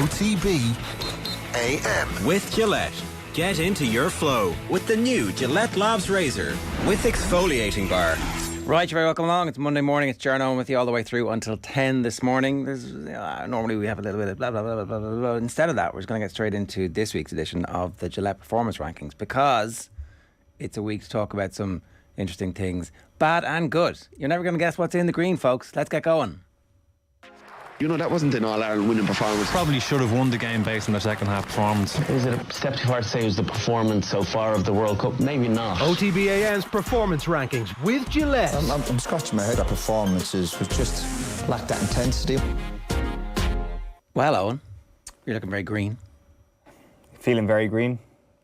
OTB AM. With Gillette. Get into your flow with the new Gillette Labs Razor with exfoliating bar. Right, you're very welcome along. It's Monday morning. It's Ger and Eoin with you all the way through until 10 this morning. Normally we have a little bit of blah, blah, blah, blah, blah, blah, blah. Instead of that, we're just going to get straight into this week's edition of the Gillette Performance Rankings because it's a week to talk about some interesting things, bad and good. You're never going to guess what's in the green, folks. Let's get going. You know, that wasn't an All-Ireland winning performance. Probably should have won the game based on their second half performance. Is it a step too far to say it was the performance so far of the World Cup? Maybe not. OTB AM's performance rankings with Gillette. I'm scratching my head. Our performances was just lacked that intensity. Well, Eoin, you're looking very green. Feeling very green.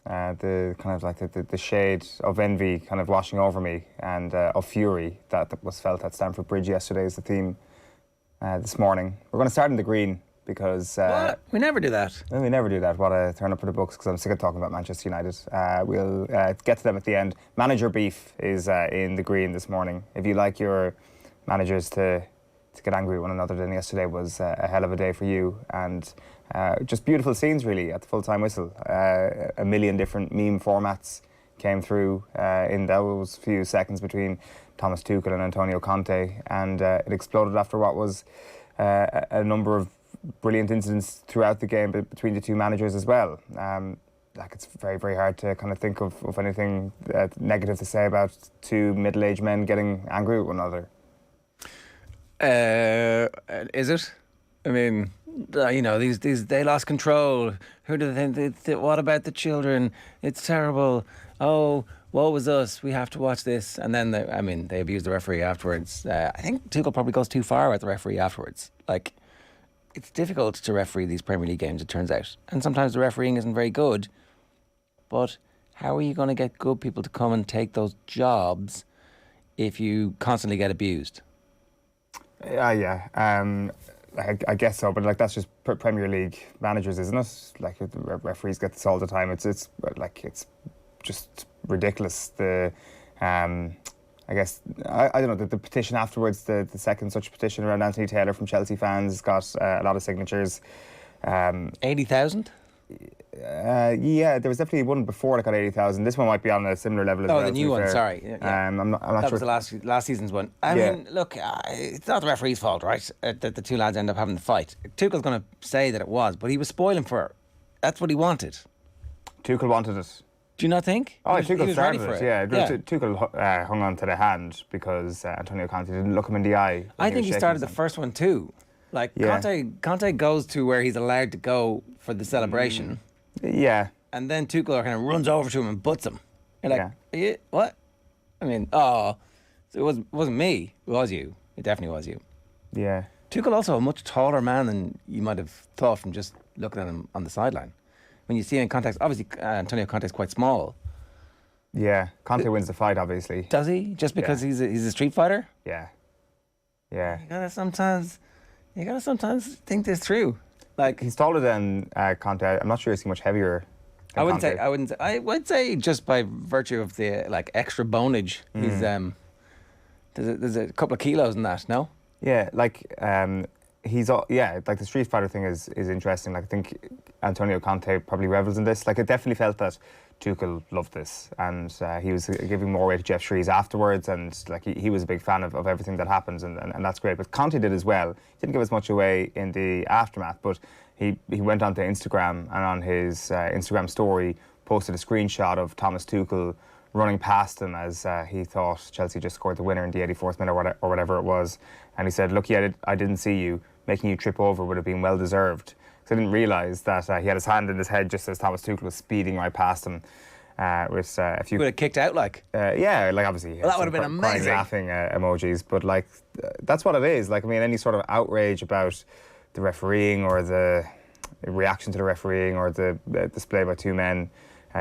The kind of like the shade of envy kind of washing over me and of fury that was felt at Stamford Bridge yesterday is the theme. This morning. We're going to start in the green because... what? We never do that. We never do that. What a turn up for the books because I'm sick of talking about Manchester United. We'll get to them at the end. Manager beef is in the green this morning. If you like your managers to get angry with one another, then yesterday was a hell of a day for you. And just beautiful scenes, really, at the full-time whistle. A million different meme formats came through in those few seconds between Thomas Tuchel and Antonio Conte, and it exploded after what was a number of brilliant incidents throughout the game between the two managers as well. Like it's very, very hard to kind of think of anything negative to say about two middle-aged men getting angry with one another. Is it? I mean, you know, these they lost control. Who do they think? What about the children? It's terrible. Oh, woe was us. We have to watch this. And then, they abused the referee afterwards. I think Tuchel probably goes too far at the referee afterwards. Like, it's difficult to referee these Premier League games, it turns out. And sometimes the refereeing isn't very good. But how are you going to get good people to come and take those jobs if you constantly get abused? Yeah. I guess so, but like that's just Premier League managers, isn't it? Like the referees get this all the time. It's just ridiculous. I guess I don't know the petition afterwards. The second such petition around Anthony Taylor from Chelsea fans got a lot of signatures. 80,000. Yeah, there was definitely one before that got 80,000. This one might be on a similar level as well. Oh, the new one. Sorry. Yeah. I'm not that sure. Was the last season's one. I mean, look, it's not the referee's fault, right? That the two lads end up having to fight. Tuchel's going to say that it was, but he was spoiling for it. That's what he wanted. Tuchel wanted it. Do you not think? Oh, Tuchel started it. Yeah. Tuchel hung on to the hand because Antonio Conte didn't look him in the eye. I think he started the first one too. Like Conte goes to where he's allowed to go for the celebration. Yeah. And then Tuchel kind of runs over to him and butts him. You're like, what? I mean, so it wasn't me. It was you. It definitely was you. Yeah. Tuchel also a much taller man than you might have thought from just looking at him on the sideline. When you see him in context, obviously Antonio Conte is quite small. Yeah, Conte wins the fight, obviously. Does he? Just because he's a street fighter? Yeah. You gotta sometimes think this through. Like he's taller than Conte. I'm not sure he's much heavier. I would say just by virtue of the like extra bonage, he's there's a couple of kilos in that. No. Yeah, like like the street fighter thing is interesting. Like I think Antonio Conte probably revels in this. Like it definitely felt that Tuchel loved this, and he was giving more weight to Jeff Shrees afterwards, and like he was a big fan of everything that happens, and that's great. But Conte did as well. He didn't give as much away in the aftermath, but he went onto Instagram and on his Instagram story posted a screenshot of Thomas Tuchel running past him as he thought Chelsea just scored the winner in the 84th minute or whatever it was, and he said, "Look, I didn't see you. Making you trip over would have been well deserved." I didn't realise that he had his hand in his head just as Thomas Tuchel was speeding right past him with a few... Would have kicked out, like? Yeah, like obviously... Well, that would have been amazing. Laughing emojis, but like, that's what it is. Like, I mean, any sort of outrage about the refereeing or the reaction to the refereeing or the display by two men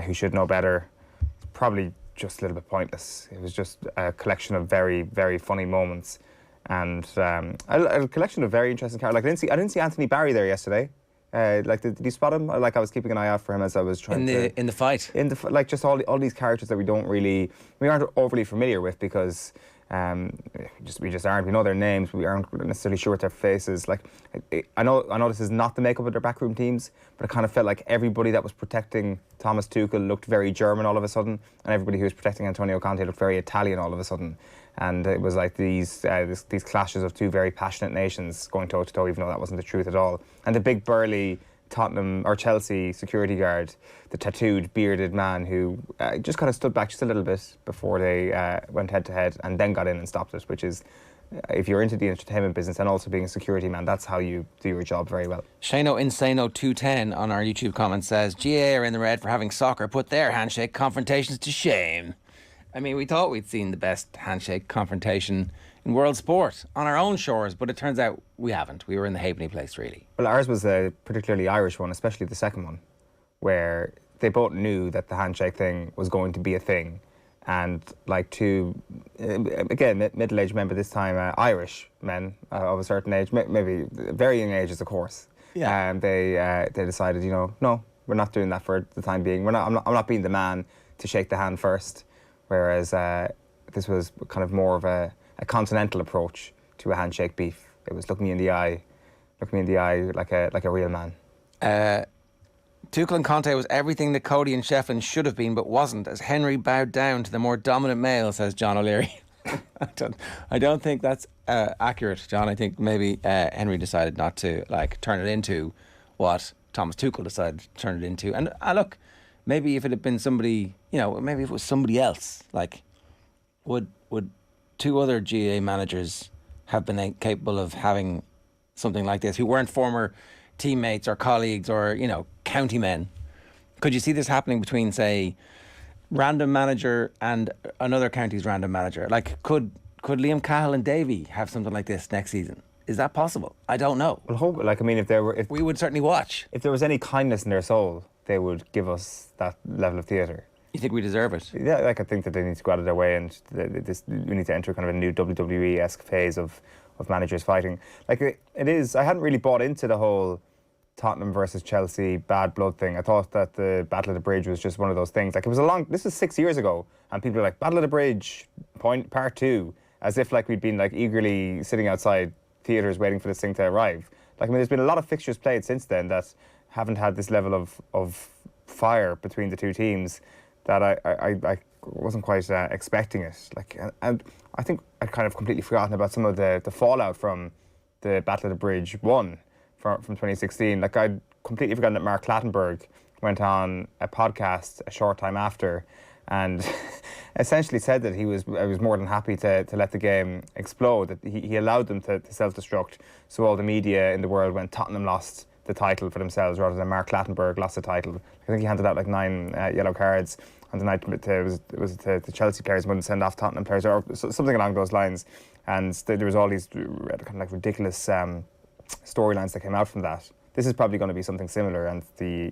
who should know better, it's probably just a little bit pointless. It was just a collection of very, very funny moments and a collection of very interesting characters. Like, I didn't see Anthony Barry there yesterday. Did you spot him? Like, I was keeping an eye out for him as I was trying in the fight. Like just all these characters that we aren't overly familiar with because We just aren't. We know their names, but we aren't necessarily sure what their faces. Like, I know this is not the makeup of their backroom teams, but it kind of felt like everybody that was protecting Thomas Tuchel looked very German all of a sudden, and everybody who was protecting Antonio Conte looked very Italian all of a sudden. And it was like these clashes of two very passionate nations going toe to toe, even though that wasn't the truth at all. And the big burly Tottenham or Chelsea security guard, the tattooed, bearded man who just kind of stood back just a little bit before they went head to head and then got in and stopped it, which is, if you're into the entertainment business and also being a security man, that's how you do your job very well. Shano Insano 210 on our YouTube comment says, GA are in the red for having soccer put their handshake confrontations to shame. I mean, we thought we'd seen the best handshake confrontation in world sport on our own shores, but it turns out we haven't. We were in the halfpenny place, really. Well, ours was a particularly Irish one, especially the second one, where they both knew that the handshake thing was going to be a thing. And like two, again, middle-aged men, but this time Irish men of a certain age, maybe varying ages, of course. Yeah. And they decided, no, we're not doing that for the time being. I'm not being the man to shake the hand first. Whereas this was kind of more of a continental approach to a handshake beef. It was look me in the eye like a real man. Tuchel and Conte was everything that Cody and Shefflin should have been, but wasn't, as Henry bowed down to the more dominant male, says John O'Leary. I don't think that's accurate, John. I think maybe Henry decided not to turn it into what Thomas Tuchel decided to turn it into. And look, maybe if it had been somebody, maybe if it was somebody else, would two other GA managers have been capable of having something like this who weren't former teammates or colleagues or, county men? Could you see this happening between, say, random manager and another county's random manager? Could Liam Cahill and Davy have something like this next season? Is that possible? I don't know. Well, if we would certainly watch. If there was any kindness in their soul, they would give us that level of theatre. You think we deserve it? Yeah, I think that they need to go out of their way, and we need to enter kind of a new WWE-esque phase of managers fighting. It is. I hadn't really bought into the whole Tottenham versus Chelsea bad blood thing. I thought that the Battle of the Bridge was just one of those things. It was this was 6 years ago, and people are like, Battle of the Bridge, part 2, as if we'd been eagerly sitting outside theatres waiting for this thing to arrive. There's been a lot of fixtures played since then that haven't had this level of fire between the two teams that I wasn't quite expecting it. And I think I'd kind of completely forgotten about some of the fallout from the Battle of the Bridge 1 from 2016. I'd completely forgotten that Mark Clattenburg went on a podcast a short time after and essentially said that I was more than happy to let the game explode, that he allowed them to self-destruct, so all the media in the world when Tottenham lost the title for themselves rather than Mark Clattenburg lost the title. I think he handed out 9 yellow cards on the night the Chelsea players wouldn't send off Tottenham players or something along those lines. And there was all these kind of ridiculous storylines that came out from that. This is probably going to be something similar, and the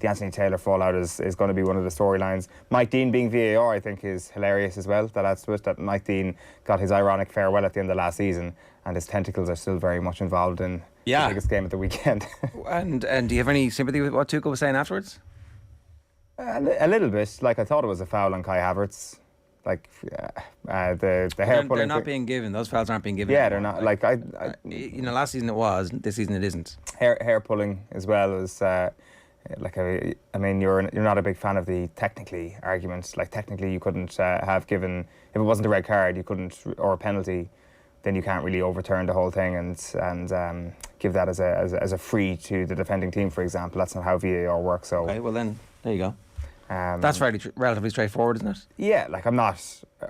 Anthony Taylor fallout is going to be one of the storylines. Mike Dean being VAR, I think, is hilarious as well. That adds to it, that Mike Dean got his ironic farewell at the end of last season, and his tentacles are still very much involved in the biggest game of the weekend. And do you have any sympathy with what Tuchel was saying afterwards? A little bit. I thought it was a foul on Kai Havertz. The hair pulling. They're not being given. Those fouls aren't being given. Yeah, anymore. they're not. Last season it was. This season it isn't. Hair pulling as well as you're not a big fan of the technically arguments. Technically you couldn't have given, if it wasn't a red card, you couldn't, or a penalty, then you can't really overturn the whole thing and give that as a free to the defending team, for example. That's not how VAR works. So okay, well then there you go. That's relatively straightforward, isn't it? Yeah, I'm not.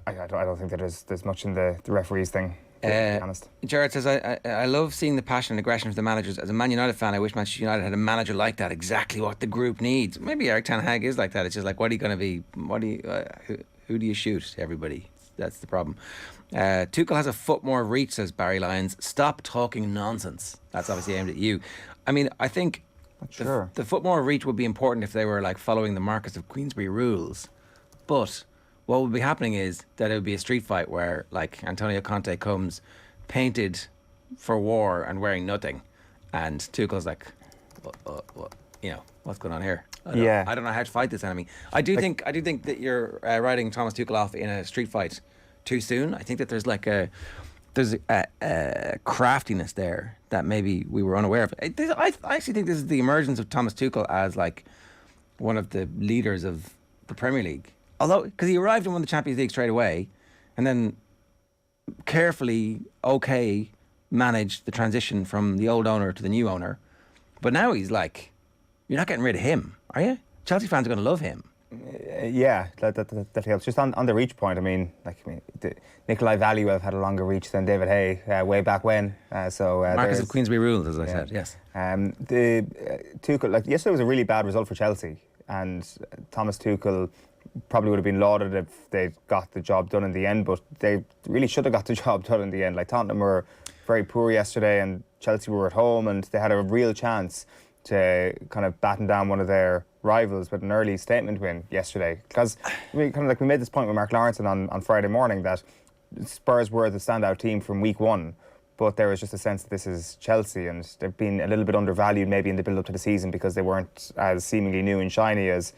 I don't think that there's much in the referees thing. To be honest. Jared says, I love seeing the passion and aggression of the managers. As a Man United fan, I wish Manchester United had a manager like that. Exactly what the group needs. Maybe Eric Ten Hag is like that. It's just what are you going to be? Who do you shoot? Everybody. That's the problem. Tuchel has a foot more reach, says Barry Lyons. Stop talking nonsense. That's obviously aimed at you. I think. Sure. The foot more reach would be important if they were following the Marcus of Queensberry rules. But what would be happening is that it would be a street fight where Antonio Conte comes painted for war and wearing nothing, and Tuchel's what's going on here? I don't know how to fight this enemy. I do think that you're writing Thomas Tuchel off in a street fight too soon. I think that there's a craftiness there that maybe we were unaware of. I actually think this is the emergence of Thomas Tuchel as like one of the leaders of the Premier League. Although, because he arrived and won the Champions League straight away, and then carefully, managed the transition from the old owner to the new owner. But now he's like, you're not getting rid of him, are you? Chelsea fans are going to love him. Yeah, that helps. Just on the reach point, Nikolai Valuev had a longer reach than David Hay way back when. Marcus of Queensberry rules, as I said, yes. The Tuchel, yesterday was a really bad result for Chelsea, and Thomas Tuchel probably would have been lauded if they got the job done in the end, but they really should have got the job done in the end. Like, Tottenham were very poor yesterday, and Chelsea were at home, and they had a real chance to kind of batten down one of their rivals with an early statement win yesterday. Because we made this point with Mark Lawrence on Friday morning that Spurs were the standout team from week one, but there was just a sense that this is Chelsea, and they've been a little bit undervalued maybe in the build-up to the season because they weren't as seemingly new and shiny as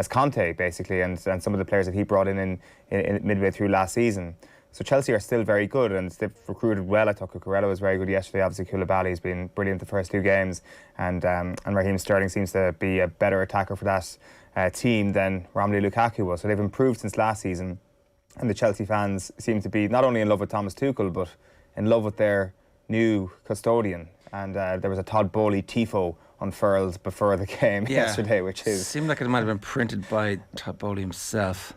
Conte, basically, and some of the players that he brought in midway through last season. So Chelsea are still very good, and they've recruited well. I thought Cucurella was very good yesterday. Obviously, Koulibaly's been brilliant the first 2 games, and Raheem Sterling seems to be a better attacker for that team than Romelu Lukaku was. So they've improved since last season, and the Chelsea fans seem to be not only in love with Thomas Tuchel, but in love with their new custodian. And there was a Todd Bowley tifo unfurled before the game yesterday, which seemed like it might have been printed by Todd Bowley himself.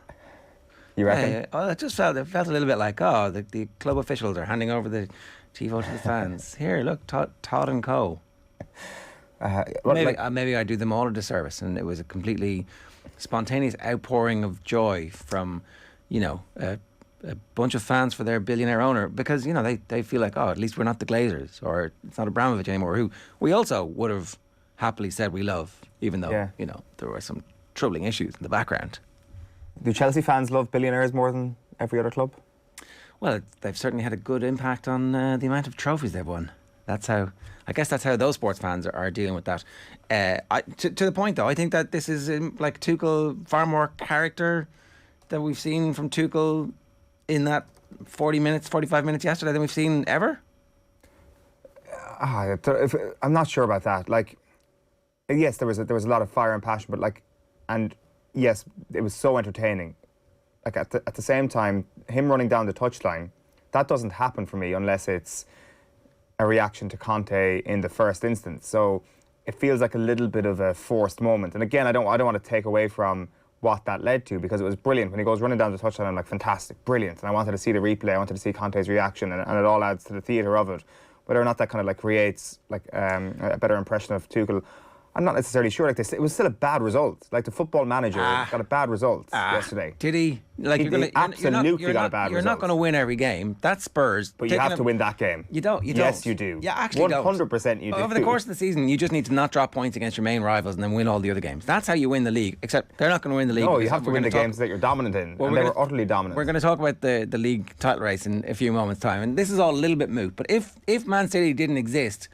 You reckon? It felt a little bit like, the club officials are handing over the tifo to the fans. Here, look, Todd and Co. Maybe I do them all a disservice, and it was a completely spontaneous outpouring of joy from, a bunch of fans for their billionaire owner, because they feel like, at least we're not the Glazers, or it's not Abramovich anymore, who we also would have happily said we love, even though there were some troubling issues in the background. Do Chelsea fans love billionaires more than every other club? Well, they've certainly had a good impact on the amount of trophies they've won. I guess that's how those sports fans are dealing with that. To the point, though, I think that this is like Tuchel, far more character that we've seen from Tuchel in that 45 minutes yesterday than we've seen ever. I'm not sure about that. Like, yes, there was a lot of fire and passion, but yes, it was so entertaining. Like, at the same time, him running down the touchline, that doesn't happen for me unless it's a reaction to Conte in the first instance. So it feels like a little bit of a forced moment. And again, I don't want to take away from what that led to, because it was brilliant. When he goes running down the touchline, I'm like, fantastic, brilliant. And I wanted to see the replay, I wanted to see Conte's reaction, and it all adds to the theatre of it. Whether or not that kind of creates a better impression of Tuchel, I'm not necessarily sure. It was still a bad result. Like, the football manager got a bad result yesterday. Did he? He absolutely got a bad result. You're not going to win every game. That's Spurs. But you have to win that game. You don't. Yes, you do. Yeah, actually 100% you do. Over the course of the season, you just need to not drop points against your main rivals and then win all the other games. That's how you win the league. Except they're not going to win the league. No, you have to win the games that you're dominant in. And they were utterly dominant. We're going to talk about the league title race in a few moments' time. And this is all a little bit moot. But if Man City didn't exist,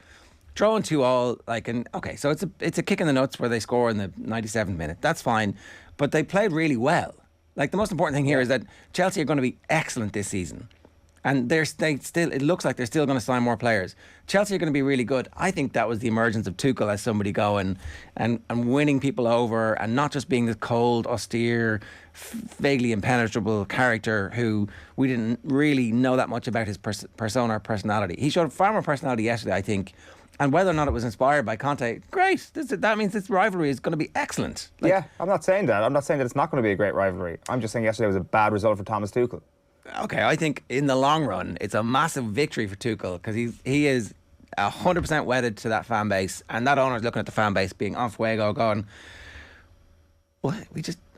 drawing 2-2, so it's a kick in the nuts where they score in the 97th minute. That's fine, but they played really well. Like, the most important thing here is that Chelsea are going to be excellent this season, and it looks like they're still going to sign more players. Chelsea are going to be really good. I think that was the emergence of Tuchel as somebody going and winning people over, and not just being the cold, austere, vaguely impenetrable character who we didn't really know that much about his persona or personality. He showed far more personality yesterday, I think. And whether or not it was inspired by Conte, great. That means this rivalry is going to be excellent. I'm not saying that. I'm not saying that it's not going to be a great rivalry. I'm just saying yesterday was a bad result for Thomas Tuchel. Okay, I think in the long run, it's a massive victory for Tuchel, because he is 100% wedded to that fan base, and that owner's looking at the fan base being on fuego, going, "What?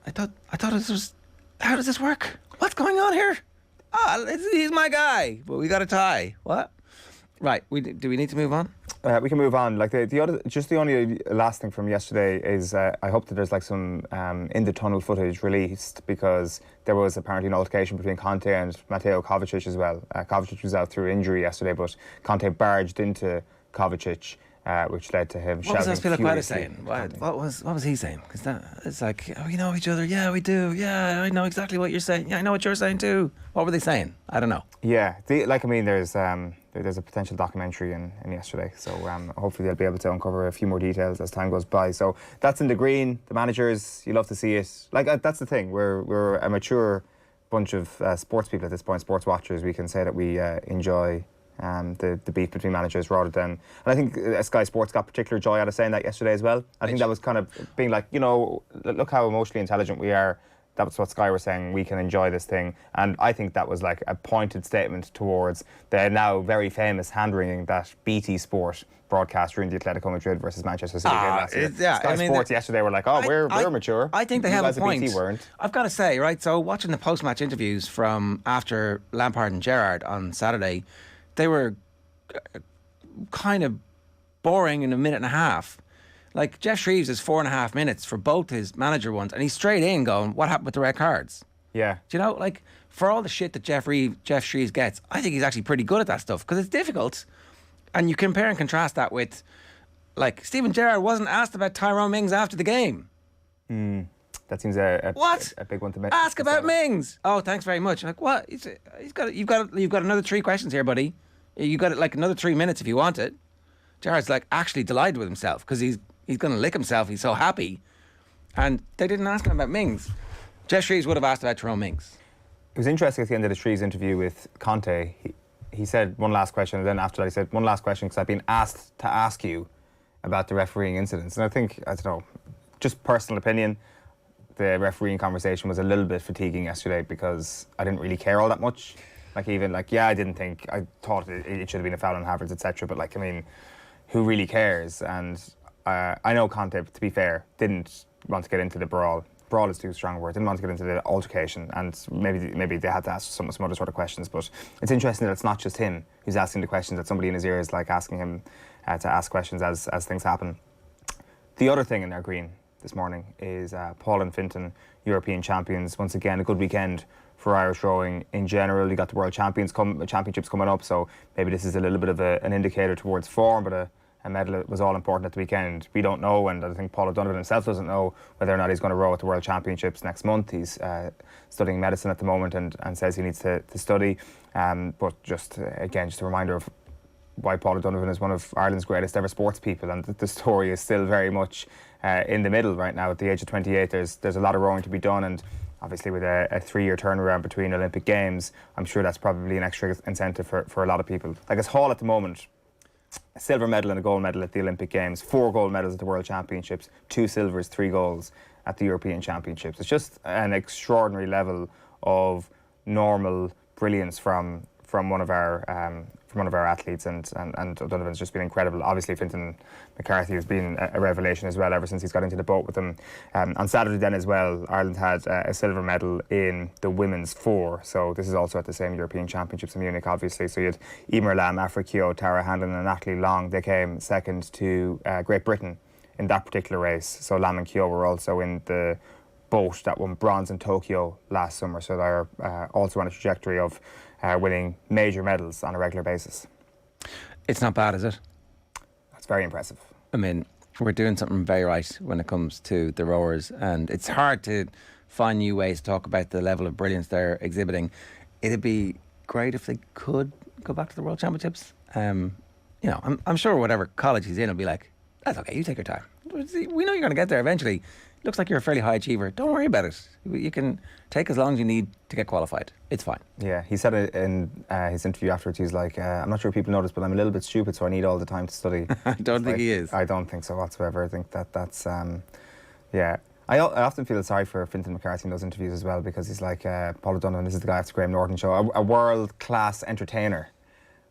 I thought this was. How does this work? What's going on here? He's my guy, but we got a tie. What? Right? Do we need to move on? We can move on. Like, the only last thing from yesterday is I hope that there's some in the tunnel footage released, because there was apparently an altercation between Conte and Mateo Kovacic as well. Kovacic was out through injury yesterday, but Conte barged into Kovacic which led to him What was shouting Aspilicueta furiously. saying? What was he saying? Because it's like, oh, we know each other. Yeah, we do. Yeah, I know exactly what you're saying. Yeah, I know what you're saying too. What were they saying? I don't know. Yeah, there's a potential documentary in yesterday, so hopefully they'll be able to uncover a few more details as time goes by. So that's in the green. The managers, you love to see it. Like that's the thing. We're a mature bunch of sports people at this point, sports watchers. We can say that we enjoy the beef between managers rather than. And I think Sky Sports got particular joy out of saying that yesterday as well. I think that was kind of being like, look how emotionally intelligent we are. That's what Sky were saying, we can enjoy this thing. And I think that was like a pointed statement towards the now very famous hand-wringing that BT Sport broadcast during the Atletico Madrid versus Manchester City game last year. Sky Sports yesterday were like, we're mature. I think they You have guys a at point. BT weren't. I've got to say, right, so watching the post-match interviews from after Lampard and Gerrard on Saturday, they were kind of boring in a minute and a half. Like, Jeff Shreves is 4.5 minutes for both his manager ones, and he's straight in going, what happened with the red cards? Yeah. Do you know, like, for all the shit that Jeff Shreves gets, I think he's actually pretty good at that stuff, because it's difficult. And you compare and contrast that with, like, Steven Gerrard wasn't asked about Tyrone Mings after the game. That seems a big one to make. Ask about Mings. Oh, thanks very much. I'm like, what? You've got another 3 questions here, buddy. You've got like another 3 minutes if you want it. Gerrard's like actually delighted with himself because he's going to lick himself. He's so happy. And they didn't ask him about Mings. Jeff Shreves would have asked about Tyrone Mings. It was interesting at the end of the Shreves interview with Conte. He said one last question, and then after that he said one last question because I've been asked to ask you about the refereeing incidents. And I think, I don't know, just personal opinion, the refereeing conversation was a little bit fatiguing yesterday because I didn't really care all that much. I thought it should have been a foul on Havertz, etc. But like, I mean, who really cares? And I know Conte, to be fair, didn't want to get into the brawl. Brawl is too strong a word. Didn't want to get into the altercation, and maybe they had to ask some other sort of questions. But it's interesting that it's not just him who's asking the questions. That somebody in his ear is like asking him to ask questions as things happen. The other thing in their green this morning is Paul and Fintan, European champions. Once again, a good weekend for Irish rowing in general. You got the World Championships coming up, so maybe this is a little bit of an indicator towards form, but a medal was all important at the weekend. We don't know, and I think Paul O'Donovan himself doesn't know whether or not he's going to row at the World Championships next month. He's studying medicine at the moment and says he needs to study. But just a reminder of why Paul O'Donovan is one of Ireland's greatest ever sports people, and the story is still very much in the middle right now. At the age of 28, there's a lot of rowing to be done, and obviously with a 3-year turnaround between Olympic Games, I'm sure that's probably an extra incentive for a lot of people. Like, as Hall at the moment, a silver medal and a gold medal at the Olympic Games, 4 gold medals at the World Championships, 2 silvers, 3 golds at the European Championships. It's just an extraordinary level of normal brilliance from one of our athletes, and O'Donovan's just been incredible. Obviously, Fintan McCarthy has been a revelation as well ever since he's got into the boat with them. On Saturday then as well, Ireland had a silver medal in the women's 4, so this is also at the same European Championships in Munich, obviously. So you had Emer Lamb, Afra Keogh, Tara Hanlon and Natalie Long. They came second to Great Britain in that particular race. So Lamb and Keogh were also in the boat that won bronze in Tokyo last summer, so they're also on a trajectory of winning major medals on a regular basis. It's not bad, is it? That's very impressive. I mean, we're doing something very right when it comes to the rowers, and it's hard to find new ways to talk about the level of brilliance they're exhibiting. It'd be great if they could go back to the World Championships. I'm sure whatever college he's in will be like, that's okay, you take your time. We know you're going to get there eventually. Looks like you're a fairly high achiever. Don't worry about it. You can take as long as you need to get qualified. It's fine. Yeah, he said it in his interview afterwards. He's like, I'm not sure if people notice, but I'm a little bit stupid, so I need all the time to study. I don't think he is. I don't think so whatsoever. I think that's, yeah. I often feel sorry for Fintan McCarthy in those interviews as well, because he's like, Paul O'Donovan, this is the guy after Graham Norton show, a world-class entertainer.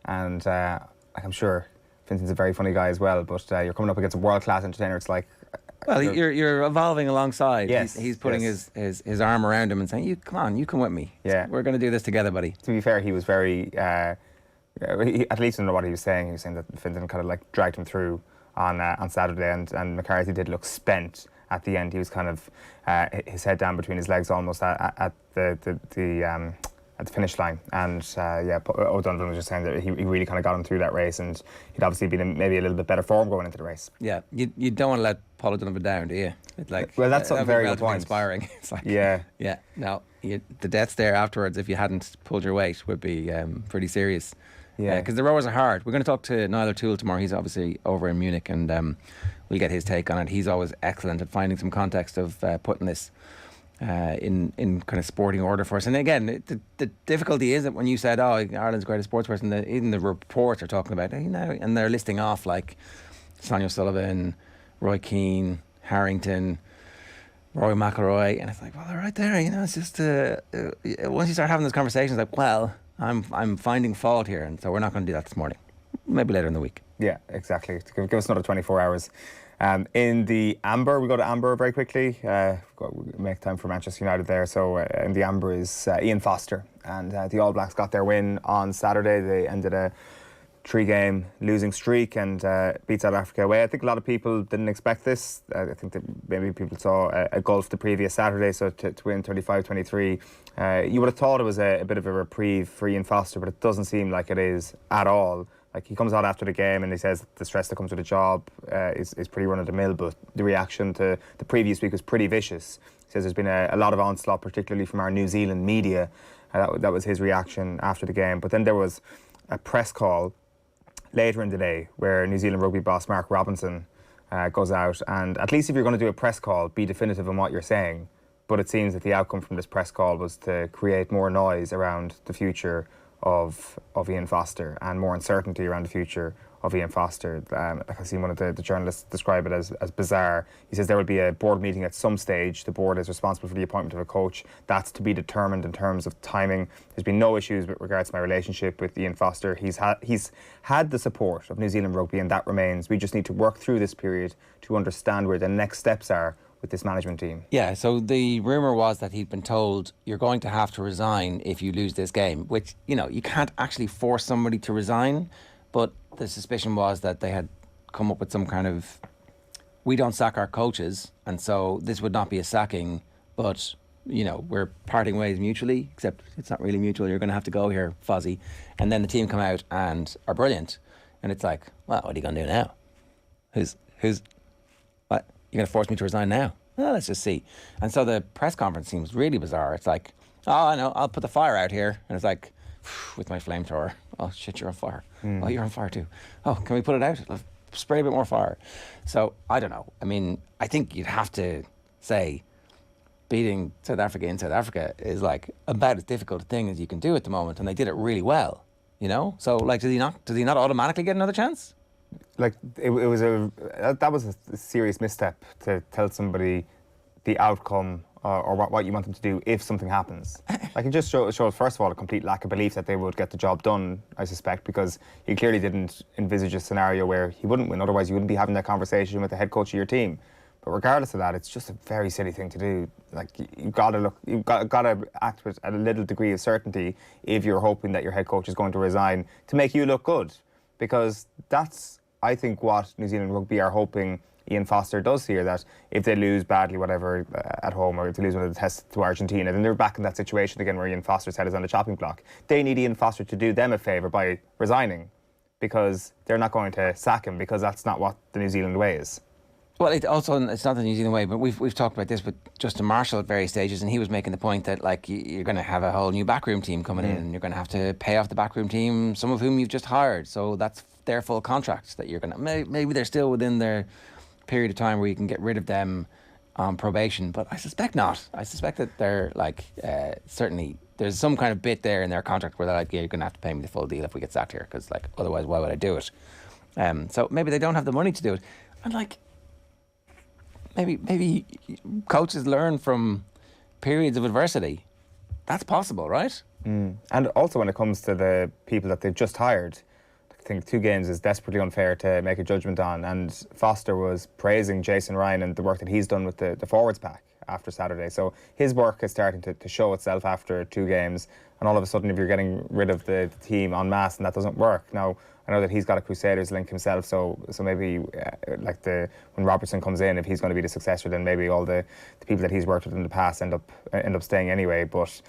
And I'm sure Fintan's a very funny guy as well, but you're coming up against a world-class entertainer. It's like, well, you're evolving alongside. Yes, he's putting his arm around him and saying, "You come on, you come with me. Yeah, we're going to do this together, buddy." To be fair, he was very, at least in what he was saying that Fintan kind of like dragged him through on Saturday, and McCarthy did look spent at the end. He was kind of his head down between his legs almost at the at the finish line. And O'Donovan was just saying that he really kind of got him through that race, and he'd obviously been in maybe a little bit better form going into the race. Yeah, you don't want to let Paul O'Donovan down, do you? It's like, well, that's something very good relatively point. inspiring. It's like, Yeah. No, the deaths there afterwards, if you hadn't pulled your weight, would be pretty serious. Yeah, because the rowers are hard. We're going to talk to Niall O'Toole tomorrow. He's obviously over in Munich, and we'll get his take on it. He's always excellent at finding some context of putting this in kind of sporting order for us. And again, the difficulty is that when you said, "Oh, Ireland's greatest sports person," even the reports are talking about, and they're listing off like Sonia Sullivan, Roy Keane, Harrington, Rory McIlroy, and it's like, well, they're right there. It's just once you start having those conversations, like, well, I'm finding fault here, and so we're not going to do that this morning. Maybe later in the week. Yeah, exactly. Give us another 24 hours. In the Amber, we go to Amber very quickly. We'll make time for Manchester United there. So in the Amber is Ian Foster, and the All Blacks got their win on Saturday. They ended a 3-game losing streak and beat South Africa away. I think a lot of people didn't expect this. I think that maybe people saw a gulf the previous Saturday, so to win 35-23. You would have thought it was a bit of a reprieve for Ian Foster, but it doesn't seem like it is at all. Like, he comes out after the game and he says the stress that comes with the job is pretty run-of-the-mill, but the reaction to the previous week was pretty vicious. He says there's been a lot of onslaught, particularly from our New Zealand media. That was his reaction after the game. But then there was a press call later in the day where New Zealand rugby boss Mark Robinson goes out, and at least if you're going to do a press call, be definitive in what you're saying. But it seems that the outcome from this press call was to create more noise around the future of Ian Foster and more uncertainty around the future of Ian Foster. Like, I've seen one of the journalists describe it as bizarre. He says there will be a board meeting at some stage. The board is responsible for the appointment of a coach. That's to be determined in terms of timing. There's been no issues with regards to my relationship with Ian Foster. He's had the support of New Zealand rugby, and that remains. We just need to work through this period to understand where the next steps are with this management team. Yeah, so the rumour was that he'd been told, you're going to have to resign if you lose this game, which, you can't actually force somebody to resign, but the suspicion was that they had come up with some kind of, we don't sack our coaches, and so this would not be a sacking, but, we're parting ways mutually, except it's not really mutual, you're going to have to go here, Fozzie. And then the team come out and are brilliant, and it's like, well, what are you going to do now? Who's what? You're going to force me to resign now? Well, let's just see. And so the press conference seems really bizarre. It's like, oh, I know, I'll put the fire out here. And it's like, with my flamethrower. Oh, shit, you're on fire. Oh, you're on fire too. Oh, can we put it out? I'll spray a bit more fire. So, I don't know. I mean, I think you'd have to say beating South Africa in South Africa is like about as difficult a thing as you can do at the moment. And they did it really well, So, like, does he not automatically get another chance? Like, that was a serious misstep to tell somebody the outcome or what you want them to do if something happens. Like, it just showed, first of all, a complete lack of belief that they would get the job done, I suspect, because he clearly didn't envisage a scenario where he wouldn't win. Otherwise, you wouldn't be having that conversation with the head coach of your team. But regardless of that, it's just a very silly thing to do. Like, you've got to act with a little degree of certainty if you're hoping that your head coach is going to resign to make you look good, because that's, I think, what New Zealand rugby are hoping Ian Foster does here, that if they lose badly, whatever, at home, or if they lose one of the tests to Argentina, then they're back in that situation again where Ian Foster's head is on the chopping block. They need Ian Foster to do them a favour by resigning, because they're not going to sack him, because that's not what the New Zealand way is. Well, it's not the New Zealand way, but we've talked about this with Justin Marshall at various stages, and he was making the point that, like, you're going to have a whole new backroom team coming in, and you're going to have to pay off the backroom team, some of whom you've just hired. So that's their full contracts that you're going to... Maybe they're still within their period of time where you can get rid of them on probation, but I suspect not. I suspect that they're, like, certainly... There's some kind of bit there in their contract where they're like, yeah, you're going to have to pay me the full deal if we get sacked here, because, like, otherwise, why would I do it? So maybe they don't have the money to do it. And, like... Maybe coaches learn from periods of adversity. That's possible, right? And also when it comes to the people that they've just hired, I think 2 games is desperately unfair to make a judgment on. And Foster was praising Jason Ryan and the work that he's done with the forwards pack after Saturday. So his work is starting to show itself after 2 games. And all of a sudden, if you're getting rid of the team en masse and that doesn't work. Now, I know that he's got a Crusaders link himself, so maybe when Robertson comes in, if he's going to be the successor, then maybe all the people that he's worked with in the past end up staying anyway. But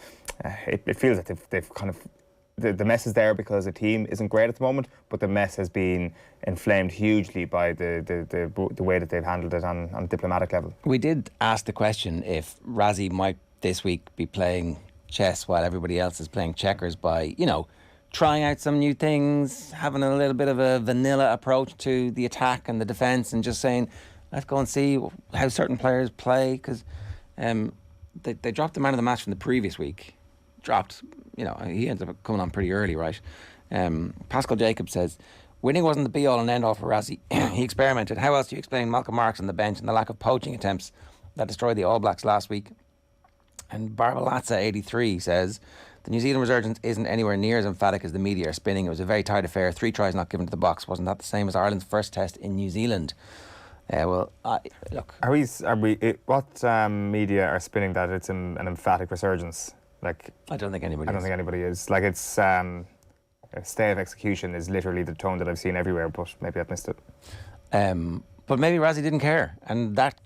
it feels that they've kind of the mess is there because the team isn't great at the moment, but the mess has been inflamed hugely by the way that they've handled it on a diplomatic level. We did ask the question if Razzie might this week be playing chess while everybody else is playing checkers by, trying out some new things, having a little bit of a vanilla approach to the attack and the defence, and just saying, let's go and see how certain players play, because they dropped the man of the match from the previous week. He ends up coming on pretty early, right? Pascal Jacobs says, winning wasn't the be-all and end-all for Razzie. He experimented. How else do you explain Malcolm Marks on the bench and the lack of poaching attempts that destroyed the All Blacks last week? And Barbalatza 83 says, the New Zealand resurgence isn't anywhere near as emphatic as the media are spinning. It was a very tight affair. 3 tries not given to the box. Wasn't that the same as Ireland's first test in New Zealand? Look. What media are spinning that it's an emphatic resurgence? I don't think anybody is. It's a stay of execution is literally the tone that I've seen everywhere, but maybe I've missed it. But maybe Razzie didn't care, and that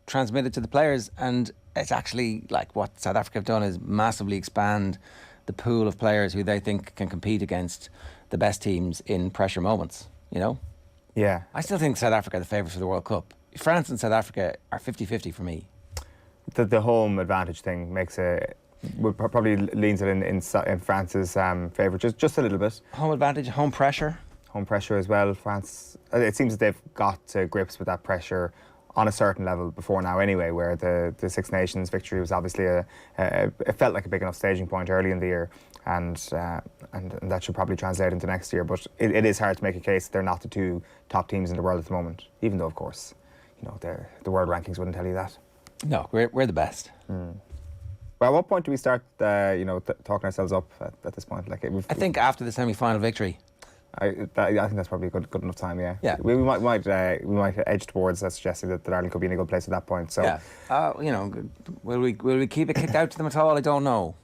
transmitted to the players, and it's actually what South Africa have done is massively expand the pool of players who they think can compete against the best teams in pressure moments, Yeah. I still think South Africa are the favourites for the World Cup. France and South Africa are 50-50 for me. The home advantage thing probably leans it in France's favour just a little bit. Home advantage, home pressure as well. France, it seems that they've got to grips with that pressure on a certain level before now anyway, where the Six Nations victory was obviously it felt like a big enough staging point early in the year, and that should probably translate into next year. But it is hard to make a case that they're not the 2 top teams in the world at the moment, even though of course the world rankings wouldn't tell you that. No, we're the best. Well, at what point do we start, talking ourselves up at this point? I think after the semi-final victory. I think that's probably a good enough time. Yeah. Yeah. We might edge towards suggesting that Ireland could be in a good place at that point. So. Yeah. Will we keep it kicked out to them at all? I don't know.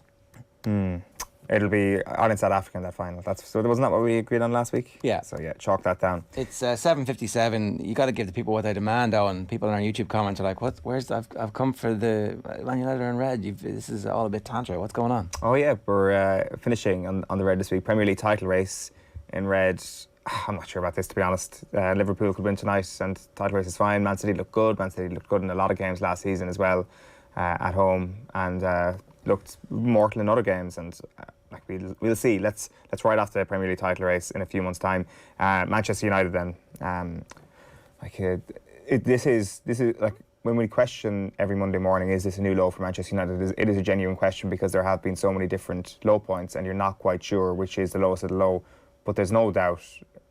It'll be Ireland South Africa in that final. Wasn't that what we agreed on last week? Yeah. So yeah, chalk that down. It's 7:57. You got to give the people what they demand, and people in our YouTube comments are like, "What? Where's I've come for the Man United in red. This is all a bit tantra. What's going on?" Oh yeah, we're finishing on the red this week. Premier League title race in red. I'm not sure about this, to be honest. Liverpool could win tonight, and title race is fine. Man City looked good. Man City looked good in a lot of games last season as well, at home, and looked mortal in other games. And we'll see. Let's ride off the Premier League title race in a few months' time. Manchester United then. This is when we question every Monday morning, is this a new low for Manchester United? It is a genuine question, because there have been so many different low points, and you're not quite sure which is the lowest of the low. But there's no doubt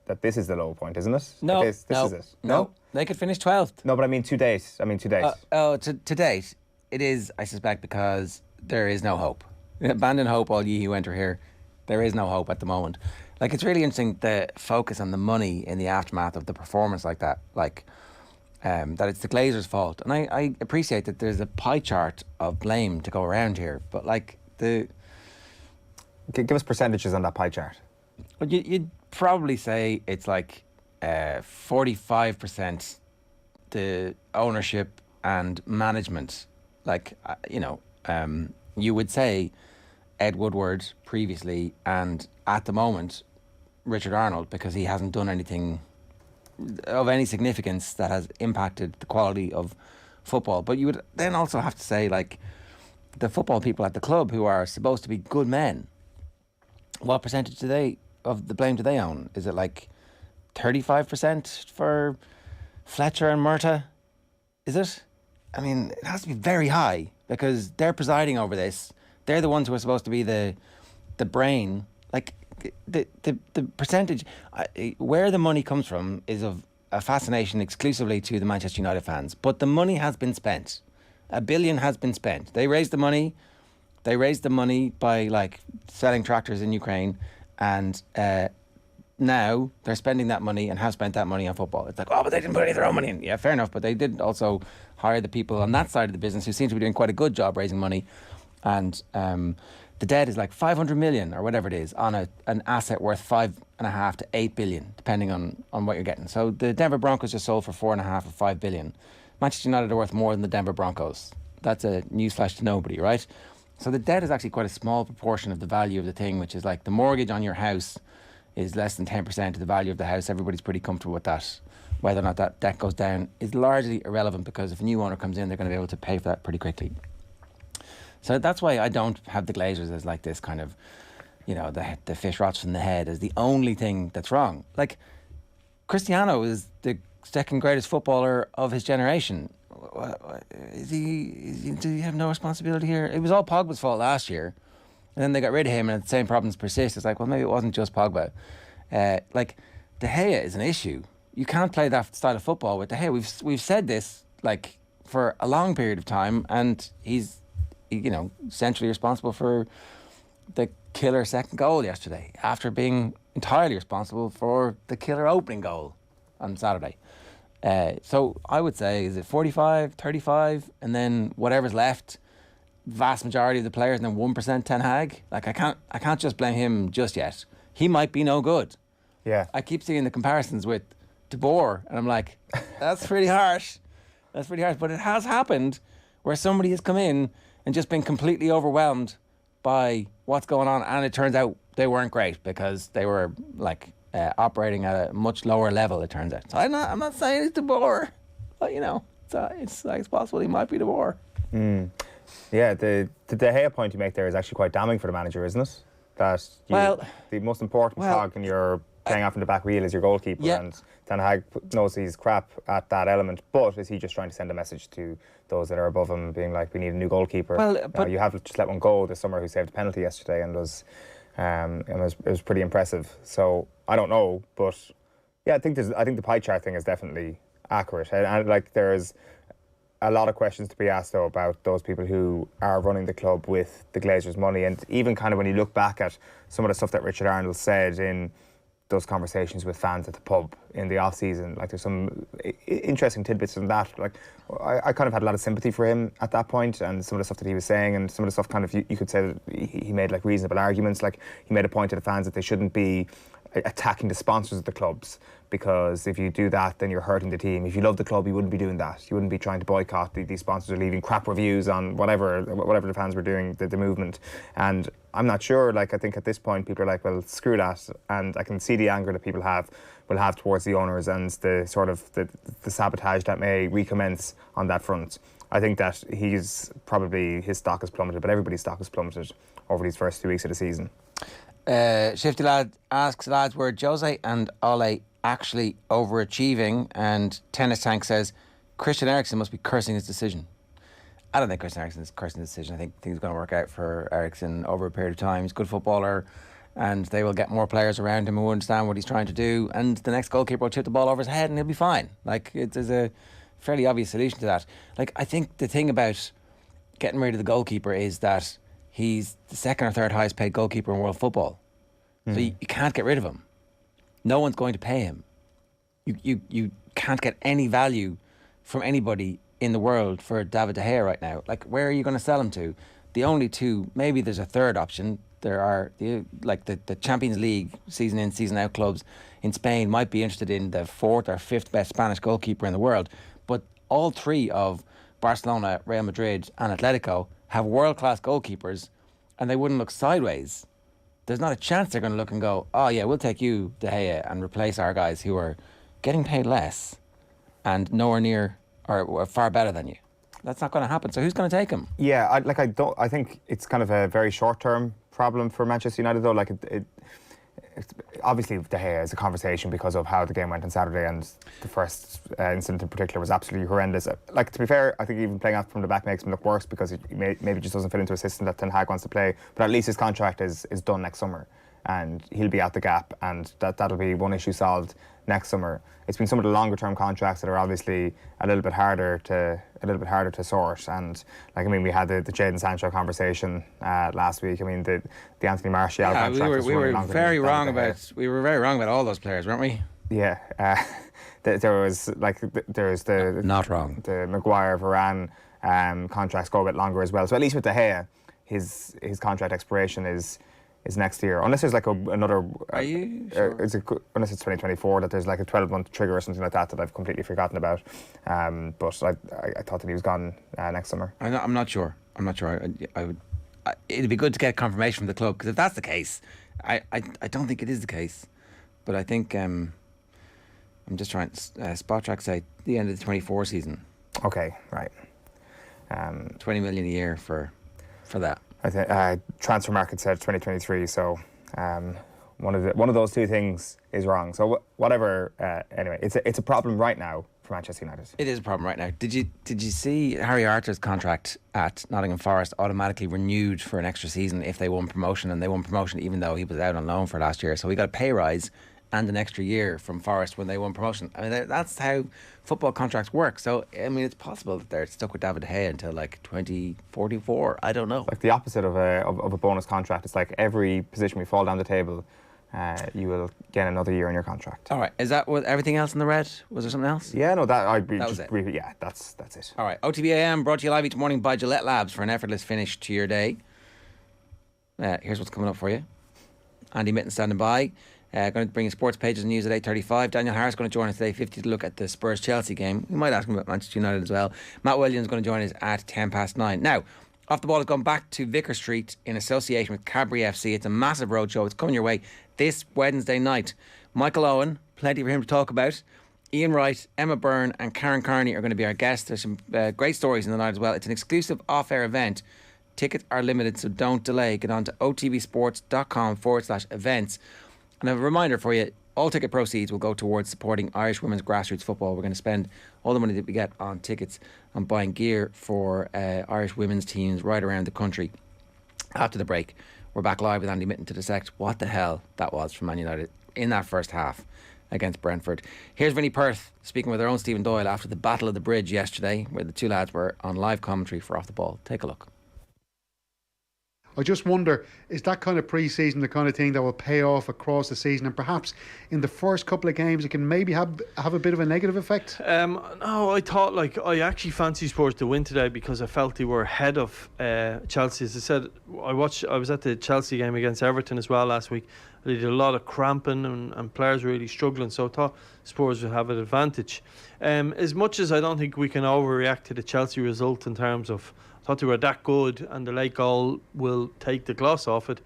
that this is the low point, isn't it? No, this is it. No, they could finish 12th. No, but I mean to date. To date, it is, I suspect, because there is no hope. Abandon hope, all ye who enter here. There is no hope at the moment. It's really interesting the focus on the money in the aftermath of the performance like that. That it's the Glazers' fault. And I appreciate that there's a pie chart of blame to go around here. But give us percentages on that pie chart. Well, you'd probably say it's 45% the ownership and management. You would say Ed Woodward previously, and at the moment Richard Arnold, because he hasn't done anything of any significance that has impacted the quality of football. But you would then also have to say the football people at the club, who are supposed to be good men, what percentage of the blame do they own? Is it 35% for Fletcher and Murtagh? Is it? I mean, it has to be very high, because they're presiding over this. They're the ones who are supposed to be the brain. The percentage, where the money comes from is of a fascination exclusively to the Manchester United fans. But the money has been spent. $1 billion has been spent. They raised the money. They raised the money by selling tractors in Ukraine, and now they're spending that money and have spent that money on football. It's but they didn't put any of their own money in. Yeah, fair enough, but they did also hire the people on that side of the business who seem to be doing quite a good job raising money. And The debt is like 500 million or whatever it is on an asset worth 5.5 to 8 billion, depending on what you're getting. So the Denver Broncos just sold for 4.5 or 5 billion. Manchester United are worth more than the Denver Broncos. That's a newsflash to nobody, right? So the debt is actually quite a small proportion of the value of the thing, which is like the mortgage on your house is less than 10% of the value of the house. Everybody's pretty comfortable with that. Whether or not that debt goes down is largely irrelevant, because if a new owner comes in, they're going to be able to pay for that pretty quickly. So that's why I don't have the Glazers as like this kind of, the fish rots from the head as the only thing that's wrong. Like, Cristiano is the second greatest footballer of his generation. Does he have no responsibility here? It was all Pogba's fault last year, and then they got rid of him and the same problems persist. It's like, well, maybe it wasn't just Pogba. Like, De Gea is an issue. You can't play that style of football with De Gea. We've said this like for a long period of time, and he's centrally responsible for the killer second goal yesterday, after being entirely responsible for the killer opening goal on Saturday. So I would say, is it 45, 35, and then whatever's left, vast majority of the players, and then 1% Ten Hag? Like, I can't just blame him just yet. He might be no good. Yeah. I keep seeing the comparisons with De Boer, and I'm like, that's pretty harsh. That's pretty harsh. But it has happened where somebody has come in and just been completely overwhelmed by what's going on, and it turns out they weren't great because they were like operating at a much lower level, it turns out. So I'm not saying it's De Boer, but it's possible he might be De Boer. Yeah, the De Gea point you make there is actually quite damning for the manager, isn't it? That the most important cog in your playing off in the back wheel is your goalkeeper, and Ten Hag knows he's crap at that element, but is he just trying to send a message to those that are above him, being like, we need a new goalkeeper? Well, but you have just let one go this summer who saved a penalty yesterday and it was pretty impressive. So I don't know, but yeah, I think the pie chart thing is definitely accurate, and like there's a lot of questions to be asked though about those people who are running the club with the Glazers' money, and even kind of when you look back at some of the stuff that Richard Arnold said in those conversations with fans at the pub in the off-season, like there's some interesting tidbits in that. Like I kind of had a lot of sympathy for him at that point, and some of the stuff that he was saying, and some of the stuff kind of you could say that he made like reasonable arguments. Like he made a point to the fans that they shouldn't be attacking the sponsors of the clubs, because if you do that, then you're hurting the team. If you love the club, you wouldn't be doing that. You wouldn't be trying to boycott. These sponsors are leaving crap reviews on whatever the fans were doing, the movement. And I'm not sure, like I think at this point people are like, well, screw that. And I can see the anger that people will have towards the owners, and the sort of the sabotage that may recommence on that front. I think that his stock has plummeted, but everybody's stock has plummeted over these first 2 weeks of the season. Shifty Lad asks, lads, were Jose and Ole actually overachieving? And Tennis Tank says, Christian Eriksen must be cursing his decision. I don't think Christian Eriksen is cursing his decision. I think things are going to work out for Eriksen over a period of time. He's a good footballer, and they will get more players around him who understand what he's trying to do, and the next goalkeeper will tip the ball over his head and he'll be fine. Like, there's a fairly obvious solution to that. Like, I think the thing about getting rid of the goalkeeper is that he's the second or third highest paid goalkeeper in world football. So you can't get rid of him. No one's going to pay him. You can't get any value from anybody in the world for David De Gea right now. Like, where are you going to sell him to? The only two, maybe there's a third option. There are the Champions League season in, season out clubs in Spain might be interested in the fourth or fifth best Spanish goalkeeper in the world. But all three of Barcelona, Real Madrid and Atletico have world-class goalkeepers, and they wouldn't look sideways. There's not a chance they're going to look and go, oh yeah, we'll take you, De Gea, and replace our guys who are getting paid less and nowhere near or far better than you. That's not going to happen. So who's going to take him? Yeah, I think it's kind of a very short-term problem for Manchester United though. Like it's obviously De Gea is a conversation because of how the game went on Saturday, and the first incident in particular was absolutely horrendous. Like, to be fair, I think even playing out from the back makes him look worse because he maybe just doesn't fit into a system that Ten Hag wants to play. But at least his contract is done next summer, and he'll be out the gap, and that'll be one issue solved next summer. It's been some of the longer term contracts that are obviously a little bit harder to sort. And like, I mean, we had the Jadon Sancho conversation last week. I mean, the Anthony Martial contract. We were very wrong about all those players, weren't we? Yeah, there's the not wrong. The Maguire, Varane contracts go a bit longer as well. So at least with De Gea, his contract expiration is next year, unless there's like another. Are you sure? Unless it's 2024, that there's like a 12-month trigger or something like that I've completely forgotten about. But I thought that he was gone next summer. I'm not sure. It'd be good to get confirmation from the club, because if that's the case, I don't think it is the case. But I think I'm just trying. Spot Track say the end of the 24 season. Okay, right. 20 million a year for that. I think transfer market said 2023. So one of those two things is wrong. So whatever. Anyway, it's a problem right now for Manchester United. It is a problem right now. Did you see Harry Arter's contract at Nottingham Forest automatically renewed for an extra season if they won promotion? And they won promotion even though he was out on loan for last year. So he got a pay rise and an extra year from Forest when they won promotion. I mean, that's how football contracts work. So, I mean, it's possible that they're stuck with David De Gea until like 2044. I don't know. Like the opposite of a bonus contract. It's like every position we fall down the table, you will get another year in your contract. All right. Is that with everything else in the red? Was there something else? Yeah, no, that was it. Briefly, yeah, that's it. All right. OTB AM brought to you live each morning by Gillette Labs for an effortless finish to your day. Here's what's coming up for you. Andy Mitten standing by. Going to bring you sports pages and news at 8:35. Daniel Harris going to join us today, 50 to look at the Spurs-Chelsea game. We might ask him about Manchester United as well. Matt Williams going to join us at 9:10. Now, Off the Ball has gone back to Vicar Street in association with Cadbury FC. It's a massive roadshow. It's coming your way this Wednesday night. Michael Owen, plenty for him to talk about. Ian Wright, Emma Byrne and Karen Carney are going to be our guests. There's some great stories in the night as well. It's an exclusive off-air event. Tickets are limited, so don't delay. Get on to otbsports.com/events. And a reminder for you, all ticket proceeds will go towards supporting Irish women's grassroots football. We're going to spend all the money that we get on tickets on buying gear for Irish women's teams right around the country. After the break, we're back live with Andy Mitten to dissect what the hell that was from Man United in that first half against Brentford. Here's Vinnie Perth speaking with their own Stephen Doyle after the Battle of the Bridge yesterday, where the two lads were on live commentary for Off the Ball. Take a look. I just wonder, is that kind of pre-season the kind of thing that will pay off across the season, and perhaps in the first couple of games it can maybe have a bit of a negative effect? No, I thought I actually fancy Spurs to win today because I felt they were ahead of Chelsea. As I said, I was at the Chelsea game against Everton as well last week. They did a lot of cramping and players really struggling, so I thought Spurs would have an advantage. As much as I don't think we can overreact to the Chelsea result in terms of I thought they were that good and the late goal will take the gloss off it.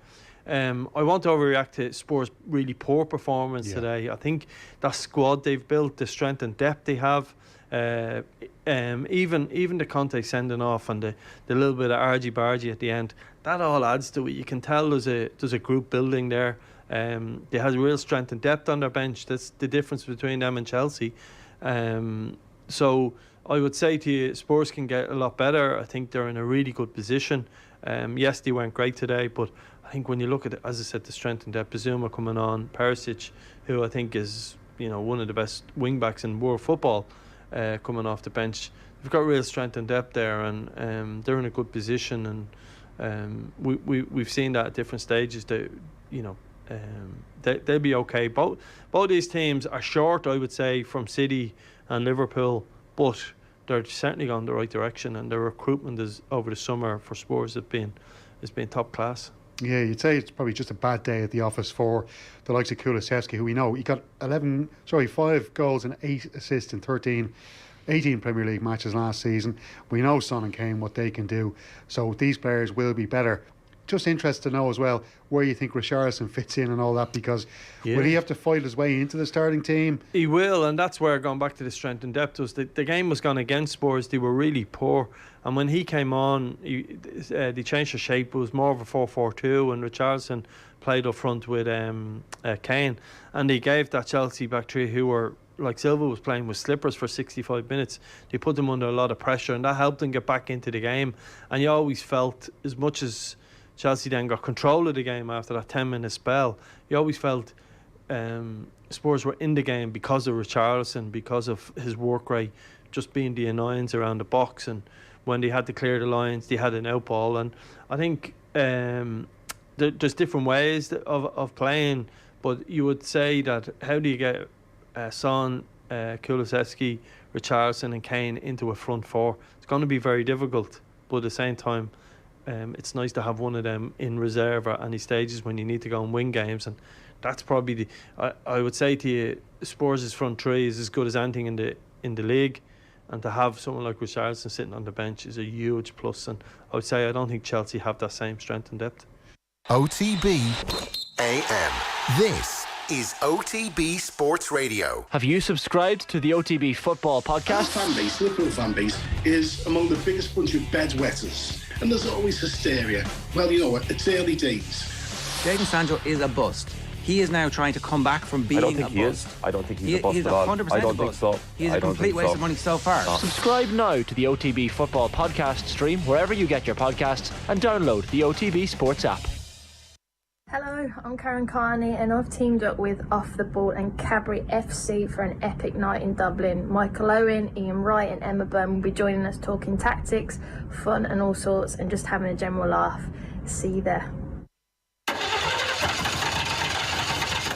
I won't overreact to Spurs' really poor performance today. I think that squad they've built, the strength and depth they have, even the Conte sending off and the little bit of argy-bargy at the end, that all adds to it. You can tell there's a group building there. They have real strength and depth on their bench. That's the difference between them and Chelsea. So I would say to you, Spurs can get a lot better. I think they're in a really good position. Yes, they weren't great today, but I think when you look at it, as I said, the strength and depth, Bazuma coming on, Perisic, who I think is one of the best wing backs in world football, coming off the bench. They've got real strength and depth there, and they're in a good position. And we've seen that at different stages. They'll be okay. Both these teams are short, I would say, from City and Liverpool, but they're certainly going the right direction, and their recruitment is over the summer for Spurs has been top class. Yeah, you'd say it's probably just a bad day at the office for the likes of Kulusevski, who we know he got 5 goals and 8 assists in 18 Premier League matches last season. We know Son and Kane, what they can do, so these players will be better. Just interested to know as well where you think Richarlison fits in and all that, because will he have to fight his way into the starting team? He will, and that's where, going back to the strength and depth, was the game was gone against Spurs. They were really poor, and when he came on, they changed the shape. It was more of a 4-4-2, and Richarlison played up front with Kane, and they gave that Chelsea back three, who were like Silva was playing with slippers for 65 minutes. They put them under a lot of pressure, and that helped them get back into the game. And you always felt, as much as Chelsea then got control of the game after that 10-minute spell, you always felt Spurs were in the game because of Richarlison, because of his work rate, just being the annoyance around the box, and when they had to clear the lines, they had an out ball. And I think there's different ways of playing, but you would say that how do you get Son, Kulusevski, Richarlison and Kane into a front four? It's going to be very difficult, but at the same time, it's nice to have one of them in reserve at any stages when you need to go and win games, and that's probably I would say to you, Spurs' front three is as good as anything in the league, and to have someone like Richarlison sitting on the bench is a huge plus. And I would say I don't think Chelsea have that same strength and depth. OTB AM. This is OTB Sports Radio. Have you subscribed to the OTB Football Podcast? Our fan base, Liverpool fan base, is among the biggest bunch of bedwetters. And there's always hysteria. Well, you know what, it's early days. Jadon Sancho is a bust. He is now trying to come back from being a bust. I don't think he's a bust he's at all. 100% I don't a think bust. so. He's a complete waste of money so far. Subscribe now to the OTB Football Podcast stream wherever you get your podcasts, and download the OTB Sports app. Hello, I'm Karen Carney, and I've teamed up with Off the Ball and Cadbury FC for an epic night in Dublin. Michael Owen, Ian Wright and Emma Byrne will be joining us, talking tactics, fun and all sorts, and just having a general laugh. See you there.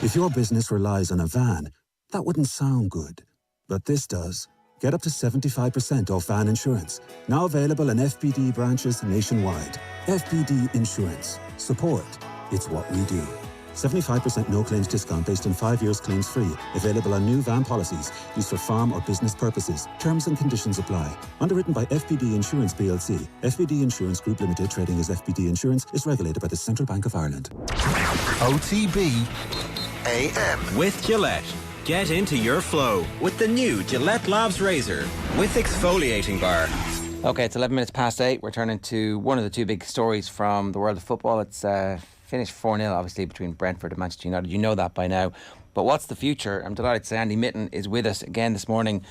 If your business relies on a van, that wouldn't sound good. But this does. Get up to 75% off van insurance. Now available in FBD branches nationwide. FBD Insurance. Support. It's what we do. 75% no claims discount based on 5 years claims free. Available on new van policies used for farm or business purposes. Terms and conditions apply. Underwritten by FBD Insurance plc. FBD Insurance Group Limited, trading as FBD Insurance, is regulated by the Central Bank of Ireland. OTB AM. With Gillette. Get into your flow with the new Gillette Labs Razor with exfoliating bar. Okay, it's 11 minutes past 8. We're turning to one of the two big stories from the world of football. It's finished 4-0, obviously, between Brentford and Manchester United. You know that by now. But what's the future? I'm delighted to say Andy Mitten is with us again this morning.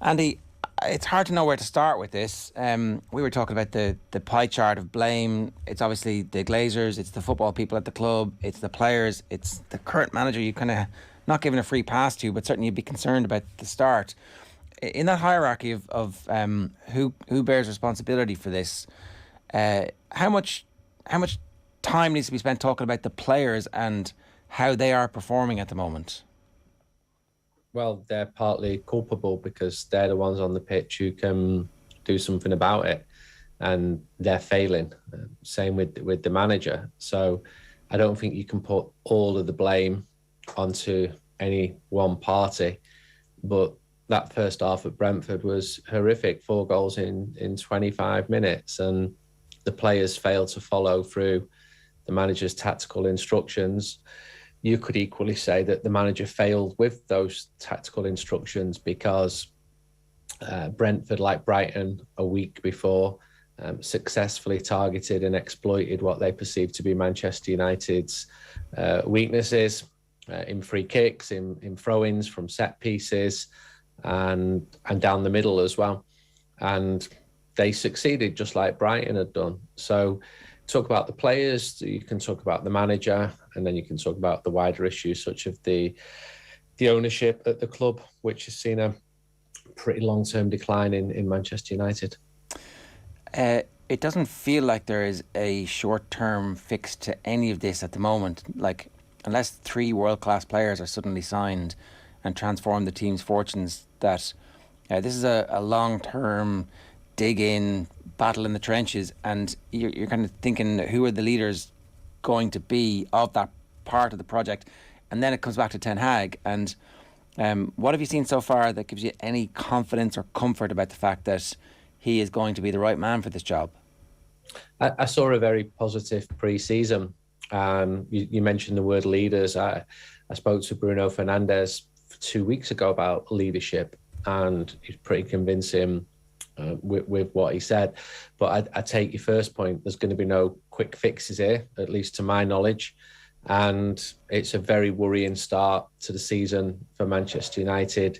Andy, it's hard to know where to start with this. We were talking about the pie chart of blame. It's obviously the Glazers, it's the football people at the club, it's the players, it's the current manager you kind of not given a free pass to, but certainly you'd be concerned about the start. In that hierarchy of who bears responsibility for this, how much time needs to be spent talking about the players and how they are performing at the moment? Well, they're partly culpable because they're the ones on the pitch who can do something about it, and they're failing. Same with the manager. So I don't think you can put all of the blame onto any one party, but that first half at Brentford was horrific. 4 goals in 25 minutes, and the players failed to follow through the manager's tactical instructions. You could equally say that the manager failed with those tactical instructions because Brentford, like Brighton a week before, successfully targeted and exploited what they perceived to be Manchester United's weaknesses in free kicks, in throw-ins from set pieces, and down the middle as well. And they succeeded just like Brighton had done. So talk about the players, you can talk about the manager, and then you can talk about the wider issues such as the ownership at the club, which has seen a pretty long-term decline in Manchester United. It doesn't feel like there is a short-term fix to any of this at the moment. Like, unless 3 world-class players are suddenly signed and transform the team's fortunes, that this is a long-term dig-in, battle in the trenches, and you're kind of thinking, who are the leaders going to be of that part of the project? And then it comes back to Ten Hag. And what have you seen so far that gives you any confidence or comfort about the fact that he is going to be the right man for this job? I saw a very positive pre-season. You mentioned the word leaders. I spoke to Bruno Fernandes 2 weeks ago about leadership, and he's pretty convincing with what he said. But I take your first point. There's going to be no quick fixes here, at least to my knowledge. And it's a very worrying start to the season for Manchester United,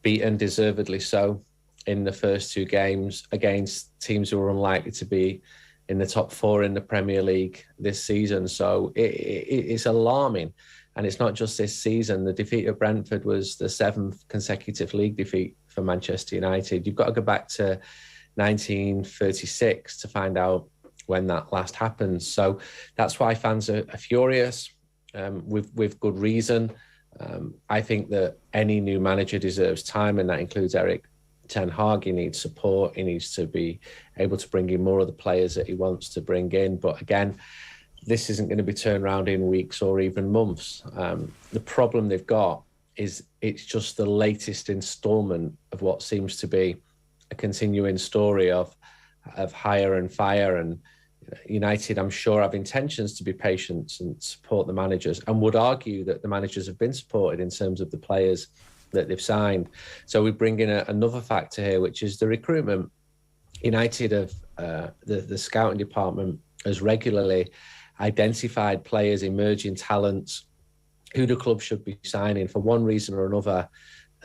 beaten deservedly so in the first 2 games against teams who are unlikely to be in the top 4 in the Premier League this season. So it's alarming. And it's not just this season. The defeat at Brentford was the 7th consecutive league defeat for Manchester United. You've got to go back to 1936 to find out when that last happened. So that's why fans are furious, with good reason. I think that any new manager deserves time, and that includes Eric Ten Hag. He needs support. He needs to be able to bring in more of the players that he wants to bring in. But again, this isn't going to be turned around in weeks or even months. The problem they've got is it's just the latest instalment of what seems to be a continuing story of hire and fire. And United, I'm sure, have intentions to be patient and support the managers, and would argue that the managers have been supported in terms of the players that they've signed. So we bring in another factor here, which is the recruitment. United have, the scouting department has regularly identified players, emerging talents, who the club should be signing. For one reason or another,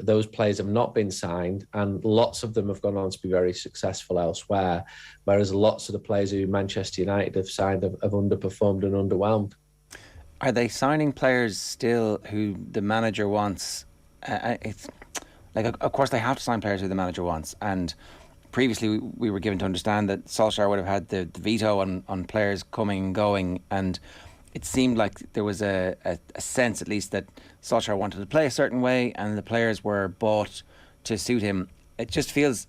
those players have not been signed, and lots of them have gone on to be very successful elsewhere, whereas lots of the players who Manchester United have signed have underperformed and underwhelmed. Are they signing players still who the manager wants? It's like, of course, they have to sign players who the manager wants. And previously, we were given to understand that Solskjaer would have had the veto on players coming and going, and it seemed like there was a sense, at least, that Solskjaer wanted to play a certain way and the players were bought to suit him. It just feels,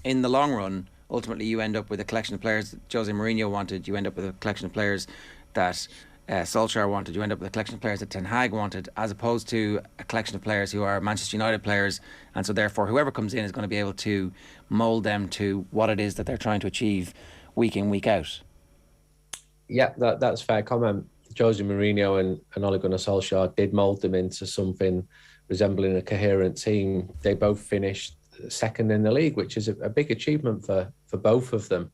in the long run, ultimately you end up with a collection of players that Jose Mourinho wanted, you end up with a collection of players that Solskjaer wanted, you end up with a collection of players that Ten Hag wanted, as opposed to a collection of players who are Manchester United players, and so therefore whoever comes in is going to be able to mould them to what it is that they're trying to achieve week in, week out. Yeah, that's a fair comment. Jose Mourinho and Ole Gunnar Solskjaer did mould them into something resembling a coherent team. They both finished second in the league, which is a big achievement for both of them.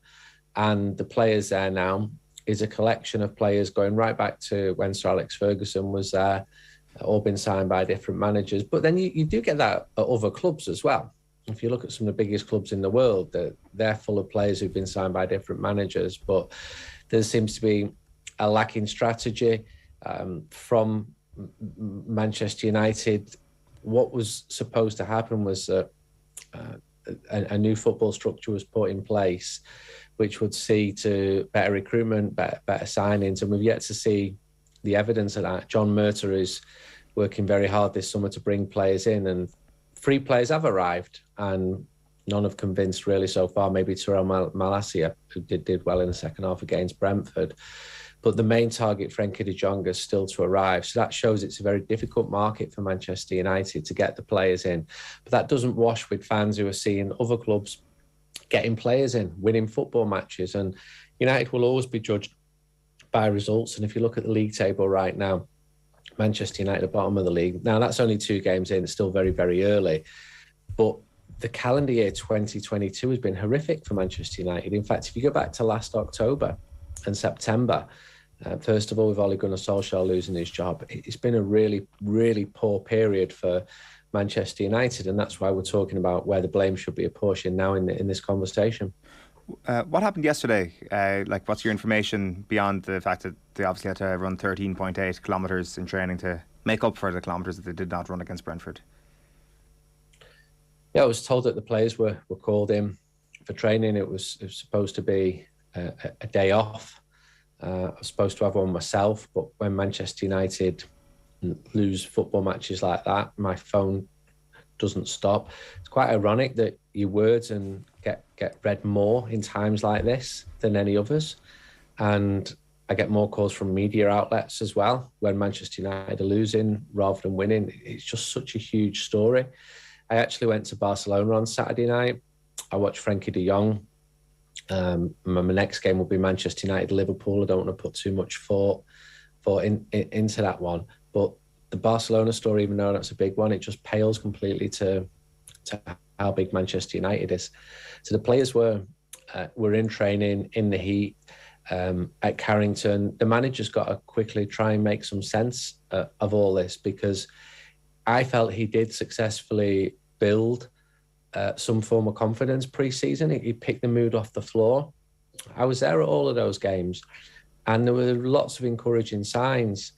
And the players there now is a collection of players going right back to when Sir Alex Ferguson was there, all been signed by different managers. But then you do get that at other clubs as well. If you look at some of the biggest clubs in the world, they're full of players who've been signed by different managers. But there seems to be a lacking strategy from Manchester United. What was supposed to happen was a new football structure was put in place, which would see to better recruitment, better signings, and we've yet to see the evidence of that. John Murtough is working very hard this summer to bring players in, and 3 players have arrived, and none have convinced really so far. Maybe Terrell Malacia, who did well in the second half against Brentford. But the main target, Frenkie de Jong, is still to arrive. So that shows it's a very difficult market for Manchester United to get the players in. But that doesn't wash with fans who are seeing other clubs getting players in, winning football matches. And United will always be judged by results. And if you look at the league table right now, Manchester United are bottom of the league. Now, that's only 2 games in. It's still very, very early. But the calendar year 2022 has been horrific for Manchester United. In fact, if you go back to last October and September, first of all, with Ole Gunnar Solskjaer losing his job, it's been a really, really poor period for Manchester United, and that's why we're talking about where the blame should be apportioned now in this conversation. What happened yesterday? What's your information beyond the fact that they obviously had to run 13.8 kilometres in training to make up for the kilometres that they did not run against Brentford? Yeah, I was told that the players were called in for training. It was supposed to be a day off. I was supposed to have one myself, but when Manchester United lose football matches like that, my phone doesn't stop. It's quite ironic that your words and get read more in times like this than any others. And I get more calls from media outlets as well when Manchester United are losing rather than winning. It's just such a huge story. I actually went to Barcelona on Saturday night. I watched Frenkie de Jong. My next game will be Manchester United-Liverpool. I don't want to put too much thought into that one. But the Barcelona story, even though that's a big one, it just pales completely to how big Manchester United is. So the players were in training in the heat at Carrington. The manager's got to quickly try and make some sense of all this, because I felt he did successfully build some form of confidence pre-season. He picked the mood off the floor. I was there at all of those games, and there were lots of encouraging signs,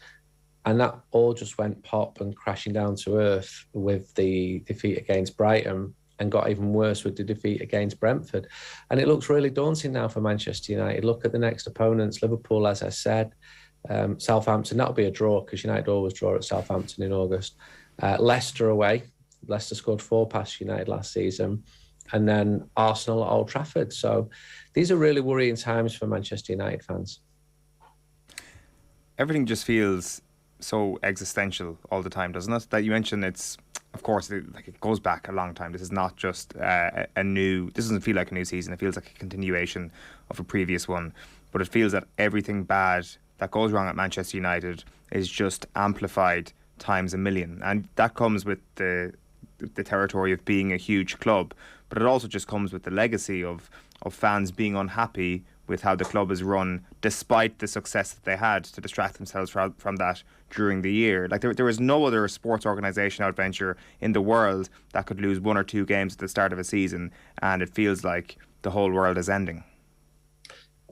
and that all just went pop and crashing down to earth with the defeat against Brighton, and got even worse with the defeat against Brentford. And it looks really daunting now for Manchester United. Look at the next opponents: Liverpool, as I said, Southampton. That'll be a draw, because United always draw at Southampton in August. Leicester away. Leicester scored 4 past United last season. and then Arsenal at Old Trafford. So these are really worrying times for Manchester United fans. Everything just feels so existential all the time, doesn't it? That you mentioned, it's, of course, it goes back a long time. This is not just this doesn't feel like a new season. It feels like a continuation of a previous one. But it feels that everything bad that goes wrong at Manchester United is just amplified times a million. And that comes with the territory of being a huge club. But it also just comes with the legacy of fans being unhappy with how the club is run, despite the success that they had, to distract themselves from that during the year. Like there is no other sports organisation outventure in the world that could lose 1 or 2 games at the start of a season, and it feels like the whole world is ending.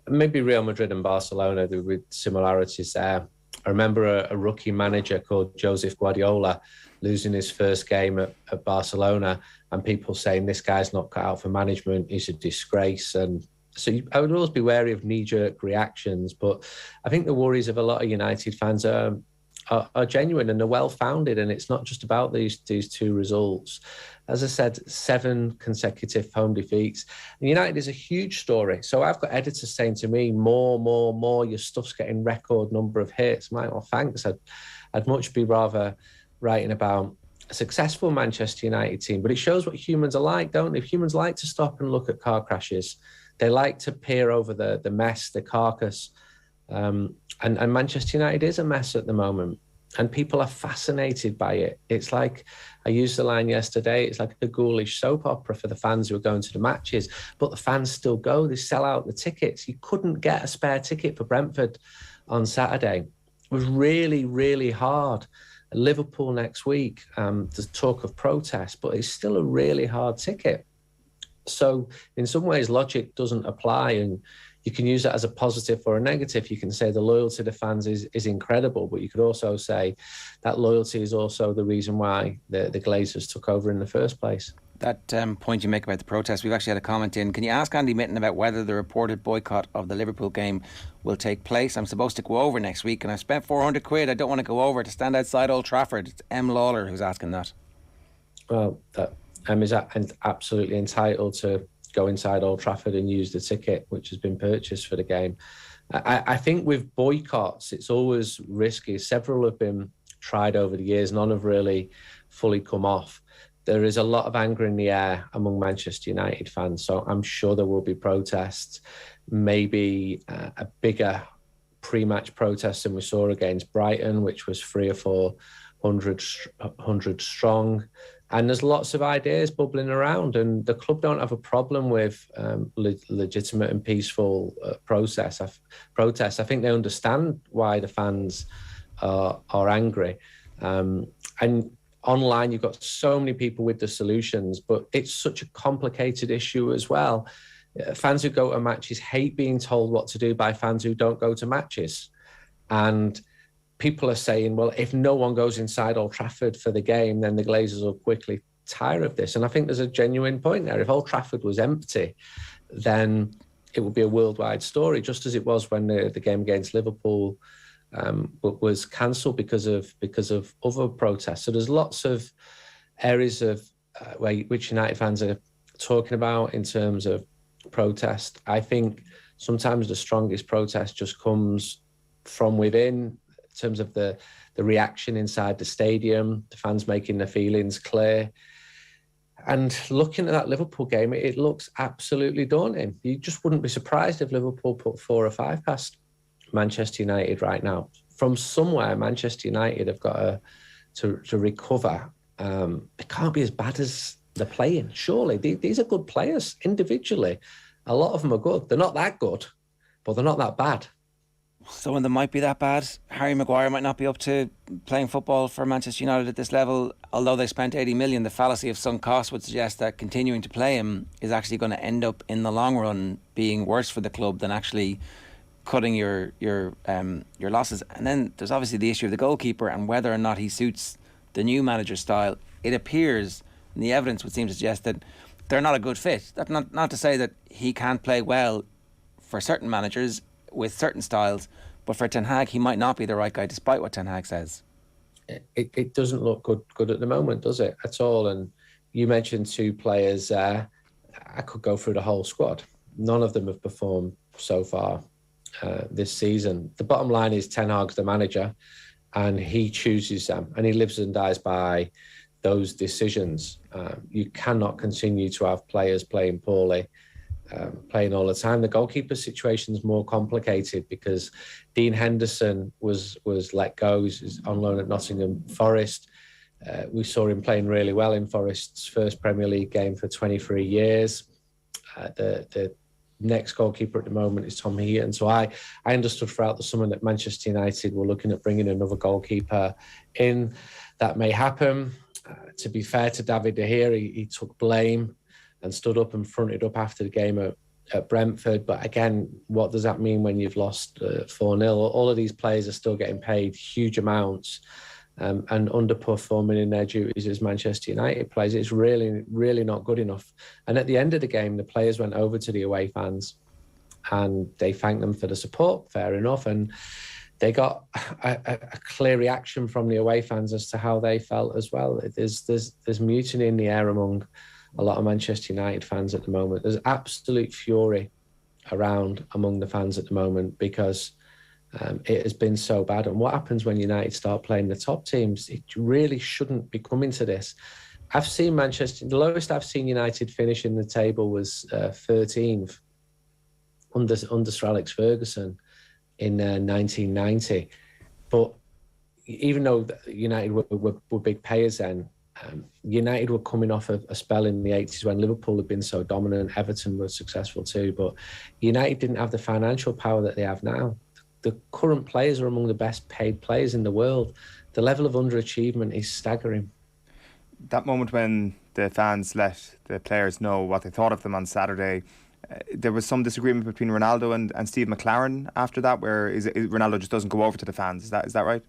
Maybe Real Madrid and Barcelona, there were similarities there. I remember a rookie manager called Josep Guardiola losing his first game at Barcelona, and people saying, this guy's not cut out for management, he's a disgrace. And so I would always be wary of knee-jerk reactions, but I think the worries of a lot of United fans are genuine and are well-founded, and it's not just about these 2 results. As I said, 7 consecutive home defeats. And United is a huge story. So I've got editors saying to me, more, your stuff's getting record number of hits. I'm like, well, thanks. I'd much be rather writing about a successful Manchester United team, but it shows what humans are like, don't they? Humans like to stop and look at car crashes. They like to peer over the mess, the carcass. And Manchester United is a mess at the moment, and people are fascinated by it. It's like, I used the line yesterday, it's like a ghoulish soap opera for the fans who are going to the matches, but the fans still go. They sell out the tickets. You couldn't get a spare ticket for Brentford on Saturday. It was really, really hard. Liverpool next week, there's talk of protest, but it's still a really hard ticket. So in some ways, logic doesn't apply, and you can use that as a positive or a negative. You can say the loyalty to the fans is incredible, but you could also say that loyalty is also the reason why the Glazers took over in the first place. That point you make about the protest, we've actually had a comment in. Can you ask Andy Mitten about whether the reported boycott of the Liverpool game will take place? I'm supposed to go over next week, and I've spent 400 quid. I don't want to go over to stand outside Old Trafford. It's M. Lawler who's asking that. Well, is absolutely entitled to go inside Old Trafford and use the ticket which has been purchased for the game. I think with boycotts, it's always risky. Several have been tried over the years. None have really fully come off. There is a lot of anger in the air among Manchester United fans, so I'm sure there will be protests, maybe a bigger pre-match protest than we saw against Brighton, which was 300 or 400 strong. And there's lots of ideas bubbling around, and the club don't have a problem with legitimate and peaceful protests. I think they understand why the fans are angry. And online, you've got so many people with the solutions, but it's such a complicated issue as well. Fans who go to matches hate being told what to do by fans who don't go to matches. And people are saying, well, if no one goes inside Old Trafford for the game, then the Glazers will quickly tire of this. And I think there's a genuine point there. If Old Trafford was empty, then it would be a worldwide story, just as it was when the game against Liverpool was cancelled because of other protests. So there's lots of areas of which United fans are talking about in terms of protest. I think sometimes the strongest protest just comes from within, in terms of the reaction inside the stadium, the fans making their feelings clear. And looking at that Liverpool game, it looks absolutely daunting. You just wouldn't be surprised if Liverpool put 4 or 5 past Manchester United right now. From somewhere, Manchester United have got to recover. It can't be as bad as they're playing, surely. These are good players individually. A lot of them are good. They're not that good, but they're not that bad. Some of them might be that bad. Harry Maguire might not be up to playing football for Manchester United at this level. Although they spent 80 million, the fallacy of sunk cost would suggest that continuing to play him is actually going to end up in the long run being worse for the club than actually cutting your losses. And then there's obviously the issue of the goalkeeper and whether or not he suits the new manager's style. It appears, and the evidence would seem to suggest, that they're not a good fit. That's not to say that he can't play well for certain managers with certain styles, but for Ten Hag, he might not be the right guy, despite what Ten Hag says. It doesn't look good at the moment, does it, at all? And you mentioned 2 players there. I could go through the whole squad. None of them have performed so far this season. The bottom line is Ten Hag's the manager, and he chooses them, and he lives and dies by those decisions. You cannot continue to have players playing poorly, playing all the time. The goalkeeper situation is more complicated because Dean Henderson was let go. He's on loan at Nottingham Forest. We saw him playing really well in Forest's first Premier League game for 23 years. The next goalkeeper at the moment is Tom Heaton. So I understood throughout the summer that Manchester United were looking at bringing another goalkeeper in. That may happen. To be fair to David De Gea, he took blame and stood up and fronted up after the game at Brentford. But again, what does that mean when you've lost 4-0? All of these players are still getting paid huge amounts and underperforming in their duties as Manchester United players. It's really, really not good enough. And at the end of the game, the players went over to the away fans and they thanked them for the support, fair enough. And they got a clear reaction from the away fans as to how they felt as well. There's mutiny in the air among a lot of Manchester United fans at the moment. There's absolute fury around among the fans at the moment because it has been so bad. And what happens when United start playing the top teams? It really shouldn't be coming to this. I've seen the lowest I've seen United finish in the table was 13th under Sir Alex Ferguson in 1990. But even though United were big payers then, United were coming off a spell in the 80s when Liverpool had been so dominant. Everton was successful too, but United didn't have the financial power that they have now. The current players are among the best paid players in the world. The level of underachievement is staggering. That moment when the fans let the players know what they thought of them on Saturday, there was some disagreement between Ronaldo and Steve McLaren after that, where Ronaldo just doesn't go over to the fans. Is that right?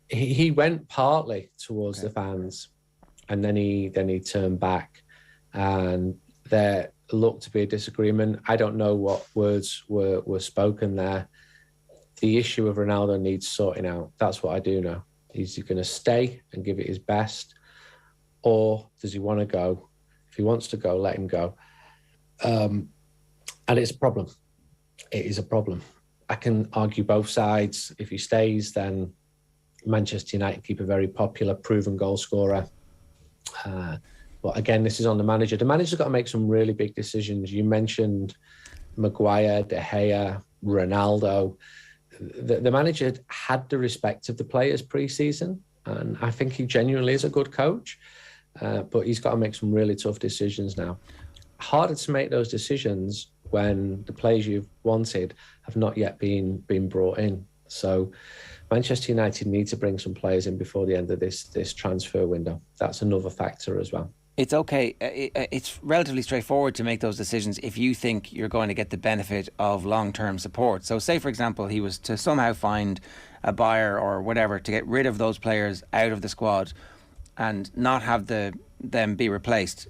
He went partly towards the fans, and then he turned back, and there looked to be a disagreement. I don't know what words were spoken there. The issue of Ronaldo needs sorting out. That's what I do know. Is he going to stay and give it his best, or does he want to go? If he wants to go, let him go. And it's a problem. It is a problem. I can argue both sides. If he stays, then Manchester United keep a very popular, proven goal scorer. But again, this is on the manager. The manager's got to make some really big decisions. You mentioned Maguire, De Gea, Ronaldo. The manager had the respect of the players pre-season, and I think he genuinely is a good coach. But he's got to make some really tough decisions now. Harder to make those decisions when the players you've wanted have not yet been brought in. So Manchester United need to bring some players in before the end of this transfer window. That's another factor as well. It's okay. It's relatively straightforward to make those decisions if you think you're going to get the benefit of long-term support. So say, for example, he was to somehow find a buyer or whatever to get rid of those players out of the squad and not have them be replaced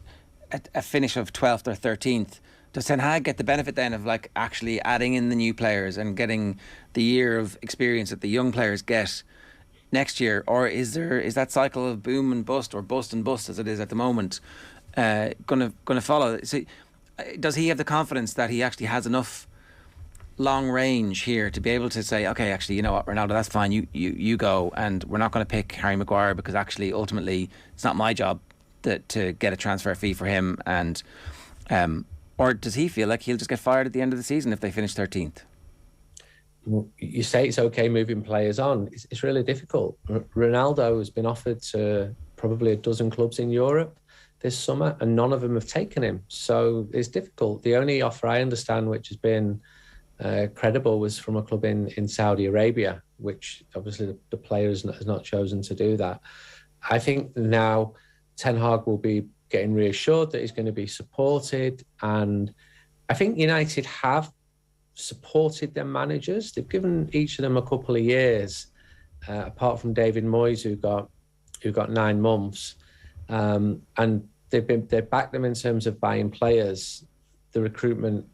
at a finish of 12th or 13th. Does Ten Hag get the benefit then of like actually adding in the new players and getting the year of experience that the young players get next year? Or is that cycle of boom and bust, or bust and bust as it is at the moment, going to follow? So, does he have the confidence that he actually has enough long range here to be able to say, okay, actually, you know what, Ronaldo, that's fine, you go, and we're not going to pick Harry Maguire because actually ultimately it's not my job to get a transfer fee for him, and or does he feel like he'll just get fired at the end of the season if they finish 13th? You say it's okay moving players on. It's really difficult. Ronaldo has been offered to probably a dozen clubs in Europe this summer, and none of them have taken him. So it's difficult. The only offer I understand which has been credible was from a club in Saudi Arabia, which obviously the player has not chosen to do that. I think now Ten Hag will be getting reassured that he's going to be supported, and I think United have supported their managers. They've given each of them a couple of years, apart from David Moyes, who got 9 months, and they've backed them in terms of buying players. The recruitment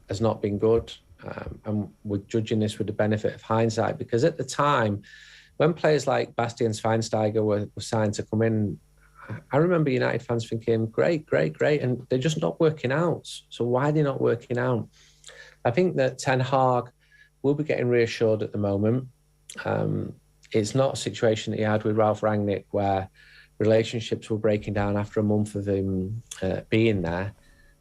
has not been good, and we're judging this with the benefit of hindsight, because at the time when players like Bastian Schweinsteiger were signed to come in, I remember United fans thinking, great, and they're just not working out. So why are they not working out? I think that Ten Hag will be getting reassured at the moment. It's not a situation that he had with Ralph Rangnick where relationships were breaking down after a month of him being there.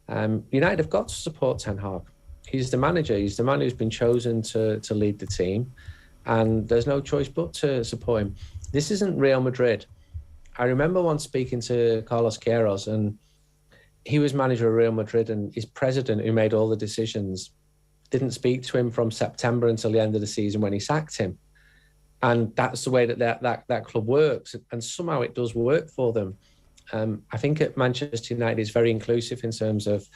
United have got to support Ten Hag. He's the manager. He's the man who's been chosen to lead the team, and there's no choice but to support him. This isn't Real Madrid. I remember once speaking to Carlos Queiroz, and he was manager of Real Madrid, and his president, who made all the decisions, didn't speak to him from September until the end of the season when he sacked him. And that's the way that club works, and somehow it does work for them. I think at Manchester United is very inclusive in terms of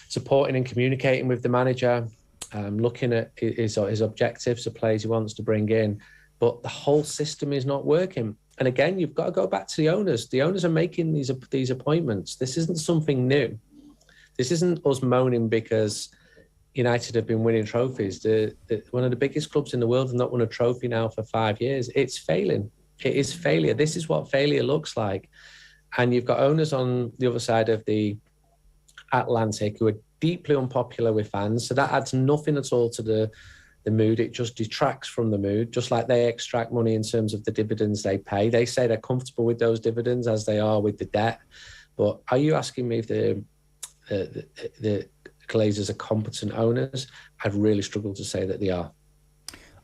supporting and communicating with the manager, looking at his objectives, the players he wants to bring in, but the whole system is not working. And again, you've got to go back to the owners. The owners are making these appointments. This isn't something new. This isn't us moaning because United have been winning trophies. One of the biggest clubs in the world have not won a trophy now for 5 years. It's failing. It is failure. This is what failure looks like. And you've got owners on the other side of the Atlantic who are deeply unpopular with fans. So that adds nothing at all to the mood. It just detracts from the mood, just like they extract money in terms of the dividends they pay. They say they're comfortable with those dividends as they are with the debt. But are you asking me if the Glazers are competent owners? I'd really struggle to say that they are.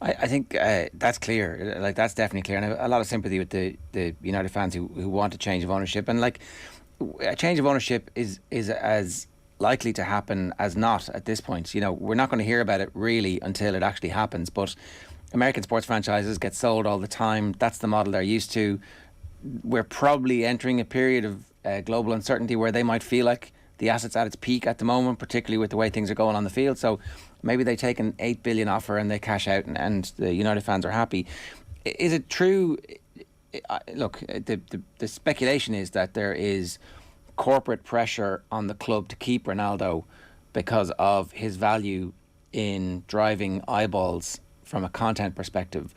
I think that's clear. Like, that's definitely clear. And I have a lot of sympathy with the United fans who want a change of ownership. And like, a change of ownership is as likely to happen as not at this point. You know, we're not going to hear about it really until it actually happens. But American sports franchises get sold all the time. That's the model they're used to. We're probably entering a period of global uncertainty where they might feel like the asset's at its peak at the moment, particularly with the way things are going on the field. So maybe they take an $8 billion offer and they cash out, and the United fans are happy. Is it true? Look, the speculation is that there is corporate pressure on the club to keep Ronaldo because of his value in driving eyeballs from a content perspective.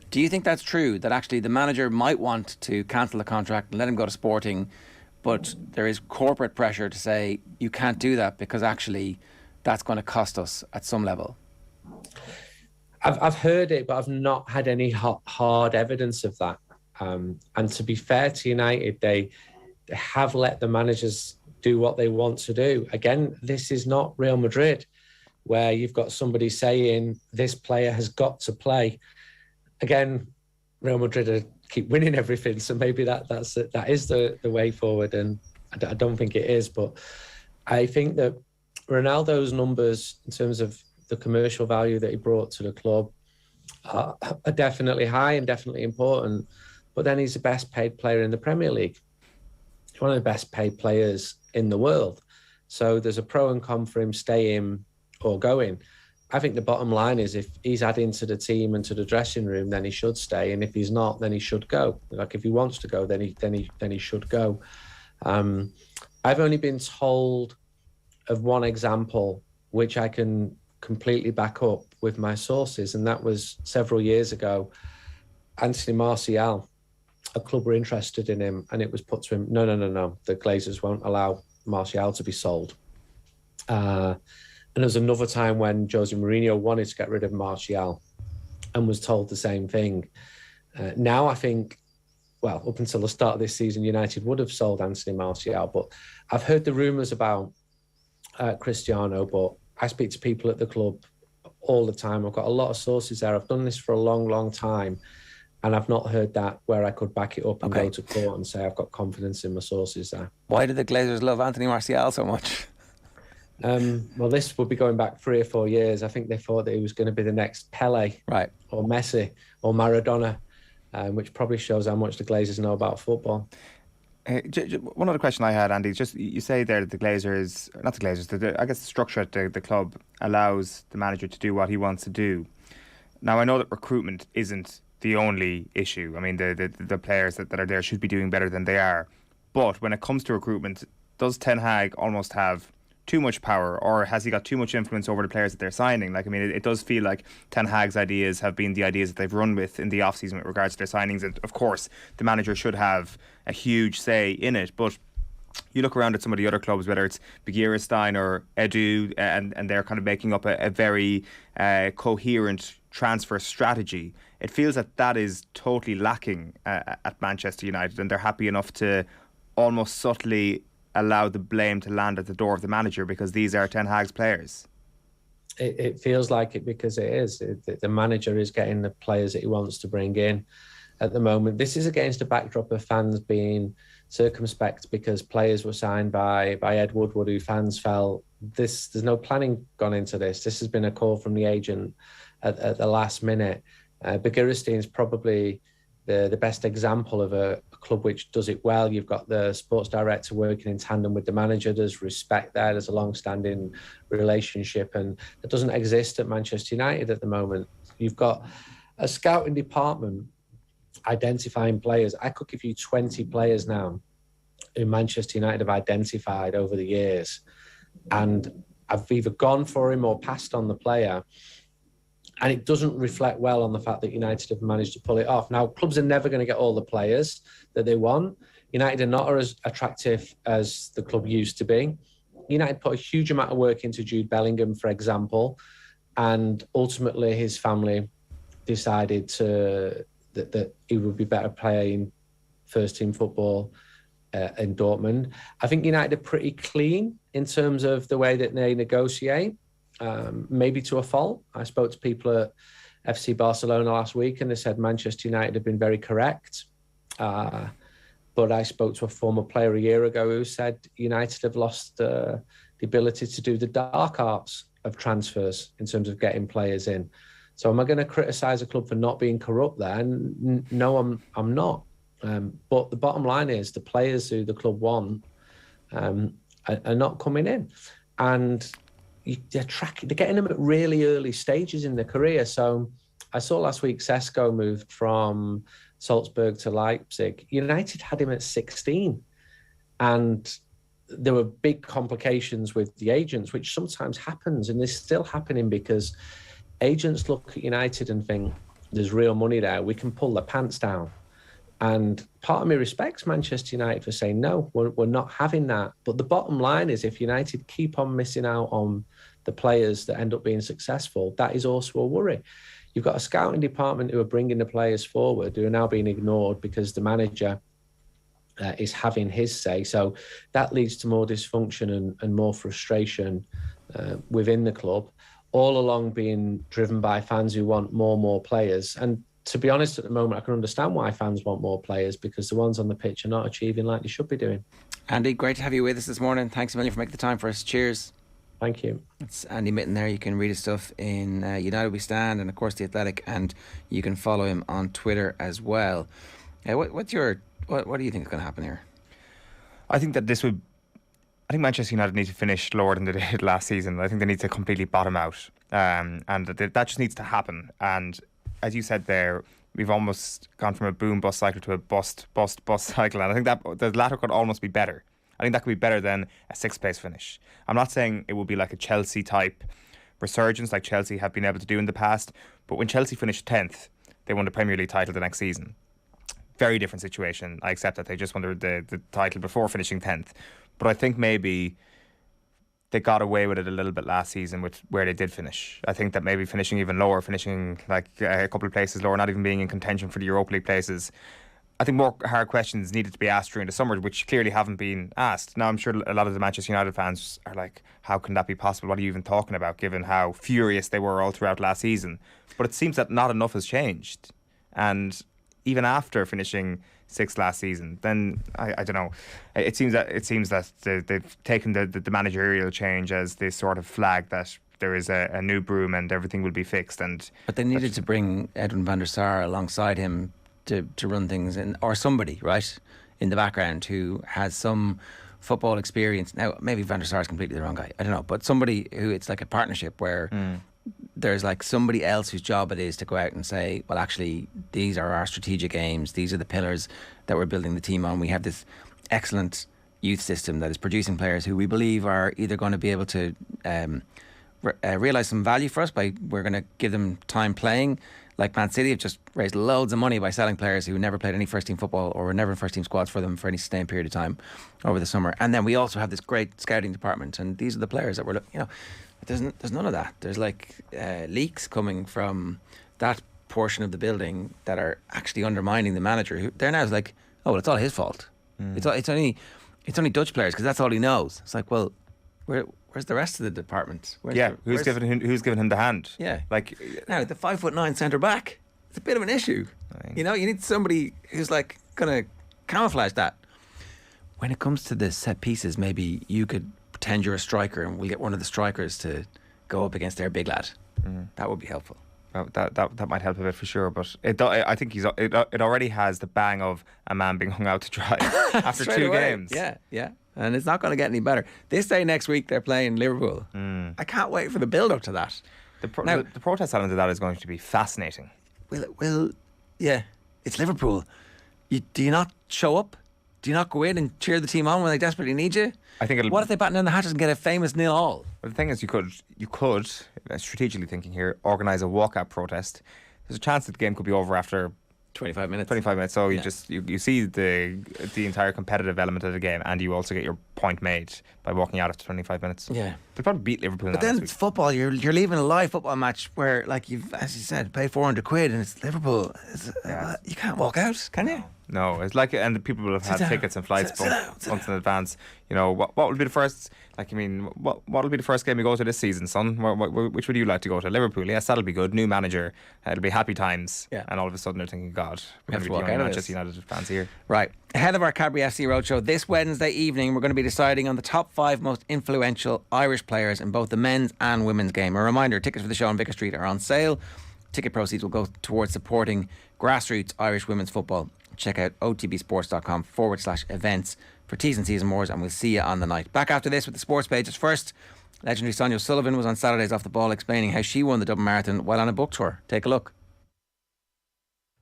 Do you think that's true, that actually the manager might want to cancel the contract and let him go to Sporting, but there is corporate pressure to say you can't do that because actually that's going to cost us at some level? I've heard it, but I've not had any hard evidence of that. And to be fair to United, they have let the managers do what they want to do. Again, this is not Real Madrid, where you've got somebody saying this player has got to play. Again, Real Madrid keep winning everything, so maybe that is the way forward, and I don't think it is. But I think that Ronaldo's numbers in terms of the commercial value that he brought to the club are definitely high and definitely important. But then he's the best paid player in the Premier League. He's one of the best paid players in the world. So there's a pro and con for him staying or going. I think the bottom line is if he's adding to the team and to the dressing room, then he should stay. And if he's not, then he should go. Like, if he wants to go, then he should go. I've only been told of one example, which I can completely back up with my sources, and that was several years ago. Anthony Martial, a club were interested in him, and it was put to him, no, the Glazers won't allow Martial to be sold. And there was another time when Jose Mourinho wanted to get rid of Martial and was told the same thing. Now I think, well, up until the start of this season, United would have sold Anthony Martial, but I've heard the rumours about Cristiano, but I speak to people at the club all the time. I've got a lot of sources there. I've done this for a long, long time, and I've not heard that where I could back it up and go to court and say I've got confidence in my sources there. Why do the Glazers love Anthony Martial so much? Well, this would be going back 3 or 4 years. I think they thought that he was going to be the next Pele, right, or Messi or Maradona, which probably shows how much the Glazers know about football. One other question I had, Andy, just you say there that the Glazers, not the Glazers, I guess the structure at the club allows the manager to do what he wants to do. Now, I know that recruitment isn't the only issue. I mean, the players that are there should be doing better than they are. But when it comes to recruitment, does Ten Hag almost have too much power, or has he got too much influence over the players that they're signing? Like, I mean, it does feel like Ten Hag's ideas have been the ideas that they've run with in the off-season with regards to their signings, and of course the manager should have a huge say in it, but you look around at some of the other clubs, whether it's Begiristain or Edu, and they're kind of making up a very coherent transfer strategy. It feels that is totally lacking at Manchester United, and they're happy enough to almost subtly allow the blame to land at the door of the manager because these are Ten Hag's players. It feels like it because it is. The manager is getting the players that he wants to bring in at the moment. This is against a backdrop of fans being circumspect because players were signed by Ed Woodward, who fans felt there's no planning gone into this. This has been a call from the agent at the last minute. Begiristain is probably the best example of a club which does it well. You've got the sports director working in tandem with the manager. There's respect there. There's a long-standing relationship, and it doesn't exist at Manchester United at the moment. You've got a scouting department identifying players. I could give you 20 players now who Manchester United have identified over the years, and I've either gone for him or passed on the player. And it doesn't reflect well on the fact that United have managed to pull it off. Now, clubs are never going to get all the players that they want. United are not as attractive as the club used to be. United put a huge amount of work into Jude Bellingham, for example, and ultimately his family decided that he would be better playing first-team football in Dortmund. I think United are pretty clean in terms of the way that they negotiate. Maybe to a fault. I spoke to people at FC Barcelona last week and they said Manchester United have been very correct. But I spoke to a former player a year ago who said United have lost the ability to do the dark arts of transfers in terms of getting players in. So am I going to criticise a club for not being corrupt there? No, I'm not. But the bottom line is the players who the club want are not coming in. And they're getting them at really early stages in their career. So I saw last week Sesko moved from Salzburg to Leipzig. United had him at 16. And there were big complications with the agents, which sometimes happens. And this is still happening because agents look at United and think, there's real money there. We can pull the pants down. And part of me respects Manchester United for saying, no, we're not having that. But the bottom line is if United keep on missing out on the players that end up being successful, that is also a worry. You've got a scouting department who are bringing the players forward who are now being ignored because the manager is having his say. So that leads to more dysfunction and more frustration within the club, all along being driven by fans who want more players. And to be honest, at the moment, I can understand why fans want more players because the ones on the pitch are not achieving like they should be doing. Andy, great to have you with us this morning. Thanks a million for making the time for us. Cheers. Thank you. It's Andy Mitten there. You can read his stuff in United We Stand and, of course, The Athletic, and you can follow him on Twitter as well. What do you think is going to happen here? I think that I think Manchester United need to finish lower than they did last season. I think they need to completely bottom out, and that just needs to happen. And as you said there, we've almost gone from a boom-bust cycle to a bust cycle. And I think that the latter could almost be better. I think that could be better than a sixth-place finish. I'm not saying it will be like a Chelsea-type resurgence like Chelsea have been able to do in the past. But when Chelsea finished 10th, they won the Premier League title the next season. Very different situation. I accept that they just won the title before finishing 10th. But I think maybe they got away with it a little bit last season with where they did finish. I think that maybe finishing even lower, finishing like a couple of places lower, not even being in contention for the Europa League places. I think more hard questions needed to be asked during the summer, which clearly haven't been asked. Now, I'm sure a lot of the Manchester United fans are like, how can that be possible? What are you even talking about, given how furious they were all throughout last season? But it seems that not enough has changed. And even after finishing sixth last season, then I don't know. It seems that they've taken the managerial change as this sort of flag that there is a new broom and everything will be fixed. But they needed to bring Edwin van der Sar alongside him to run things, or somebody right in the background who has some football experience. Now, maybe van der Sar is completely the wrong guy. I don't know, but somebody who it's like a partnership where. There's like somebody else whose job it is to go out and say, well, actually, these are our strategic aims. These are the pillars that we're building the team on. We have this excellent youth system that is producing players who we believe are either going to be able to realise some value for us by we're going to give them time playing. Like Man City have just raised loads of money by selling players who never played any first team football or were never in first team squads for them for any sustained period of time over the summer. And then we also have this great scouting department, and these are the players that we're, there's none of that. There's like leaks coming from that portion of the building that are actually undermining the manager. Who they're now like, oh, well, it's all his fault. It's only Dutch players because that's all he knows. It's like, well, where's the rest of the department? Who's giving him the hand? Yeah, like now the 5'9" centre back. It's a bit of an issue. You need somebody who's like gonna camouflage that. When it comes to the set pieces, maybe you could pretend you're a striker, and we'll get one of the strikers to go up against their big lad. That would be helpful. That might help a bit for sure, but I think it already has the bang of a man being hung out to dry after 2 games. Yeah. And it's not going to get any better. This day next week they're playing Liverpool. I can't wait for the build up to that. The protest element of that is going to be fascinating. Well, yeah, it's Liverpool. Do you not show up? Do you not go in and cheer the team on when they desperately need you? I think what if they batten down the hatches and get a famous 0-0? Well, the thing is, you could strategically thinking here, organise a walkout protest. There's a chance that the game could be over after 25 minutes. So you see the entire competitive element of the game, and you also get your point made by walking out after 25 minutes. Yeah, they'll probably beat Liverpool. But then it's football. You're leaving a live football match where, like you've, as you said, paid £400 and it's Liverpool. You can't walk out, can you? No, it's like, and the people will have had tickets and flights months in advance. What will be the first? What will be the first game you go to this season, son? Which would you like to go to? Liverpool, yes, that'll be good. New manager, it'll be happy times. Yeah. And all of a sudden they're thinking, God, we have to walk out of Manchester United fans here. Right. Ahead of our Cadbury FC Roadshow this Wednesday evening, we're going to be deciding on the top 5 most influential Irish players in both the men's and women's game. A reminder: tickets for the show on Vicar Street are on sale. Ticket proceeds will go towards supporting grassroots Irish women's football. Check out otbsports.com/events for T's and C's and more, and we'll see you on the night. Back after this with the sports pages. First, legendary Sonia O'Sullivan was on Saturdays Off the Ball explaining how she won the Dublin Marathon while on a book tour. Take a look.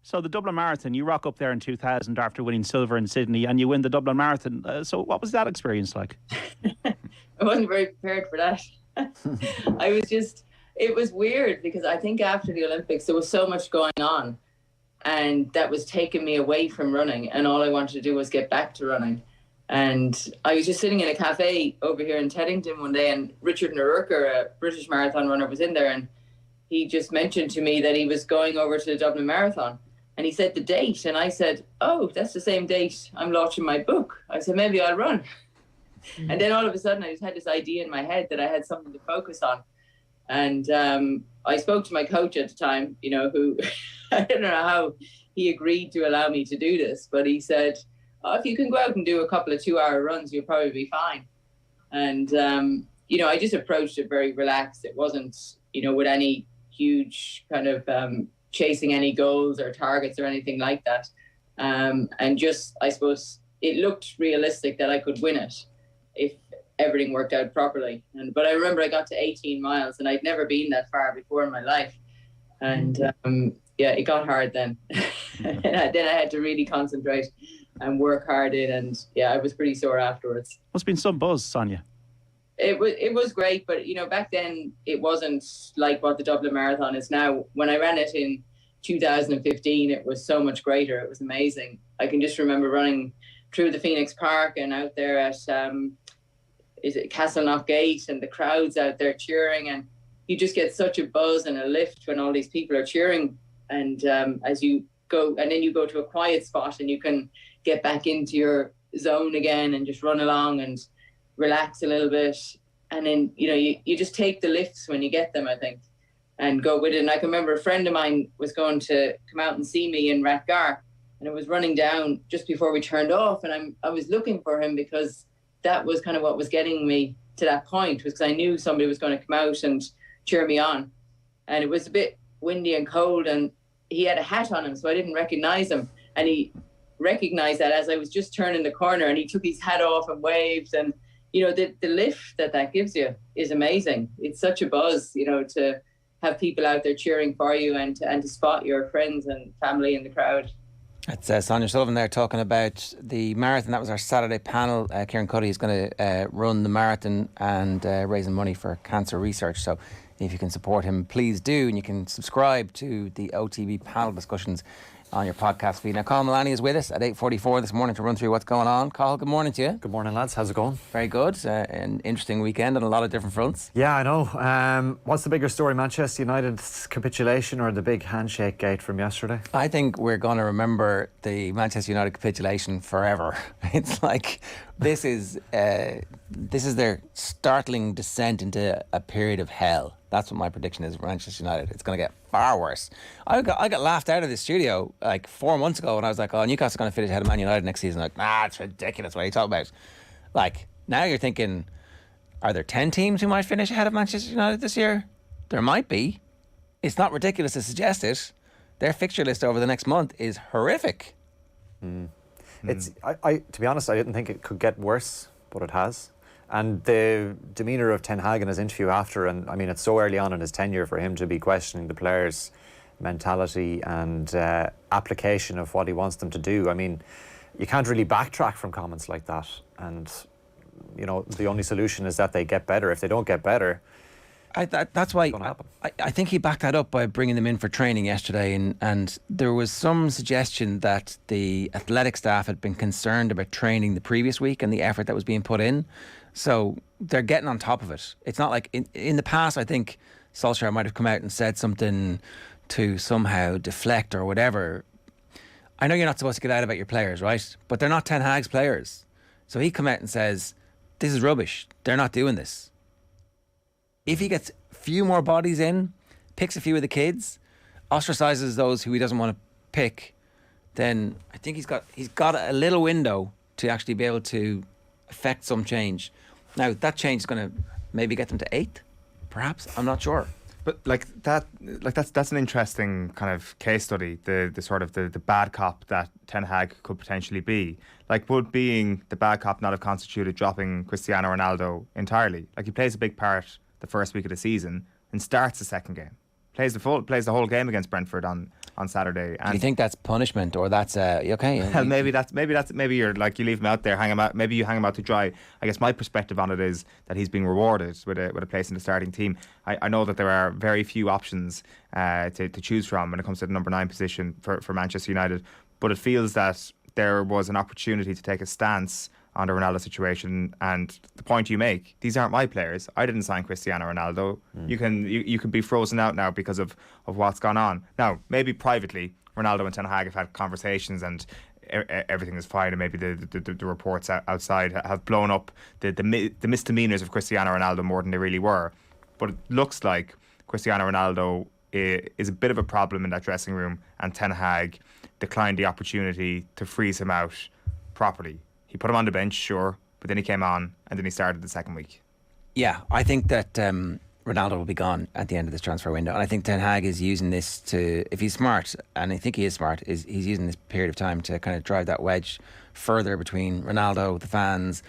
So the Dublin Marathon, you rock up there in 2000 after winning silver in Sydney, and you win the Dublin Marathon. So what was that experience like? I wasn't very prepared for that. It was weird because I think after the Olympics there was so much going on, and that was taking me away from running, and all I wanted to do was get back to running. And I was just sitting in a cafe over here in Teddington one day, and Richard Narurker, a British marathon runner, was in there, and he just mentioned to me that he was going over to the Dublin Marathon. And he said the date, and I said, oh, that's the same date I'm launching my book. I said, maybe I'll run. And then all of a sudden I just had this idea in my head that I had something to focus on. And I spoke to my coach at the time, who, I don't know how he agreed to allow me to do this, but he said, if you can go out and do a couple of 2-hour runs, you'll probably be fine. And, I just approached it very relaxed. It wasn't, with any huge kind of chasing any goals or targets or anything like that. And just, I suppose, it looked realistic that I could win it if everything worked out properly. But I remember I got to 18 miles and I'd never been that far before in my life. And it got hard then. And then I had to really concentrate and work hard in, and I was pretty sore afterwards. Must have been some buzz, Sonia. It was great, but back then it wasn't like what the Dublin Marathon is now. When I ran it in 2015, it was so much greater. It was amazing. I can just remember running through the Phoenix Park and out there at Castleknock Gate, and the crowds out there cheering, and you just get such a buzz and a lift when all these people are cheering. And as you go, and then you go to a quiet spot and you can get back into your zone again and just run along and relax a little bit. And then, you just take the lifts when you get them, I think, and go with it. And I can remember a friend of mine was going to come out and see me in Rathgar, and it was running down just before we turned off. And I was looking for him because that was kind of what was getting me to that point, was because I knew somebody was going to come out and cheer me on. And it was a bit windy and cold, and he had a hat on him, so I didn't recognize him. And he recognized that as I was just turning the corner, and he took his hat off and waved. And, the lift that gives you is amazing. It's such a buzz, to have people out there cheering for you and to spot your friends and family in the crowd. It's Sonia Sullivan there talking about the marathon. That was our Saturday panel. Kieran Cuddy is going to run the marathon and raising money for cancer research. So if you can support him, please do. And you can subscribe to the OTB panel discussions on your podcast feed. Now, Cathal Mullaney is with us at 8:44 this morning to run through what's going on. Cathal, good morning to you. Good morning, lads. How's it going? Very good. An interesting weekend on a lot of different fronts. Yeah, I know. What's the bigger story, Manchester United's capitulation or the big handshake gate from yesterday? I think we're going to remember the Manchester United capitulation forever. It's like this is their startling descent into a period of hell. That's what my prediction is for Manchester United. It's going to get far worse. I got laughed out of the studio like 4 months ago when I was like, oh, Newcastle's going to finish ahead of Man United next season. Like, nah, it's ridiculous. What are you talking about? Like, now you're thinking, are there 10 teams who might finish ahead of Manchester United this year? There might be. It's not ridiculous to suggest it. Their fixture list over the next month is horrific. It's to be honest, I didn't think it could get worse, but it has. And the demeanour of Ten Hag in his interview after, and I mean, it's so early on in his tenure for him to be questioning the players' mentality and application of what he wants them to do. I mean, you can't really backtrack from comments like that. And, you know, the only solution is that they get better. If they don't get better, that's why I think he backed that up by bringing them in for training yesterday, and there was some suggestion that the athletic staff had been concerned about training the previous week and the effort that was being put in. So they're getting on top of it. It's not like in the past, I think Solskjaer might have come out and said something to somehow deflect or whatever. I know you're not supposed to get out about your players, right? But they're not Ten Hag's players. So he come out and says, this is rubbish. They're not doing this. If he gets a few more bodies in, picks a few of the kids, ostracises those who he doesn't want to pick, then I think he's got a little window to actually be able to affect some change. Now, that change is going to maybe get them to 8th, perhaps. I'm not sure. But that's an interesting kind of case study. The sort of the bad cop that Ten Hag could potentially be. Like, would being the bad cop not have constituted dropping Cristiano Ronaldo entirely? Like, he plays a big part the first week of the season and starts the second game. Plays the whole game against Brentford on Saturday. And do you think that's punishment or that's okay? Well, maybe you're like, you leave him out there, hang him out. Maybe you hang him out to dry. I guess my perspective on it is that he's being rewarded with a place in the starting team. I know that there are very few options to choose from when it comes to the number 9 position for Manchester United, but it feels that there was an opportunity to take a stance on the Ronaldo situation. And the point you make, these aren't my players. I didn't sign Cristiano Ronaldo. You can be frozen out now because of what's gone on. Now, maybe privately, Ronaldo and Ten Hag have had conversations and everything is fine, and maybe the reports outside have blown up the misdemeanors of Cristiano Ronaldo more than they really were. But it looks like Cristiano Ronaldo is a bit of a problem in that dressing room, and Ten Hag declined the opportunity to freeze him out properly. He put him on the bench, sure, but then he came on and then he started the second week. Yeah, I think that Ronaldo will be gone at the end of this transfer window. And I think Ten Hag is using this to, if he's smart, and I think he is smart, he's using this period of time to kind of drive that wedge further between Ronaldo, the fans,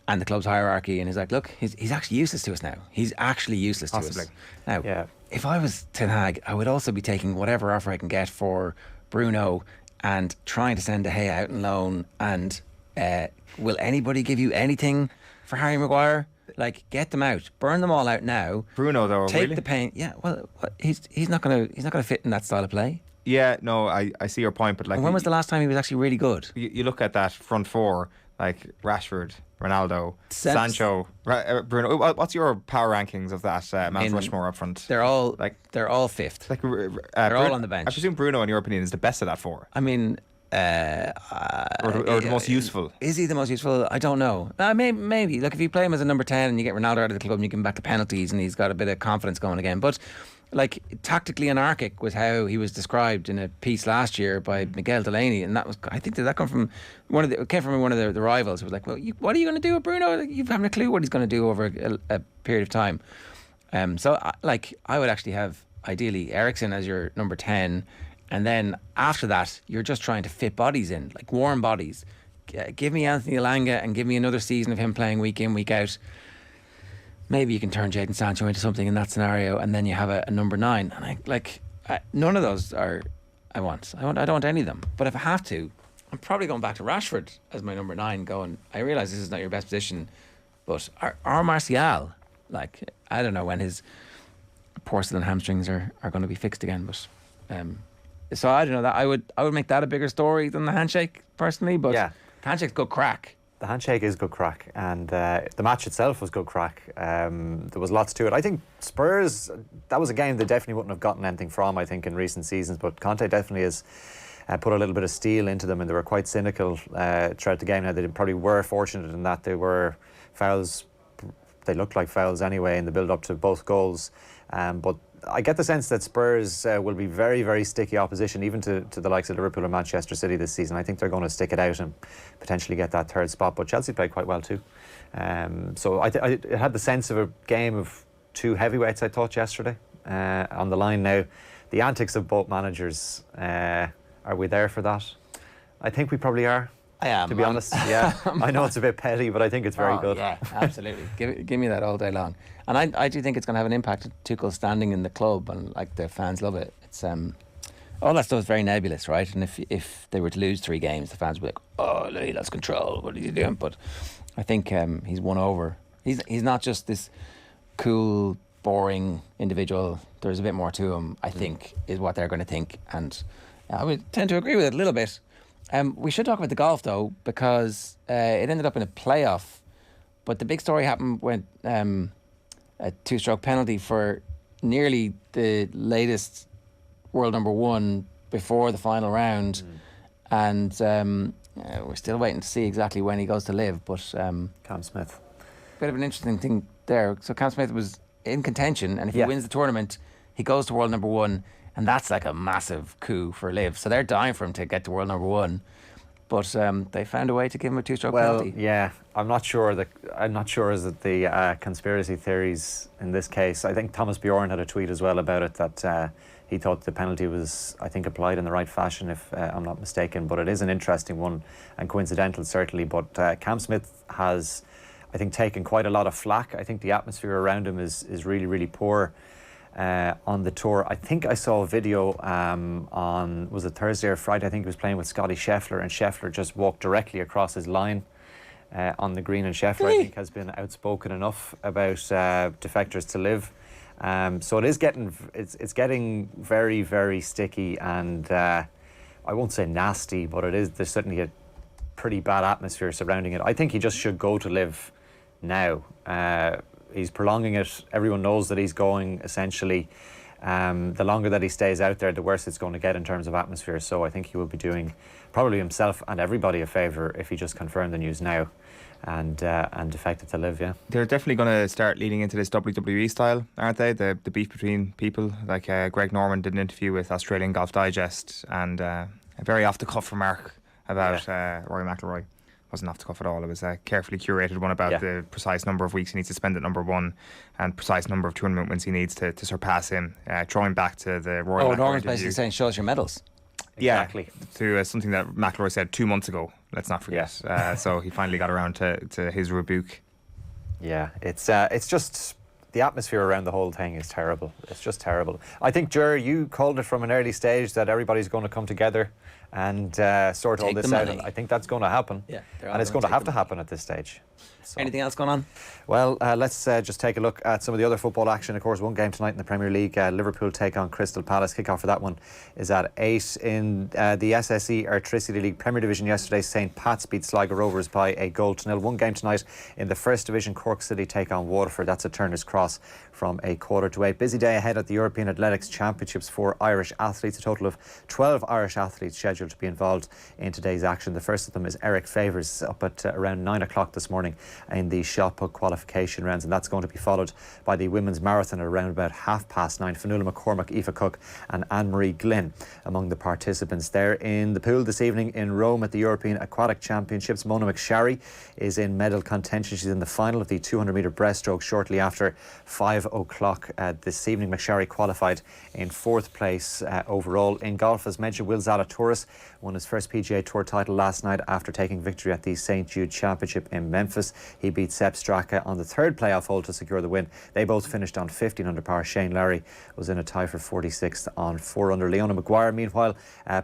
and the club's hierarchy. And he's like, look, he's actually useless to us now. He's actually useless to us. Now, if I was Ten Hag, I would also be taking whatever offer I can get for Bruno and trying to send De Gea out on loan. And will anybody give you anything for Harry Maguire? Like, get them out, burn them all out now. Bruno, though, take really? the pain. Yeah, well, he's not gonna fit in that style of play. Yeah, no, I see your point, but like, and when was the last time he was actually really good? You look at that front four, like Rashford, Ronaldo, Sancho, Bruno. What's your power rankings of that Mount Rushmore up front? They're all 5th. Like, they're all on the bench. I presume Bruno, in your opinion, is the best of that four. I mean, or the most useful. Is he the most useful? I don't know. Maybe. Look, if you play him as a number 10 and you get Ronaldo out of the club and you give him back to penalties and he's got a bit of confidence going again. But like, tactically anarchic was how he was described in a piece last year by Miguel Delaney, and that was, I think, did that come from one of the rivals who was like, well, what are you going to do with Bruno? You haven't a clue what he's going to do over a period of time. So I would actually have ideally Eriksen as your number 10. And then after that, you're just trying to fit bodies in, like warm bodies. Give me Anthony Elanga and give me another season of him playing week in, week out. Maybe you can turn Jadon Sancho into something in that scenario, and then you have a number 9. And none of those are I don't want any of them. But if I have to, I'm probably going back to Rashford as my number 9. Going, I realise this is not your best position, but our Martial, like, I don't know when his porcelain hamstrings are going to be fixed again. But so I don't know, that I would make that a bigger story than the handshake personally. But the handshake's good crack. The handshake is good crack, and the match itself was good crack. There was lots to it. I think Spurs, that was a game they definitely wouldn't have gotten anything from, I think, in recent seasons, but Conte definitely has put a little bit of steel into them, and they were quite cynical throughout the game. Now, they probably were fortunate in that they were fouls, they looked like fouls anyway in the build-up to both goals, but I get the sense that Spurs will be very, very sticky opposition, even to the likes of Liverpool or Manchester City this season. I think they're going to stick it out and potentially get that third spot. But Chelsea played quite well too. So it had the sense of a game of two heavyweights, I thought, yesterday. On the line now, the antics of both managers, are we there for that? I think we probably are. I am, to be honest. Yeah, I know it's a bit petty, but I think it's very good. Yeah, absolutely. Give me that all day long. And I do think it's going to have an impact on Tuchel's standing in the club, and like the fans love it. It's all that stuff is very nebulous, right? And if they were to lose 3 games, the fans would be like, "Oh, he lost control. What are you doing?" But I think he's won over. He's not just this cool, boring individual. There's a bit more to him, I think, is what they're going to think, and I would tend to agree with it a little bit. We should talk about the golf though, because it ended up in a playoff, but the big story happened when a 2-stroke penalty for nearly the latest world number 1 before the final round, and we're still waiting to see exactly when he goes to live. But Cam Smith, bit of an interesting thing there. So Cam Smith was in contention, and if he wins the tournament, he goes to world number 1. And that's like a massive coup for Liv. So they're dying for him to get to world number 1. But they found a way to give him a 2-stroke penalty. Well, yeah, I'm not sure is it the conspiracy theories in this case. I think Thomas Bjorn had a tweet as well about it, that he thought the penalty was, I think, applied in the right fashion, if I'm not mistaken. But it is an interesting one and coincidental, certainly. But Cam Smith has, I think, taken quite a lot of flack. I think the atmosphere around him is really, really poor. On the tour, I think I saw a video on, was it Thursday or Friday? I think he was playing with Scotty Scheffler, and Scheffler just walked directly across his line on the green, and Scheffler, I think, has been outspoken enough about defectors to Liv. So it is it's getting very, very sticky, and I won't say nasty, but there's certainly a pretty bad atmosphere surrounding it. I think he just should go to Liv now. He's prolonging it. Everyone knows that he's going, essentially. The longer that he stays out there, the worse it's going to get in terms of atmosphere. So I think he will be doing probably himself and everybody a favour if he just confirmed the news now and defected to Liv. Yeah, they're definitely going to start leading into this WWE style, aren't they? The beef between people. Like Greg Norman did an interview with Australian Golf Digest, and a very off the cuff remark about Rory McIlroy. Wasn't off the cuff at all. It was a carefully curated one about the precise number of weeks he needs to spend at number 1 and precise number of tournament wins he needs to surpass him. Throwing back to the Rory McIlroy Norman's basically saying, show us your medals. Exactly. To something that McIlroy said 2 months ago. Let's not forget. So he finally got around to his rebuke. Yeah, it's just the atmosphere around the whole thing is terrible. It's just terrible. I think, Ger, you called it from an early stage that everybody's going to come together and sort all this out. I think that's going to happen. Yeah, and it's going to have to happen at this stage. So. Anything else going on? Well, let's just take a look at some of the other football action. Of course, one game tonight in the Premier League. Liverpool take on Crystal Palace. Kick-off for that one is at 8. In the SSE Airtricity League Premier Division yesterday, St Pat's beat Sligo Rovers by 1-0. One game tonight in the First Division. Cork City take on Waterford. That's at Turner's Cross from 7:45. Busy day ahead at the European Athletics Championships for Irish athletes. A total of 12 Irish athletes scheduled to be involved in today's action. The first of them is Eric Favours, up at around 9 o'clock this morning in the shot put qualification rounds, and that's going to be followed by the women's marathon at around about 9:30. Fionnuala McCormack, Aoife Cook and Anne-Marie Glynn among the participants there. In the pool this evening in Rome at the European Aquatic Championships, Mona McSharry is in medal contention. She's in the final of the 200 metre breaststroke shortly after 5 o'clock this evening. McSharry qualified in 4th place overall. In golf, as mentioned, Will Zalatoris won his first PGA Tour title last night after taking victory at the St Jude Championship in Memphis. He beat Sepp Straka on the third playoff hole to secure the win. They both finished on 15 under par. Shane Lowry was in a tie for 46th on 4 under. Leona Maguire, meanwhile,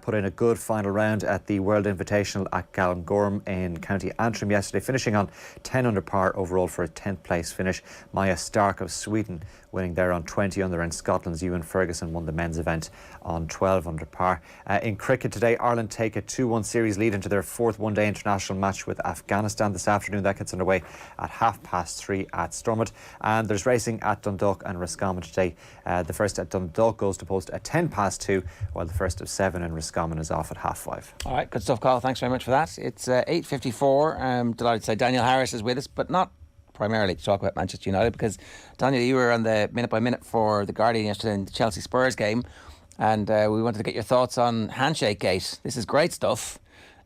put in a good final round at the World Invitational at Gallangorm in County Antrim yesterday, finishing on 10 under par overall for a 10th place finish. Maja Stark of Sweden winning there on 20 under, and Scotland's Ewan Ferguson won the men's event on 12 under par. In cricket today, Ireland take a 2-1 series lead into their fourth one-day international match with Afghanistan this afternoon. That gets underway at 3:30 at Stormont. And there's racing at Dundalk and Roscommon today. The first at Dundalk goes to post at 2:10, while the first of 7 in Roscommon is off at 5:30. All right, good stuff, Carl. Thanks very much for that. It's 8:54. I'm delighted to say Daniel Harris is with us, but not primarily to talk about Manchester United, because Daniel, you were on the minute by minute for the Guardian yesterday in the Chelsea Spurs game, and we wanted to get your thoughts on Handshake Gate. This is great stuff.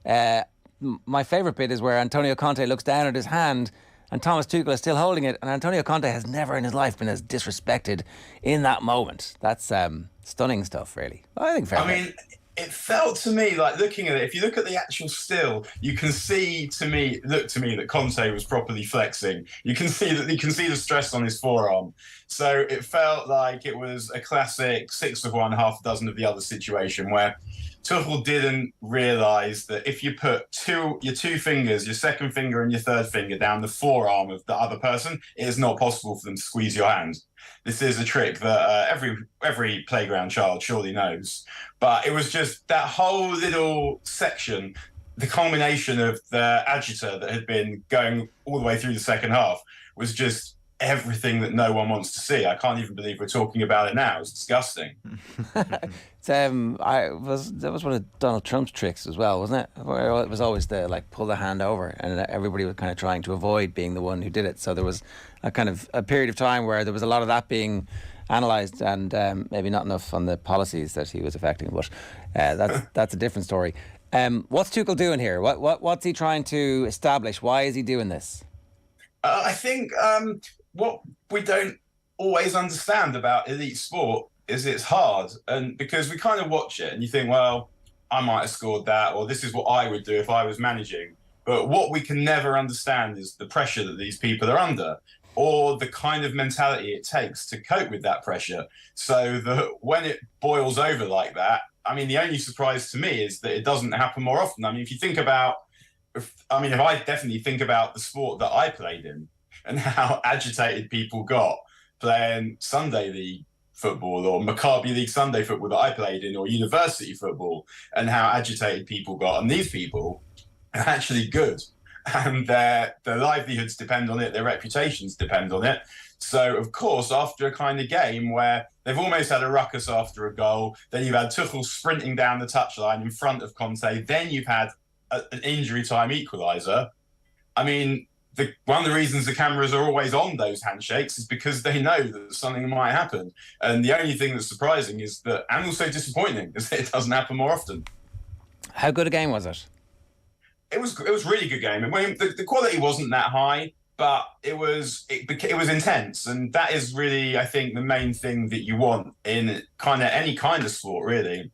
My favourite bit is where Antonio Conte looks down at his hand and Thomas Tuchel is still holding it, and Antonio Conte has never in his life been as disrespected in that moment. That's stunning stuff, really. I think fair play. It felt to me like, looking at it, if you look at the actual still, you can see that Conte was properly flexing. You can see the stress on his forearm. So it felt like it was a classic 6 of one, half a dozen of the other situation, where Tuchel didn't realise that if you put your two fingers, your second finger and your third finger down the forearm of the other person, it is not possible for them to squeeze your hand. This is a trick that every playground child surely knows. But it was just that whole little section, the culmination of the agita that had been going all the way through the second half, was just everything that no one wants to see. I can't even believe we're talking about it now. It's disgusting. That was one of Donald Trump's tricks as well, wasn't it? Where it was always the pull the hand over, and everybody was kind of trying to avoid being the one who did it. So there was a kind of a period of time where there was a lot of that being analysed, and maybe not enough on the policies that he was affecting. But that's a different story. What's Tuchel doing here? What's he trying to establish? Why is he doing this? I think what we don't always understand about elite sport is it's hard, and because we kind of watch it and you think, well, I might have scored that, or this is what I would do if I was managing. But what we can never understand is the pressure that these people are under, or the kind of mentality it takes to cope with that pressure. So that when it boils over like that, the only surprise to me is that it doesn't happen more often. If you think about, if I definitely think about the sport that I played in and how agitated people got playing Sunday League football or Maccabi League Sunday football that I played in, or university football, and how agitated people got. And these people are actually good, and their livelihoods depend on it, their reputations depend on it. So, of course, after a kind of game where they've almost had a ruckus after a goal, then you've had Tuchel sprinting down the touchline in front of Conte, then you've had an injury time equaliser. One of the reasons the cameras are always on those handshakes is because they know that something might happen. And the only thing that's surprising is that, and also disappointing, is that it doesn't happen more often. How good a game was it? It was a really good game. The quality wasn't that high, but it was intense, and that is really, I think, the main thing that you want in kind of any kind of sport, really.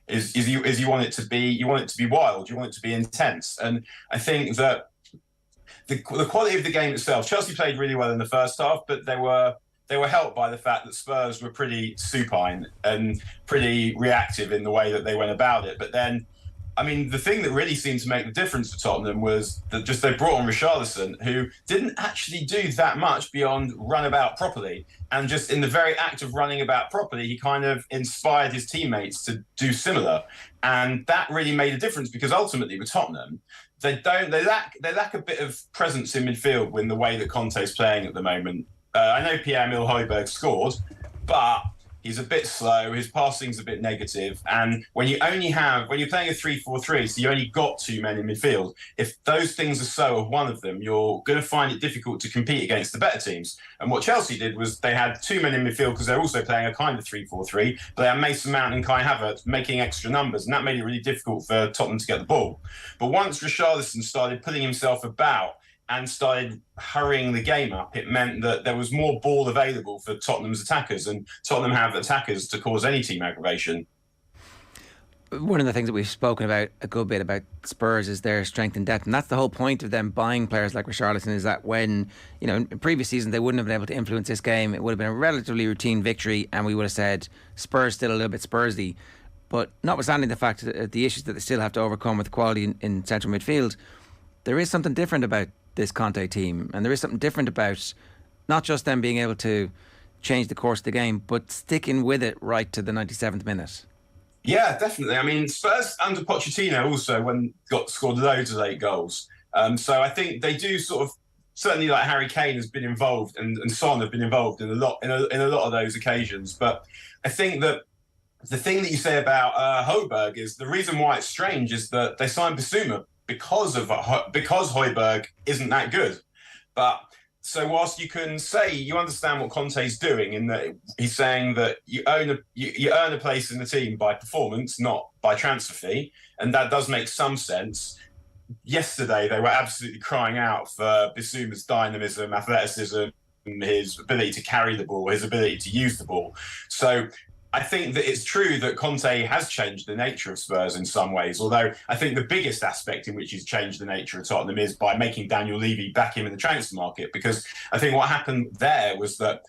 Is you want it to be wild, you want it to be intense, and I think that the quality of the game itself. Chelsea played really well in the first half, but they were helped by the fact that Spurs were pretty supine and pretty reactive in the way that they went about it. But then, the thing that really seemed to make the difference for Tottenham was that just they brought on Richarlison, who didn't actually do that much beyond run about properly. And just in the very act of running about properly, he kind of inspired his teammates to do similar. And that really made a difference, because ultimately with Tottenham, they lack a bit of presence in midfield in the way that Conte's playing at the moment. I know Pierre-Emile Højbjerg scored, but he's a bit slow, his passing's a bit negative, and when you're playing a 3-4-3, so you only got 2 men in midfield, if those things are so of one of them, you're going to find it difficult to compete against the better teams. And what Chelsea did was they had 2 men in midfield because they're also playing a kind of 3-4-3, but they had Mason Mount and Kai Havertz making extra numbers, and that made it really difficult for Tottenham to get the ball. But once Richarlison started putting himself about and started hurrying the game up, it meant that there was more ball available for Tottenham's attackers, and Tottenham have attackers to cause any team aggravation. one of the things that we've spoken about a good bit about Spurs is their strength and depth, and that's the whole point of them buying players like Richarlison, is that when, you know, in previous seasons they wouldn't have been able to influence this game. It would have been a relatively routine victory and we would have said Spurs still a little bit Spursy. But notwithstanding the fact that the issues that they still have to overcome with quality in central midfield, there is something different about this Conte team, and there is something different about not just them being able to change the course of the game, but sticking with it right to the 97th minute. Yeah, definitely. I mean, Spurs under Pochettino also scored loads of late goals. So I think they do sort of, certainly like Harry Kane has been involved and Son have been involved in a lot of those occasions. But I think that the thing that you say about Højbjerg is the reason why it's strange is that they signed Bissouma because Højbjerg isn't that good. But so whilst you can say you understand what Conte's doing in that he's saying that you earn a place in the team by performance, not by transfer fee, and that does make some sense. Yesterday they were absolutely crying out for Bissouma's dynamism, athleticism, his ability to carry the ball, his ability to use the ball. So I think that it's true that Conte has changed the nature of Spurs in some ways, although I think the biggest aspect in which he's changed the nature of Tottenham is by making Daniel Levy back him in the transfer market, because I think what happened there was that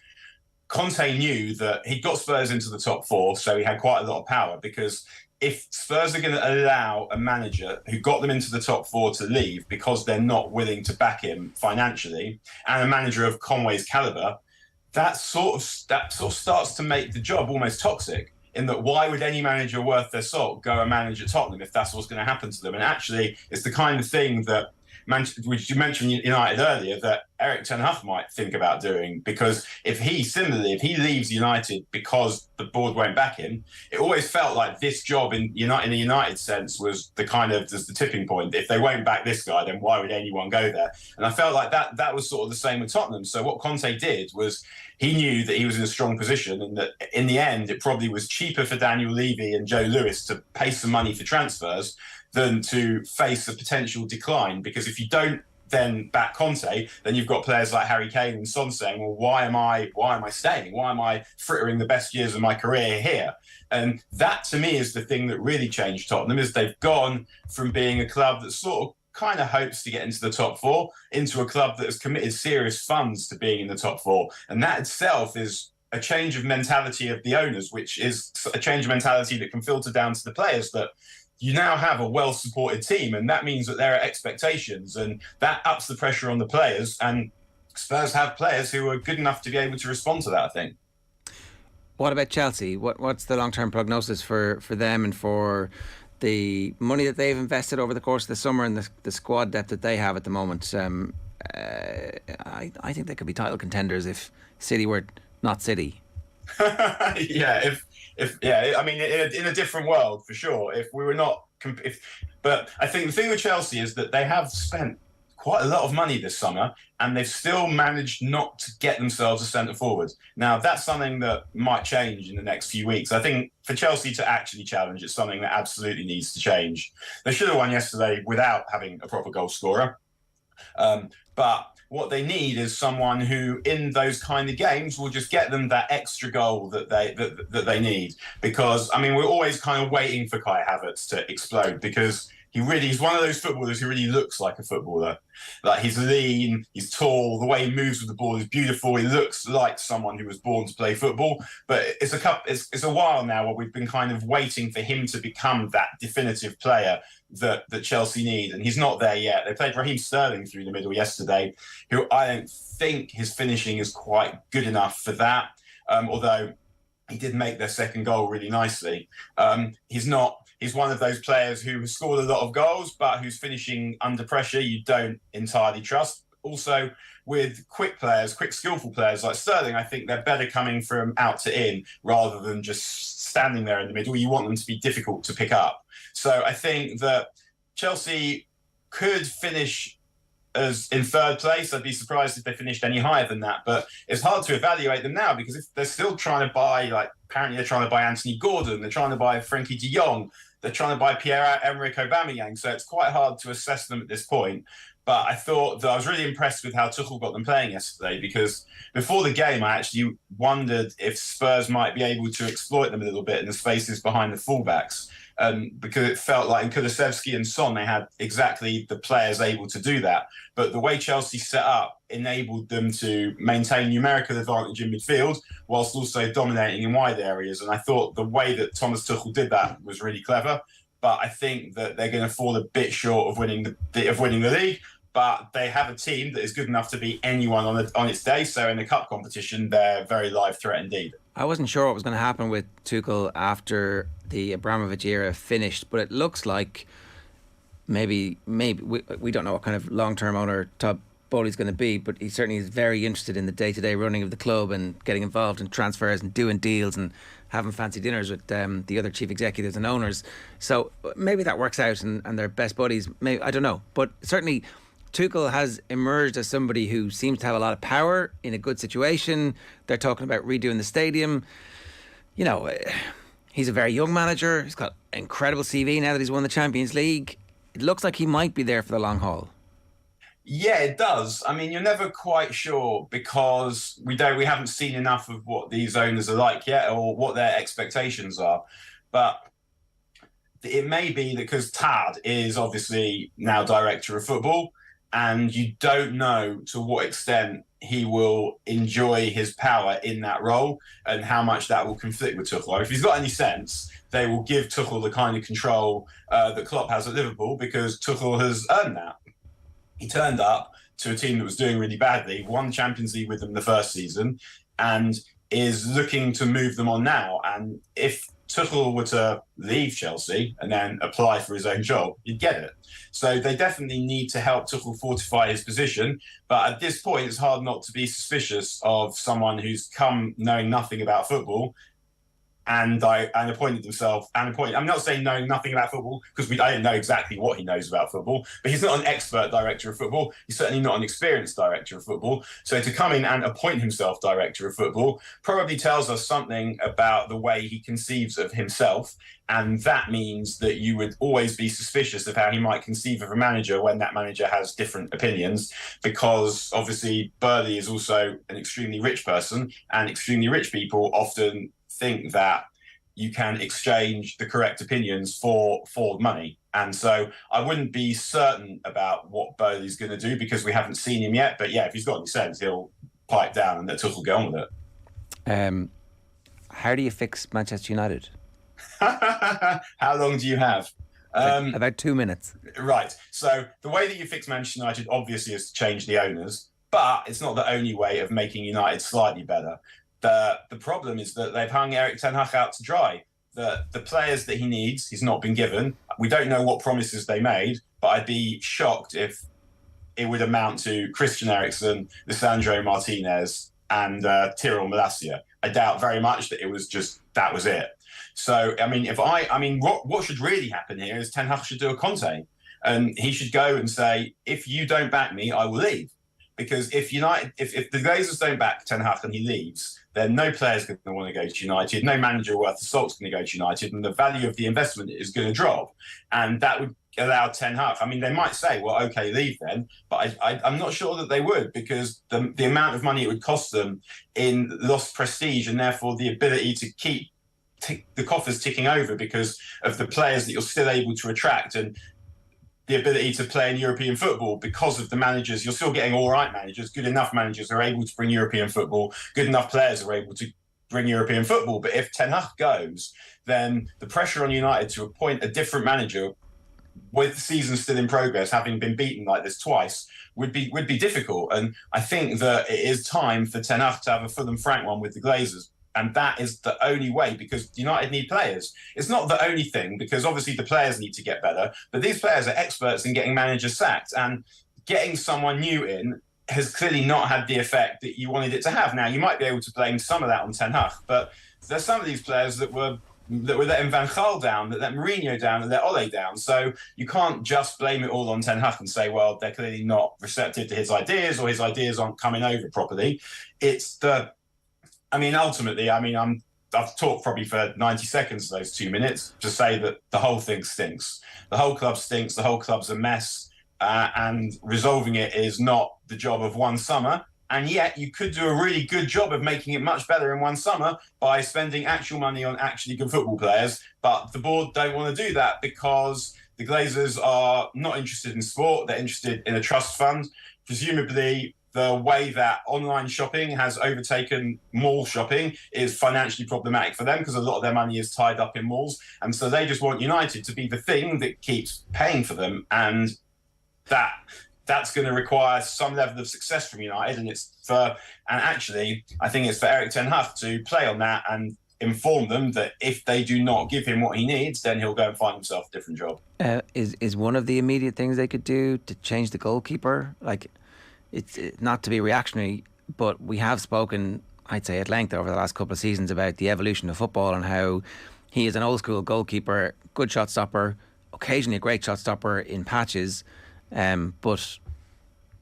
Conte knew that he got Spurs into the top four, so he had quite a lot of power, because if Spurs are going to allow a manager who got them into the top four to leave because they're not willing to back him financially, and a manager of Conway's calibre, that sort of starts to make the job almost toxic, in that why would any manager worth their salt go and manage at Tottenham if that's what's going to happen to them? And actually, it's the kind of thing that, which you mentioned United earlier, that Erik ten Hag might think about doing, because if he leaves United because the board won't back him, it always felt like this job in a United sense was the tipping point. If they won't back this guy, then why would anyone go there? And I felt like that was sort of the same with Tottenham. So what Conte did was he knew that he was in a strong position, and that in the end it probably was cheaper for Daniel Levy and Joe Lewis to pay some money for transfers than to face a potential decline. Because if you don't then back Conte, then you've got players like Harry Kane and Son saying, well, why am I staying? Why am I frittering the best years of my career here? And that, to me, is the thing that really changed Tottenham, is they've gone from being a club that sort of kind of hopes to get into the top four into a club that has committed serious funds to being in the top four. And that itself is a change of mentality of the owners, which is a change of mentality that can filter down to the players, that you now have a well-supported team, and that means that there are expectations, and that ups the pressure on the players, and Spurs have players who are good enough to be able to respond to that, I think. What about Chelsea? What's the long-term prognosis for them and for the money that they've invested over the course of the summer and the squad depth that they have at the moment? I think they could be title contenders if City were not City. I mean, in a different world, for sure. If we were not, but I think the thing with Chelsea is that they have spent quite a lot of money this summer, and they've still managed not to get themselves a centre forward. Now, that's something that might change in the next few weeks. I think for Chelsea to actually challenge, it's something that absolutely needs to change. They should have won yesterday without having a proper goal scorer, but what they need is someone who, in those kind of games, will just get them that extra goal that they need. Because, I mean, we're always kind of waiting for Kai Havertz to explode, because he's one of those footballers who really looks like a footballer. Like, he's lean, he's tall, the way he moves with the ball is beautiful. He looks like someone who was born to play football. But it's a while now where we've been kind of waiting for him to become that definitive player that Chelsea need, and he's not there yet. They played Raheem Sterling through the middle yesterday, who I don't think his finishing is quite good enough for that, although he did make their second goal really nicely. He's one of those players who has scored a lot of goals, but whose finishing under pressure you don't entirely trust. Also, with quick, skillful players like Sterling, I think they're better coming from out to in rather than just standing there in the middle. You want them to be difficult to pick up. So I think that Chelsea could finish as in third place. I'd be surprised if they finished any higher than that. But it's hard to evaluate them now, because if they're still trying to buy, apparently they're trying to buy Anthony Gordon, they're trying to buy Frankie de Jong, they're trying to buy Pierre-Emerick Aubameyang. So it's quite hard to assess them at this point. But I thought that I was really impressed with how Tuchel got them playing yesterday, because before the game, I actually wondered if Spurs might be able to exploit them a little bit in the spaces behind the fullbacks. because it felt like in Kulusevski and Son, they had exactly the players able to do that. But the way Chelsea set up enabled them to maintain numerical advantage in midfield whilst also dominating in wide areas. And I thought the way that Thomas Tuchel did that was really clever. But I think that they're going to fall a bit short of winning the league. But they have a team that is good enough to beat anyone on its day. So in the cup competition, they're a very live threat indeed. I wasn't sure what was going to happen with Tuchel after the Abramovich era finished, but it looks like maybe we don't know what kind of long-term owner Todd Bowley's going to be, but he certainly is very interested in the day-to-day running of the club and getting involved in transfers and doing deals and having fancy dinners with the other chief executives and owners. So maybe that works out and they're best buddies. Maybe, I don't know, but certainly Tuchel has emerged as somebody who seems to have a lot of power in a good situation. They're talking about redoing the stadium. You know, he's a very young manager. He's got an incredible CV now that he's won the Champions League. It looks like he might be there for the long haul. Yeah, it does. I mean, you're never quite sure because we haven't seen enough of what these owners are like yet or what their expectations are. But it may be that because Tad is obviously now director of football, and you don't know to what extent he will enjoy his power in that role and how much that will conflict with Tuchel. If he's got any sense, they will give Tuchel the kind of control that Klopp has at Liverpool because Tuchel has earned that. He turned up to a team that was doing really badly, won the Champions League with them the first season, and is looking to move them on now. And if Tuchel were to leave Chelsea and then apply for his own job, you'd get it. So they definitely need to help Tuchel fortify his position. But at this point, it's hard not to be suspicious of someone who's come knowing nothing about football and appointed himself. I'm not saying knowing nothing about football because I don't know exactly what he knows about football, but he's not an expert director of football. He's certainly not an experienced director of football. So to come in and appoint himself director of football probably tells us something about the way he conceives of himself. And that means that you would always be suspicious of how he might conceive of a manager when that manager has different opinions, because obviously Burley is also an extremely rich person, and extremely rich people often think that you can exchange the correct opinions for money. And so I wouldn't be certain about what Bowley's going to do because we haven't seen him yet. But yeah, if he's got any sense, he'll pipe down and let Tuchel go on with it. How do you fix Manchester United? How long do you have? About 2 minutes. Right. So the way that you fix Manchester United obviously is to change the owners, but it's not the only way of making United slightly better. The problem is that they've hung Erik ten Hag out to dry. The players that he needs, he's not been given. We don't know what promises they made, but I'd be shocked if it would amount to Christian Eriksen, Lisandro Martinez, and Tyrell Malacia. I doubt very much that it was just that was it. So I mean, what should really happen here is Ten Hag should do a Conte, and he should go and say, if you don't back me, I will leave. Because if the Glazers don't back Ten Hag and he leaves, then no player's going to want to go to United, no manager worth the salt's going to go to United, and the value of the investment is going to drop. And that would allow Ten Hag. I mean, they might say, well, okay, leave then, but I'm not sure that they would, because the amount of money it would cost them in lost prestige and therefore the ability to keep the coffers ticking over because of the players that you're still able to attract and the ability to play in European football because of the managers. You're still getting all right managers, good enough managers are able to bring European football, good enough players are able to bring European football. But if Ten Hag goes, then the pressure on United to appoint a different manager with the season still in progress, having been beaten like this twice, would be difficult. And I think that it is time for Ten Hag to have a full and frank one with the Glazers. And that is the only way, because United need players. It's not the only thing, because obviously the players need to get better, but these players are experts in getting managers sacked, and getting someone new in has clearly not had the effect that you wanted it to have. Now, you might be able to blame some of that on Ten Hag, but there's some of these players that were letting Van Gaal down, that let Mourinho down, that let Ole down. So you can't just blame it all on Ten Hag and say, well, they're clearly not receptive to his ideas or his ideas aren't coming over properly. Ultimately, I've talked probably for 90 seconds of those 2 minutes to say that the whole thing stinks. The whole club stinks. The whole club's a mess. And resolving it is not the job of one summer. And yet you could do a really good job of making it much better in one summer by spending actual money on actually good football players. But the board don't want to do that because the Glazers are not interested in sport. They're interested in a trust fund. Presumably, the way that online shopping has overtaken mall shopping is financially problematic for them because a lot of their money is tied up in malls. And so they just want United to be the thing that keeps paying for them. And that's going to require some level of success from United. And actually, I think it's for Erik ten Hag to play on that and inform them that if they do not give him what he needs, then he'll go and find himself a different job. Is one of the immediate things they could do to change the goalkeeper? Like, it's not to be reactionary, but we have spoken, I'd say, at length over the last couple of seasons about the evolution of football and how he is an old school goalkeeper, good shot stopper, occasionally a great shot stopper in patches, but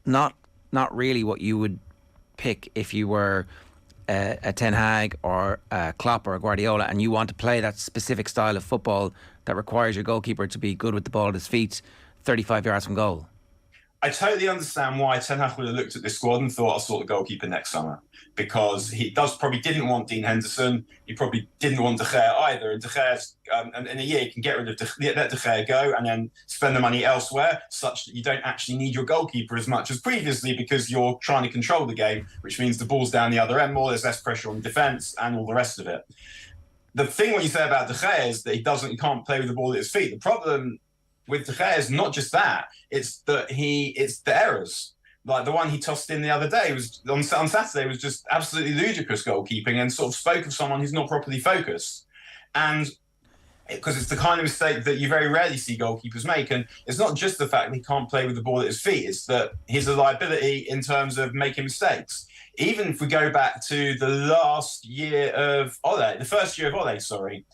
not really what you would pick if you were a Ten Hag or a Klopp or a Guardiola and you want to play that specific style of football that requires your goalkeeper to be good with the ball at his feet 35 yards from goal. I totally understand why Ten Hag would have looked at this squad and thought, I'll sort the goalkeeper next summer, because he probably didn't want Dean Henderson. He probably didn't want De Gea either. And De Gea's, in a year, you can get rid of let De Gea go and then spend the money elsewhere, such that you don't actually need your goalkeeper as much as previously because you're trying to control the game, which means the ball's down the other end more, there's less pressure on defence and all the rest of it. The thing when you say about De Gea is that he can't play with the ball at his feet. The problem with De Gea is not just that; it's the errors. Like the one he tossed in the other day was on Saturday was just absolutely ludicrous goalkeeping and sort of spoke of someone who's not properly focused. And because it's the kind of mistake that you very rarely see goalkeepers make. And it's not just the fact that he can't play with the ball at his feet; it's that he's a liability in terms of making mistakes. Even if we go back to the last year of Ole, the first year of Ole, sorry,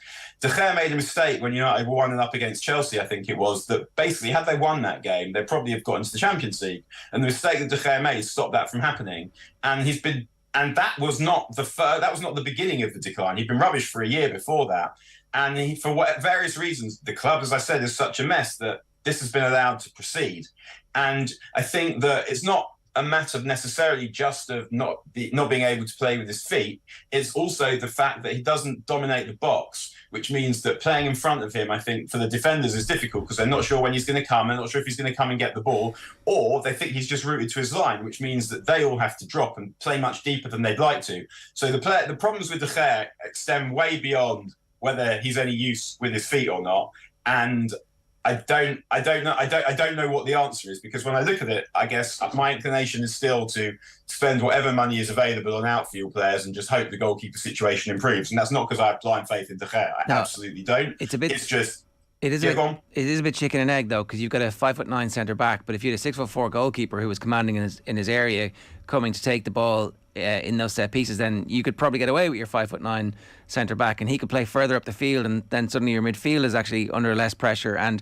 De Gea made a mistake when United were 1-0 against Chelsea, I think it was, that basically had they won that game, they'd probably have got into the Champions League. And the mistake that De Gea made stopped that from happening. And that was not the beginning of the decline. He'd been rubbish for a year before that. And for various reasons, the club, as I said, is such a mess that this has been allowed to proceed. And I think that it's not a matter necessarily just of not being able to play with his feet. It's also the fact that he doesn't dominate the box, which means that playing in front of him, I think, for the defenders is difficult because they're not sure when he's going to come. They're not sure if he's going to come and get the ball, or they think he's just rooted to his line, which means that they all have to drop and play much deeper than they'd like to. So the problems with De Gea extend way beyond whether he's any use with his feet or not. And I don't know what the answer is, because when I look at it, I guess my inclination is still to spend whatever money is available on outfield players and just hope the goalkeeper situation improves. And that's not because I have blind faith in De Gea. I absolutely don't. It's just it is a bit chicken and egg though, because you've got a 5'9" centre back, but if you had a 6'4" goalkeeper who was commanding in his area, coming to take the ball in those set pieces, then you could probably get away with your 5'9" centre back, and he could play further up the field, and then suddenly your midfield is actually under less pressure, and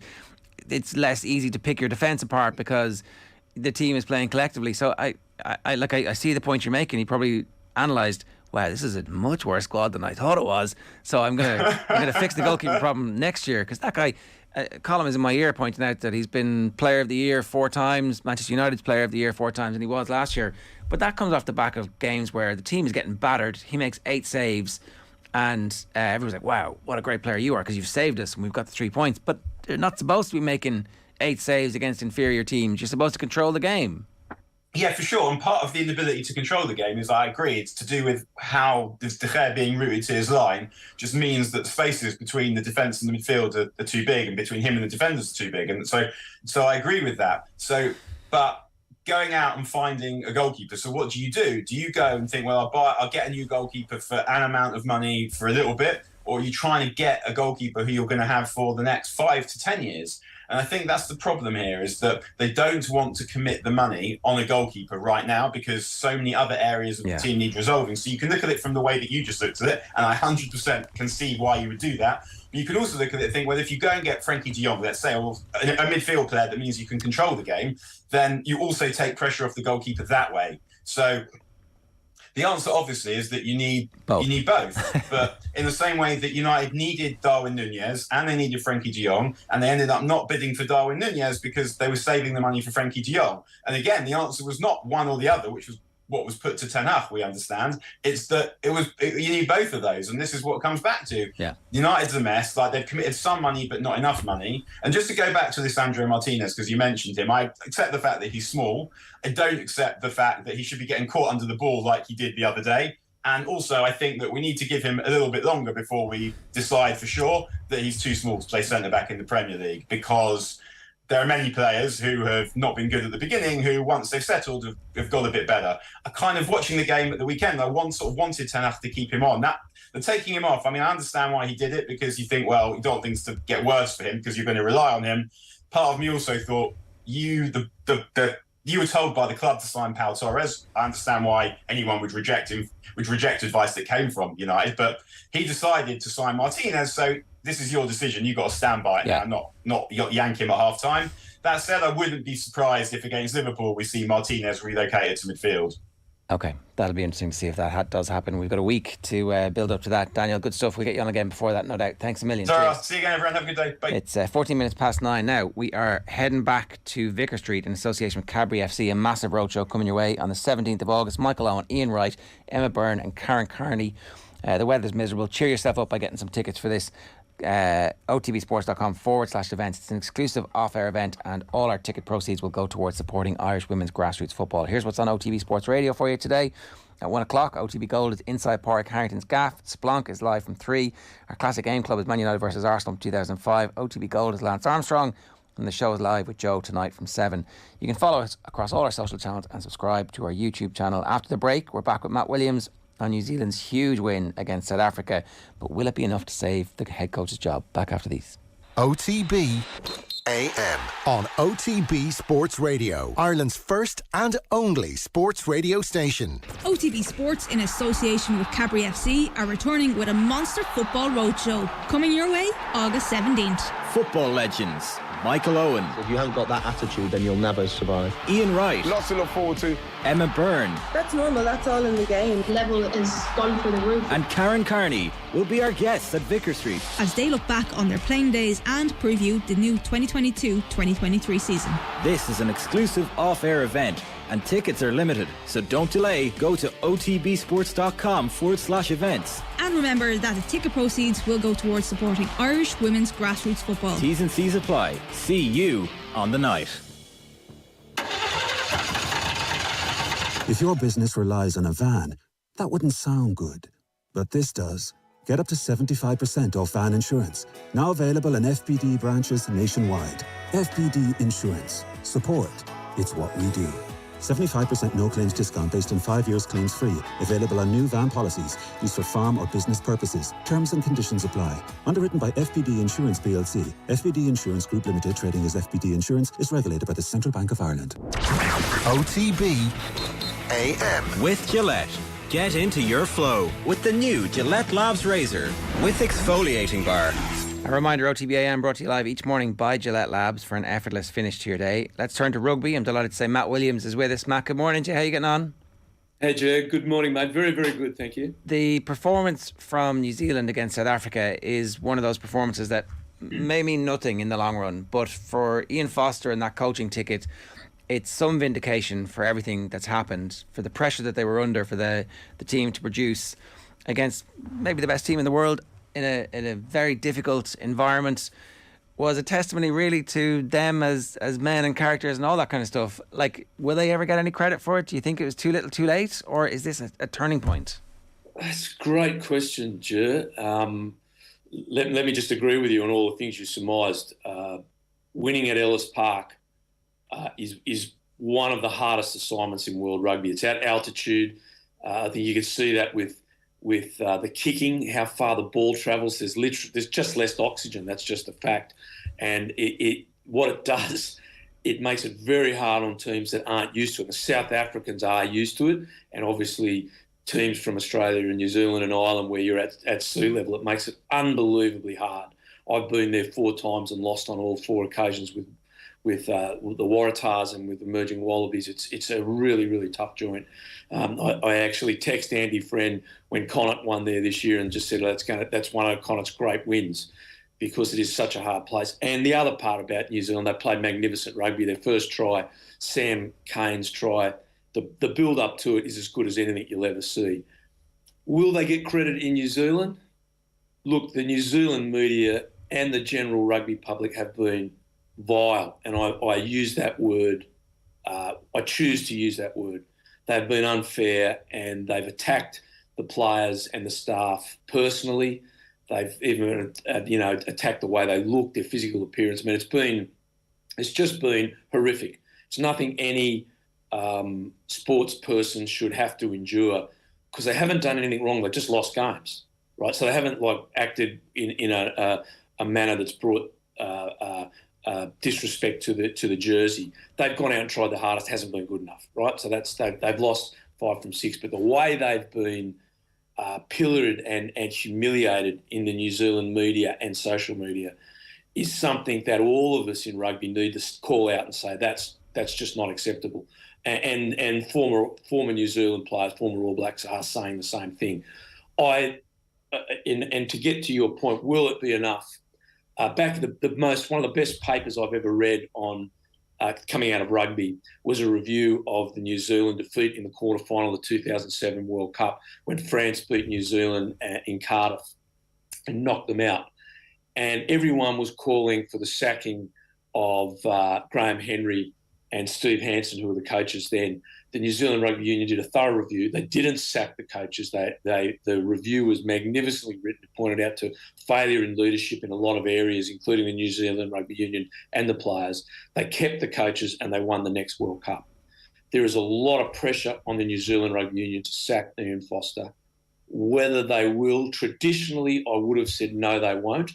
it's less easy to pick your defence apart because the team is playing collectively. So I see the point you're making. He probably analysed, wow, this is a much worse squad than I thought it was. So I'm gonna fix the goalkeeper problem next year, because that guy, Colin is in my ear pointing out that he's been Player of the Year 4 times, Manchester United's Player of the Year 4 times, and he was last year. But that comes off the back of games where the team is getting battered. He makes 8 saves, and everyone's like, wow, what a great player you are, because you've saved us and we've got the 3 points. But they're not supposed to be making 8 saves against inferior teams. You're supposed to control the game. Yeah, for sure. And part of the inability to control the game is, I agree, it's to do with how this De Gea being rooted to his line just means that the spaces between the defence and the midfield are too big, and between him and the defenders are too big. And so I agree with that. But going out and finding a goalkeeper, so what do? Do you go and think, well, I'll get a new goalkeeper for an amount of money for a little bit, or are you trying to get a goalkeeper who you're going to have for the next 5 to 10 years? And I think that's the problem here, is that they don't want to commit the money on a goalkeeper right now because so many other areas of the team need resolving. So you can look at it from the way that you just looked at it, and I 100% can see why you would do that. But you can also look at it and think, well, if you go and get Frenkie de Jong, let's say, a midfield player that means you can control the game, then you also take pressure off the goalkeeper that way. So the answer, obviously, is that you need both. But in the same way that United needed Darwin Núñez and they needed Frenkie de Jong, and they ended up not bidding for Darwin Núñez because they were saving the money for Frenkie de Jong. And again, the answer was not one or the other, which was what was put to Ten Hag, we understand. It's that you need both of those, and this is what it comes back to. Yeah. United's a mess. Like, they've committed some money, but not enough money. And just to go back to Lisandro Martinez, because you mentioned him, I accept the fact that he's small. I don't accept the fact that he should be getting caught under the ball like he did the other day. And also, I think that we need to give him a little bit longer before we decide for sure that he's too small to play centre-back in the Premier League, because there are many players who have not been good at the beginning who, once they've settled, have got a bit better. I kind of, watching the game at the weekend, I wanted Ten Hag to keep him on. And taking him off, I mean, I understand why he did it, because you think, well, you don't want things to get worse for him because you're going to rely on him. Part of me also thought, you were told by the club to sign Pau Torres. I understand why anyone would reject advice that came from United, but he decided to sign Martinez. So this is your decision. You've got to stand by it now, not yank him at half time. That said, I wouldn't be surprised if against Liverpool we see Martinez relocated to midfield. Okay, that'll be interesting to see if that does happen. We've got a week to build up to that. Daniel, good stuff. We'll get you on again before that, no doubt. Thanks a million. Sarah, see you again, everyone. Have a good day. Bye. It's 14 minutes past 9 now. We are heading back to Vicar Street in association with Cadbury FC. A massive roadshow coming your way on the 17th of August. Michael Owen, Ian Wright, Emma Byrne and Karen Carney. The weather's miserable. Cheer yourself up by getting some tickets for this. OTBsports.com/events. It's an exclusive off-air event, and all our ticket proceeds will go towards supporting Irish women's grassroots football. Here's what's on OTB Sports Radio for you today. At 1 o'clock, OTB Gold is inside Pádraig Harrington's gaff. Splonk is live from 3. Our classic aim club is Man United versus Arsenal from 2005. OTB Gold is Lance Armstrong, and the show is live with Joe tonight from 7. You can follow us across all our social channels and subscribe to our YouTube channel. After the break, we're back with Matt Williams on New Zealand's huge win against South Africa. But will it be enough to save the head coach's job? Back after these. OTB AM on OTB Sports Radio, Ireland's first and only sports radio station. OTB Sports, in association with Cadbury FC, are returning with a monster football roadshow. Coming your way August 17th. Football legends Michael Owen. If you haven't got that attitude, then you'll never survive. Ian Wright. Lots to look forward to. Emma Byrne. That's normal, that's all in the game. Level is gone for the roof. And Karen Carney will be our guests at Vicar Street as they look back on their playing days and preview the new 2022-2023 season. This is an exclusive off-air event, and tickets are limited, so don't delay. Go to otbsports.com/events. And remember that the ticket proceeds will go towards supporting Irish women's grassroots football. T's and C's apply. See you on the night. If your business relies on a van, that wouldn't sound good. But this does. Get up to 75% off van insurance. Now available in FBD branches nationwide. FBD Insurance. Support. It's what we do. 75% no claims discount based on 5 years claims free. Available on new van policies. Used for farm or business purposes. Terms and conditions apply. Underwritten by FBD Insurance PLC. FBD Insurance Group Limited, trading as FBD Insurance, is regulated by the Central Bank of Ireland. OTB AM with Gillette. Get into your flow with the new Gillette Labs Razor with exfoliating bar. A reminder, OTB AM brought to you live each morning by Gillette Labs for an effortless finish to your day. Let's turn to rugby. I'm delighted to say Matt Williams is with us. Matt, good morning to you. How are you getting on? Hey, Ger. Good morning, mate. Very, very good. Thank you. The performance from New Zealand against South Africa is one of those performances that may mean nothing in the long run, but for Ian Foster and that coaching ticket, it's some vindication for everything that's happened, for the pressure that they were under, for the team to produce against maybe the best team in the world in a very difficult environment, was a testimony really to them as men and characters and all that kind of stuff. Like, will they ever get any credit for it? Do you think it was too little too late, or is this a turning point? That's a great question, Ger. Let me just agree with you on all the things you surmised. Winning at Ellis Park is one of the hardest assignments in world rugby. It's at altitude. I think you can see that with the kicking, how far the ball travels. There's just less oxygen. That's just a fact. And what it does, it makes it very hard on teams that aren't used to it. The South Africans are used to it, and obviously teams from Australia and New Zealand and Ireland where you're at sea level, it makes it unbelievably hard. I've been there 4 times and lost on all 4 occasions with the Waratahs and with emerging Wallabies. It's a really, really tough joint. I actually text Andy Friend when Connacht won there this year and just said that's one of Connacht's great wins, because it is such a hard place. And the other part about New Zealand, they played magnificent rugby. Their first try, Sam Kane's try, the build up to it is as good as anything you'll ever see. Will they get credit in New Zealand? Look, the New Zealand media and the general rugby public have been vile, and I use that word. I choose to use that word. They've been unfair, and they've attacked the players and the staff personally. They've even, attacked the way they look, their physical appearance. I mean, it's just been horrific. It's nothing any sports person should have to endure, because they haven't done anything wrong. They've just lost games, right? So they haven't acted in a manner that's brought disrespect to the jersey. They've gone out and tried the hardest, hasn't been good enough, right? So they've lost 5 from 6. But the way they've been pillared and humiliated in the New Zealand media and social media is something that all of us in rugby need to call out and say that's just not acceptable. And former New Zealand players, former All Blacks are saying the same thing. And to get to your point, will it be enough? Back at one of the best papers I've ever read on coming out of rugby was a review of the New Zealand defeat in the quarterfinal of the 2007 World Cup when France beat New Zealand in Cardiff and knocked them out. And everyone was calling for the sacking of Graham Henry and Steve Hansen, who were the coaches then. The New Zealand Rugby Union did a thorough review. They didn't sack the coaches. The review was magnificently written. It pointed out to failure in leadership in a lot of areas, including the New Zealand Rugby Union and the players. They kept the coaches and they won the next World Cup. There is a lot of pressure on the New Zealand Rugby Union to sack Ian Foster. Whether they will, traditionally, I would have said no, they won't.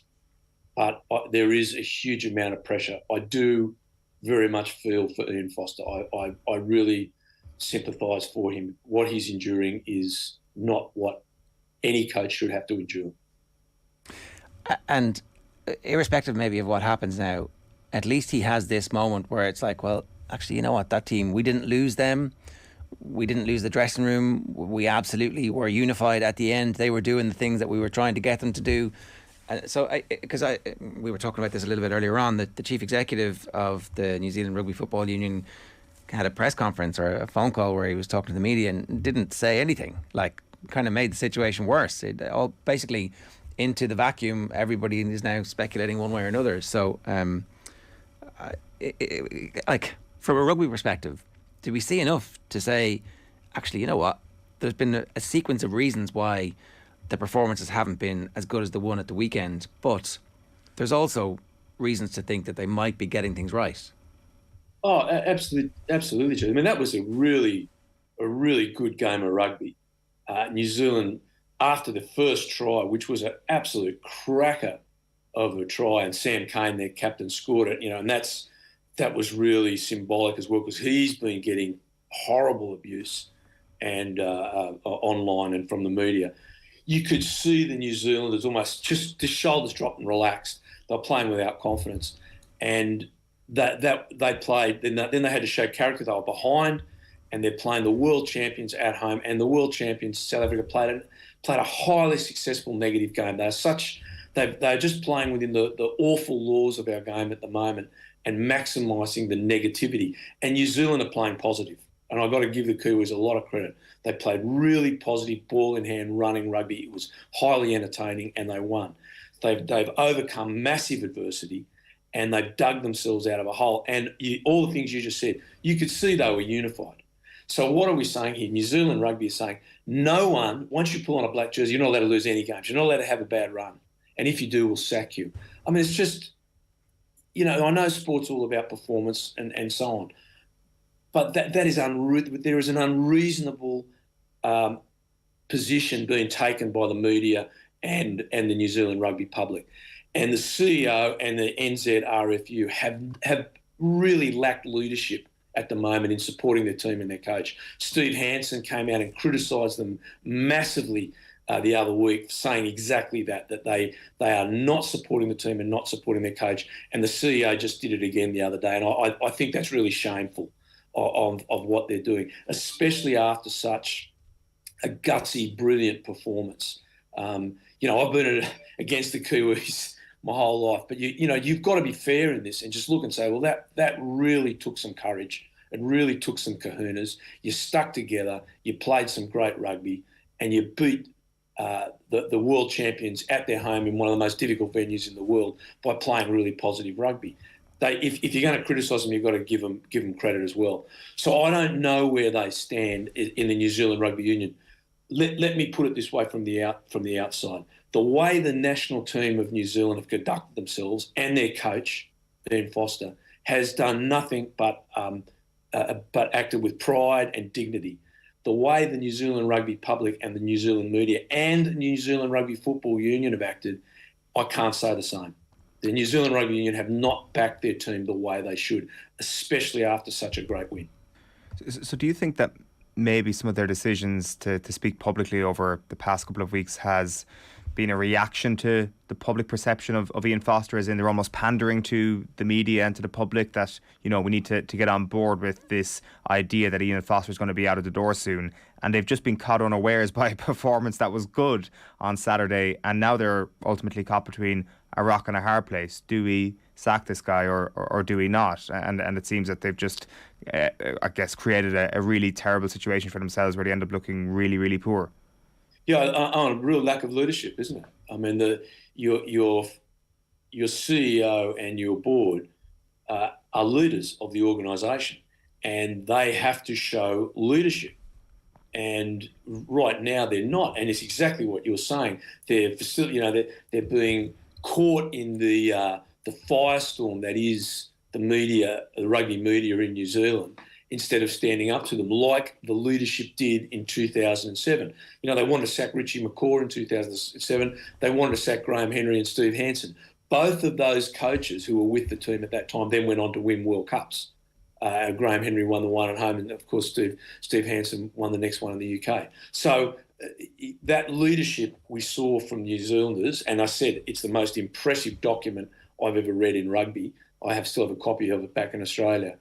But there is a huge amount of pressure. I do very much feel for Ian Foster. I really sympathise for him. What he's enduring is not what any coach should have to endure. And irrespective maybe of what happens now, at least he has this moment where it's like, well, actually, you know what, that team, we didn't lose them. We didn't lose the dressing room. We absolutely were unified at the end. They were doing the things that we were trying to get them to do. We were talking about this a little bit earlier on, that the chief executive of the New Zealand Rugby Football Union had a press conference or a phone call where he was talking to the media and didn't say anything, like kind of made the situation worse. It all basically into the vacuum. Everybody is now speculating one way or another. So, like from a rugby perspective, do we see enough to say, actually, you know what? There's been a sequence of reasons why the performances haven't been as good as the one at the weekend, but there's also reasons to think that they might be getting things right. Oh, absolutely, Joe. I mean, that was a really good game of rugby. New Zealand, after the first try, which was an absolute cracker of a try, and Sam Cane, their captain, scored it. And that was really symbolic as well, because he's been getting horrible abuse and online and from the media. You could see the New Zealanders almost just the shoulders dropped and relaxed. They were playing without confidence, and that they played. Then they had to show character. They were behind, and they're playing the world champions at home, and the world champions South Africa played a highly successful negative game. They're just playing within the awful laws of our game at the moment and maximising the negativity. And New Zealand are playing positive. And I've got to give the Kiwis a lot of credit. They played really positive, ball in hand, running rugby. It was highly entertaining, and they won. They've overcome massive adversity, and they've dug themselves out of a hole. And all the things you just said, you could see they were unified. So what are we saying here? New Zealand rugby is saying, no one, once you pull on a black jersey, you're not allowed to lose any games. You're not allowed to have a bad run. And if you do, we'll sack you. I mean, it's just, I know sport's all about performance and so on. But there is an unreasonable position being taken by the media and the New Zealand rugby public. And the CEO and the NZRFU have really lacked leadership at the moment in supporting their team and their coach. Steve Hansen came out and criticised them massively the other week, saying exactly that they are not supporting the team and not supporting their coach. And the CEO just did it again the other day. And I think that's really shameful of what they're doing, especially after such a gutsy, brilliant performance. I've been against the Kiwis my whole life, but you've got to be fair in this and just look and say, well, that really took some courage It really took some kahunas. You stuck together, you played some great rugby, and you beat the world champions at their home in one of the most difficult venues in the world by playing really positive rugby. If you're going to criticise them, you've got to give them credit as well. So I don't know where they stand in the New Zealand Rugby Union. Let me put it this way from the outside. The way the national team of New Zealand have conducted themselves and their coach, Ben Foster, has done nothing but acted with pride and dignity. The way the New Zealand rugby public and the New Zealand media and the New Zealand Rugby Football Union have acted, I can't say the same. The New Zealand Rugby Union have not backed their team the way they should, especially after such a great win. So do you think that maybe some of their decisions to speak publicly over the past couple of weeks has been a reaction to the public perception of Ian Foster, as in they're almost pandering to the media and to the public that, you know, we need to get on board with this idea that Ian Foster is going to be out of the door soon, and they've just been caught unawares by a performance that was good on Saturday, and now they're ultimately caught between a rock and a hard place. Do we sack this guy or do we not? And it seems that they've just, I guess, created a really terrible situation for themselves where they end up looking really, really poor. Yeah, on a real lack of leadership, isn't it? I mean, your CEO and your board are leaders of the organisation, and they have to show leadership. And right now they're not, and it's exactly what you're saying. They're being caught in the firestorm that is the media, the rugby media in New Zealand, instead of standing up to them like the leadership did in 2007. You know, they wanted to sack Richie McCaw in 2007. They wanted to sack Graham Henry and Steve Hansen. Both of those coaches who were with the team at that time then went on to win World Cups. Graham Henry won the one at home, and of course Steve Hansen won the next one in the UK. So that leadership we saw from New Zealanders, and I said it's the most impressive document I've ever read in rugby. I still have a copy of it back in Australia.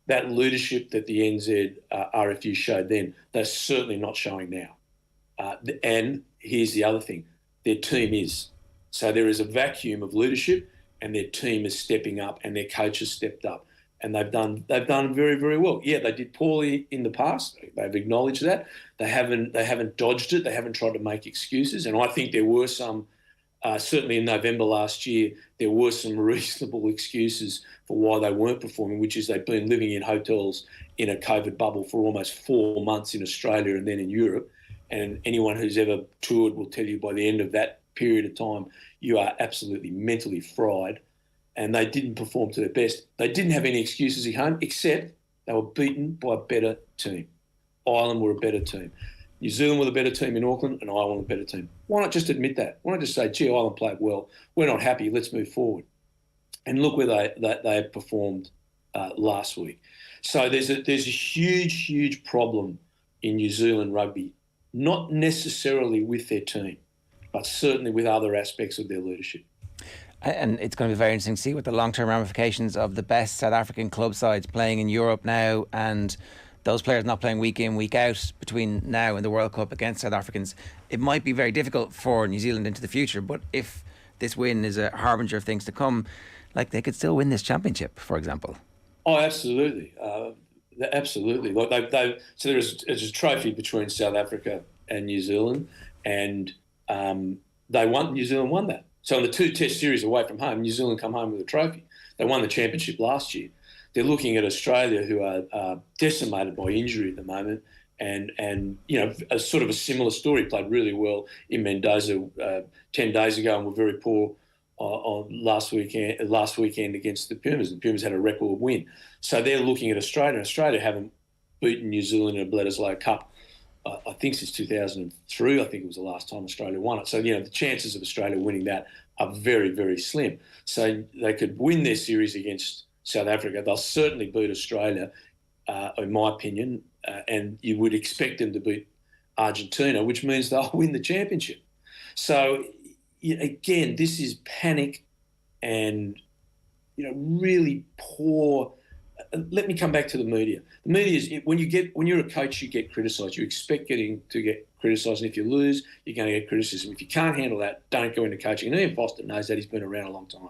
That leadership that the NZ RFU showed then, they're certainly not showing now. And here's the other thing, their team is. So there is a vacuum of leadership, and their team is stepping up, and their coach has stepped up. And they've done very, very well. Yeah, they did poorly in the past. They've acknowledged that. They haven't dodged it. They haven't tried to make excuses. And I think there were some, certainly in November last year, there were some reasonable excuses for why they weren't performing, which is they've been living in hotels in a COVID bubble for almost 4 months in Australia and then in Europe. And anyone who's ever toured will tell you by the end of that period of time, you are absolutely mentally fried. And they didn't perform to their best. They didn't have any excuses at home, except they were beaten by a better team. Ireland were a better team. New Zealand were the better team in Auckland, and Ireland were a better team. Why not just admit that? Why not just say, gee, Ireland played well. We're not happy. Let's move forward. And look where they performed last week. So there's a huge, huge problem in New Zealand rugby, not necessarily with their team, but certainly with other aspects of their leadership. And it's going to be very interesting to see what the long-term ramifications of the best South African club sides playing in Europe now, and those players not playing week in, week out between now and the World Cup against South Africans. It might be very difficult for New Zealand into the future, but if this win is a harbinger of things to come, like they could still win this championship, for example. Oh, absolutely. Absolutely. Like so there's a trophy between South Africa and New Zealand, and New Zealand won that. So in the 2 Test series away from home, New Zealand come home with a trophy. They won the championship last year. They're looking at Australia, who are decimated by injury at the moment, and you know, a sort of a similar story. Played really well in Mendoza 10 days ago, and were very poor on last weekend against the Pumas. The Pumas had a record win. So they're looking at Australia. Australia haven't beaten New Zealand in a Bledisloe Cup, I think since 2003, I think it was the last time Australia won it. So, you know, the chances of Australia winning that are very, very slim. So they could win their series against South Africa. They'll certainly beat Australia, in my opinion, and you would expect them to beat Argentina, which means they'll win the championship. So, again, this is panic and, you know, really poor. Let me come back to the media. The media is, when you're a coach, you get criticised. You expect to get criticised, and if you lose, you're going to get criticism. If you can't handle that, don't go into coaching. And Ian Foster knows that. He's been around a long time.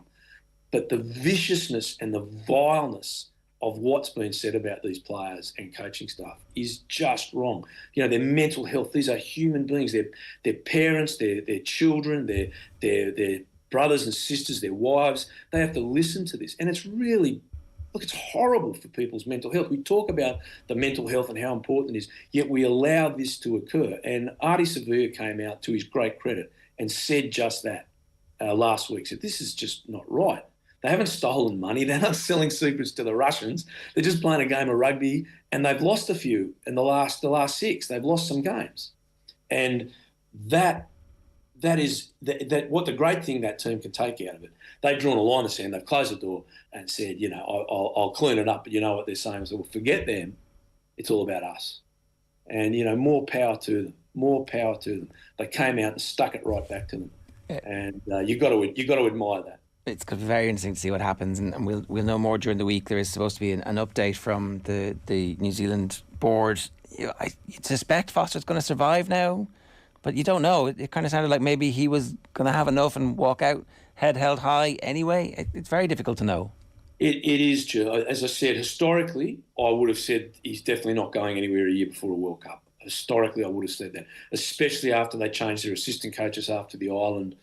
But the viciousness and the vileness of what's been said about these players and coaching staff is just wrong. You know, their mental health, these are human beings. Their parents, their children, their brothers and sisters, their wives, they have to listen to this. And it's really, look, it's horrible for people's mental health. We talk about the mental health and how important it is, yet we allow this to occur. And Artie Sevilla came out, to his great credit, and said just that last week. Said, this is just not right. They haven't stolen money. They're not selling secrets to the Russians. They're just playing a game of rugby, and they've lost a few in the last 6. They've lost some games. And that is what the great thing that team can take out of it. They've drawn a line in the sand. They've closed the door and said, you know, I'll clean it up. But you know what they're saying is, well, forget them. It's all about us. And, you know, more power to them. More power to them. They came out and stuck it right back to them. Yeah. And you've got to admire that. It's going to be very interesting to see what happens, and we'll know more during the week. There is supposed to be an update from the New Zealand board. I suspect Foster's going to survive now, but you don't know. It kind of sounded like maybe he was going to have enough and walk out head held high anyway. It's very difficult to know. It is, Joe. As I said, historically, I would have said he's definitely not going anywhere a year before a World Cup. Historically, I would have said that, especially after they changed their assistant coaches after the Ireland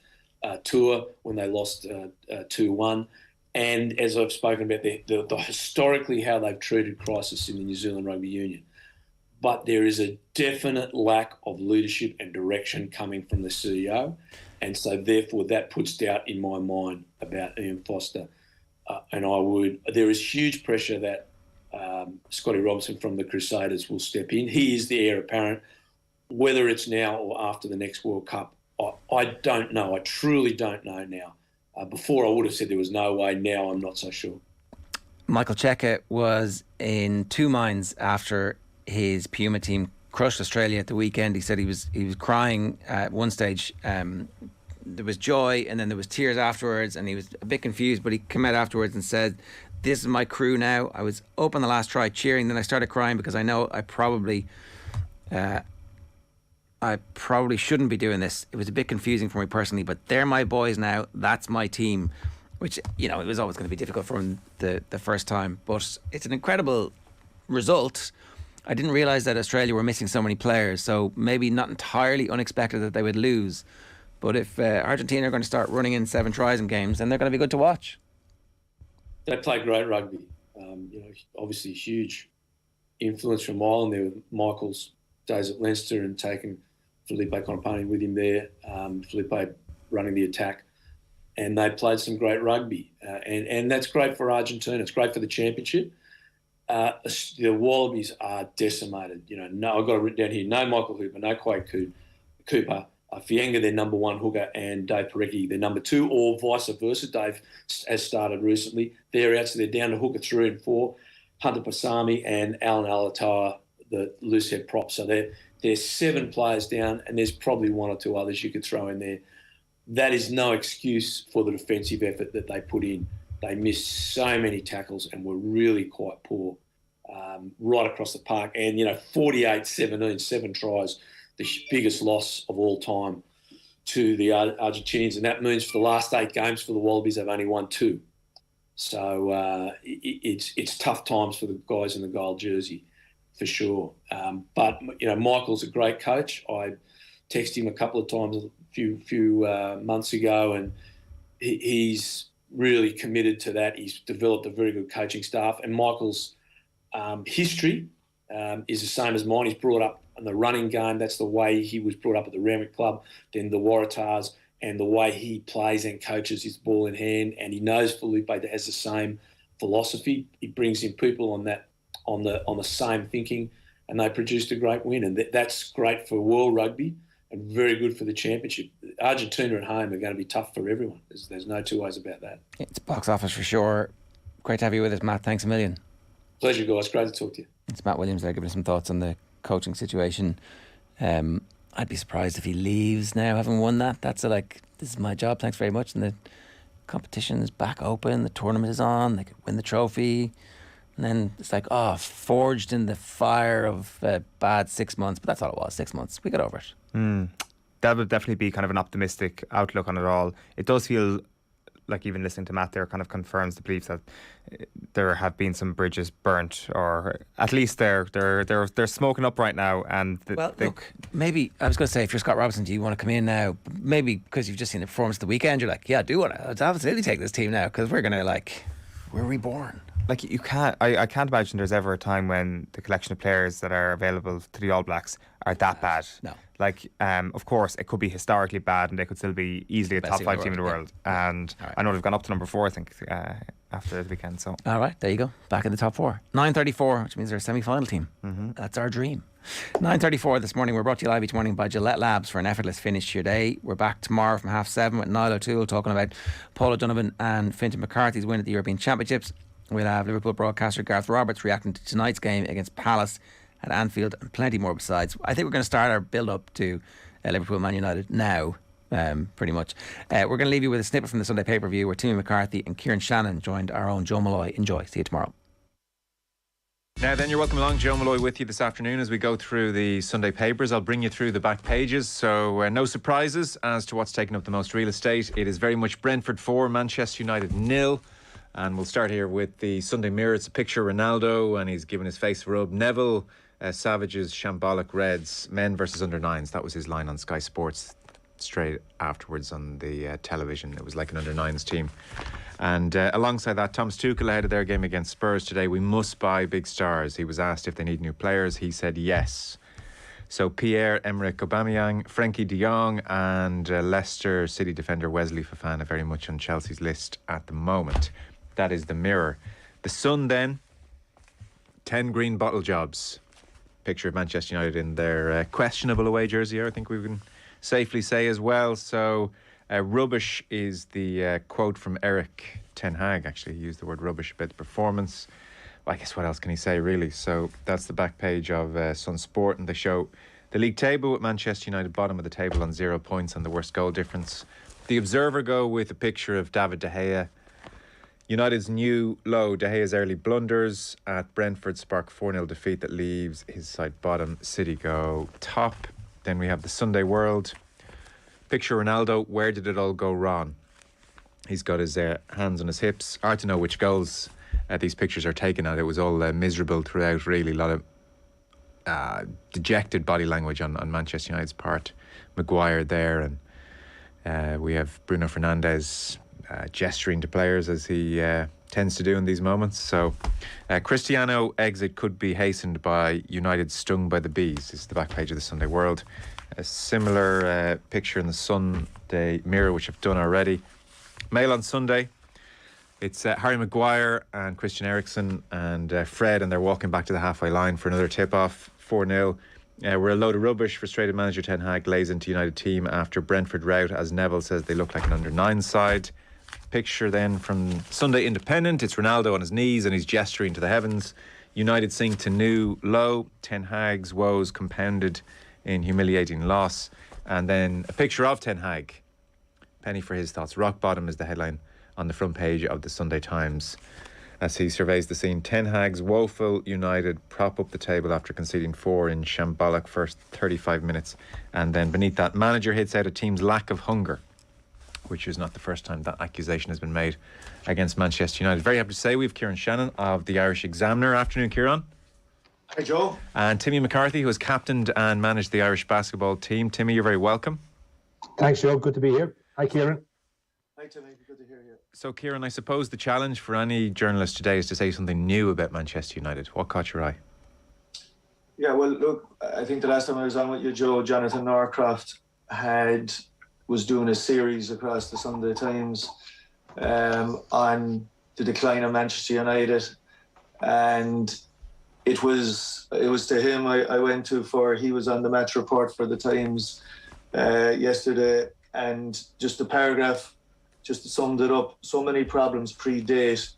tour when they lost 2-1. And as I've spoken about, the historically how they've treated crisis in the New Zealand Rugby Union. But there is a definite lack of leadership and direction coming from the CEO. And so therefore that puts doubt in my mind about Ian Foster. There is huge pressure that Scotty Robinson from the Crusaders will step in. He is the heir apparent. Whether it's now or after the next World Cup, I don't know. I truly don't know now. Before I would have said there was no way. Now I'm not so sure. Michael Cheika was in two minds after his Puma team crushed Australia at the weekend. He said he was crying at one stage. There was joy and then there was tears afterwards, and he was a bit confused, but he came out afterwards and said, "This is my crew now. I was up on the last try cheering, then I started crying because I know I probably shouldn't be doing this. It was a bit confusing for me personally, but they're my boys now. That's my team," which, you know, it was always going to be difficult for him the first time. But it's an incredible result. I didn't realise that Australia were missing so many players, so maybe not entirely unexpected that they would lose. But if Argentina are going to start running in 7 tries in games, then they're going to be good to watch. They play great rugby. You know, obviously huge influence from Ireland there with Michael's days at Leinster and taking Felipe Company with him there. Felipe running the attack, and they played some great rugby, and that's great for Argentina. It's great for the championship. The Wallabies are decimated. You know, I've got it written down here. No Michael Hooper, no Quade Cooper. Fienga, their number 1 hooker, and Dave Parecki, their number 2, or vice versa. Dave has started recently. They're out, so they're down to hooker 3 and 4. Hunter Pasami and Alan Alatawa, the loose head prop. So there's 7 players down, and there's probably 1 or 2 others you could throw in there. That is no excuse for the defensive effort that they put in. They missed so many tackles and were really quite poor right across the park. And, you know, 48-17, 7 tries, the biggest loss of all time to the Argentinians. And that means for the last 8 games for the Wallabies, they've only won 2. So it's tough times for the guys in the gold jersey, for sure. But, you know, Michael's a great coach. I texted him a couple of times a few months ago, and he's really committed to that. He's developed a very good coaching staff. And Michael's history is the same as mine. He's brought up in the running game. That's the way he was brought up at the Randwick Club, then the Waratahs, and the way he plays and coaches his ball in hand. And he knows Felipe has the same philosophy. He brings in people on the same thinking, and they produced a great win. And that's great for world rugby and very good for the championship. Argentina at home are going to be tough for everyone. There's no two ways about that. It's box office for sure. Great to have you with us, Matt. Thanks a million. Pleasure, guys. Great to talk to you. It's Matt Williams there giving us some thoughts on the coaching situation. I'd be surprised if he leaves now, having won that. That's this is my job, thanks very much. And the competition is back open, the tournament is on, they could win the trophy. And then it's forged in the fire of a bad 6 months. But that's all it was, 6 months. We got over it. That would definitely be kind of an optimistic outlook on it all. It does feel like even listening to Matt there kind of confirms the belief that there have been some bridges burnt, or at least they're smoking up right now. And look, maybe I was going to say, if you're Scott Robinson, do you want to come in now? Maybe because you've just seen the performance of the weekend, you're like, yeah, I do want to absolutely take this team now, because we're reborn. Like, you can't, I can't imagine there's ever a time when the collection of players that are available to the All Blacks are that bad. No. Like, of course, it could be historically bad, and they could still be easily a top 5 team in the world. Yeah. And I know they've gone up to number 4, I think, after the weekend. So all right, there you go, back in the top 4. 9:34, which means they're a semi-final team. That's our dream. 9:34 this morning. We're brought to you live each morning by Gillette Labs for an effortless finish to your day. We're back tomorrow from 7:30 with Niall O'Toole talking about Paul O'Donovan and Fintan McCarthy's win at the European Championships. We'll have Liverpool broadcaster Gareth Roberts reacting to tonight's game against Palace at Anfield, and plenty more besides. I think we're going to start our build-up to Liverpool Man United now, pretty much. We're going to leave you with a snippet from the Sunday pay-per-view where Timmy McCarthy and Kieran Shannon joined our own Joe Malloy. Enjoy. See you tomorrow. Now then, you're welcome along. Joe Malloy with you this afternoon as we go through the Sunday papers. I'll bring you through the back pages, so no surprises as to what's taken up the most real estate. It is very much Brentford 4, Manchester United 0. And we'll start here with the Sunday Mirror. It's a picture of Ronaldo, and he's given his face a rub. Neville, Savage's shambolic Reds, men versus under 9s. That was his line on Sky Sports straight afterwards on the television. It was like an under 9s team. And alongside that, Thomas Tuchel ahead of their game against Spurs today. We must buy big stars. He was asked if they need new players. He said yes. So Pierre-Emerick Aubameyang, Frenkie de Jong and Leicester City defender Wesley Fofana very much on Chelsea's list at the moment. That is the Mirror. The Sun then, 10 green bottle jobs. Picture of Manchester United in their questionable away jersey here, I think we can safely say as well. So rubbish is the quote from Eric Ten Hag. Actually, he used the word rubbish about the performance. Well, I guess what else can he say, really? So that's the back page of Sun Sport, and they show the league table with Manchester United bottom of the table on 0 points and the worst goal difference. The Observer go with a picture of David De Gea. United's new low, De Gea's early blunders at Brentford spark 4-0 defeat that leaves his side bottom. City go top. Then we have the Sunday World. Picture Ronaldo, where did it all go wrong? He's got his hands on his hips. Hard to know which goals these pictures are taken at. It was all miserable throughout, really. A lot of dejected body language on Manchester United's part. Maguire there, and we have Bruno Fernandes gesturing to players as he tends to do in these moments. So Cristiano exit could be hastened by United stung by the bees. This is the back page of the Sunday World. A similar picture in the Sunday Mirror, which I've done already. Mail on Sunday. It's Harry Maguire and Christian Eriksen and Fred, and they're walking back to the halfway line for another tip-off, 4-0. We're a load of rubbish. Frustrated manager Ten Hag lays into United team after Brentford rout, as Neville says they look like an under 9 side. Picture then from Sunday Independent. It's Ronaldo on his knees and he's gesturing to the heavens. United sink to new low. Ten Hag's woes compounded in humiliating loss. And then a picture of Ten Hag. Penny for his thoughts. Rock bottom is the headline on the front page of the Sunday Times as he surveys the scene. Ten Hag's woeful United prop up the table after conceding 4 in shambolic first 35 minutes. And then beneath that, manager hits out a team's lack of hunger, which is not the first time that accusation has been made against Manchester United. Very happy to say we have Kieran Shannon of the Irish Examiner. Afternoon, Kieran. Hi, Joe. And Timmy McCarthy, who has captained and managed the Irish basketball team. Timmy, you're very welcome. Thanks, Joe. Good to be here. Hi, Kieran. Hi, Timmy. Good to hear you. So, Kieran, I suppose the challenge for any journalist today is to say something new about Manchester United. What caught your eye? Yeah, well, look, I think the last time I was on with you, Joe, Jonathan Norcroft was doing a series across the Sunday Times on the decline of Manchester United, and it was to him I went to for he was on the match report for the Times yesterday, and just the paragraph just summed it up. So many problems predate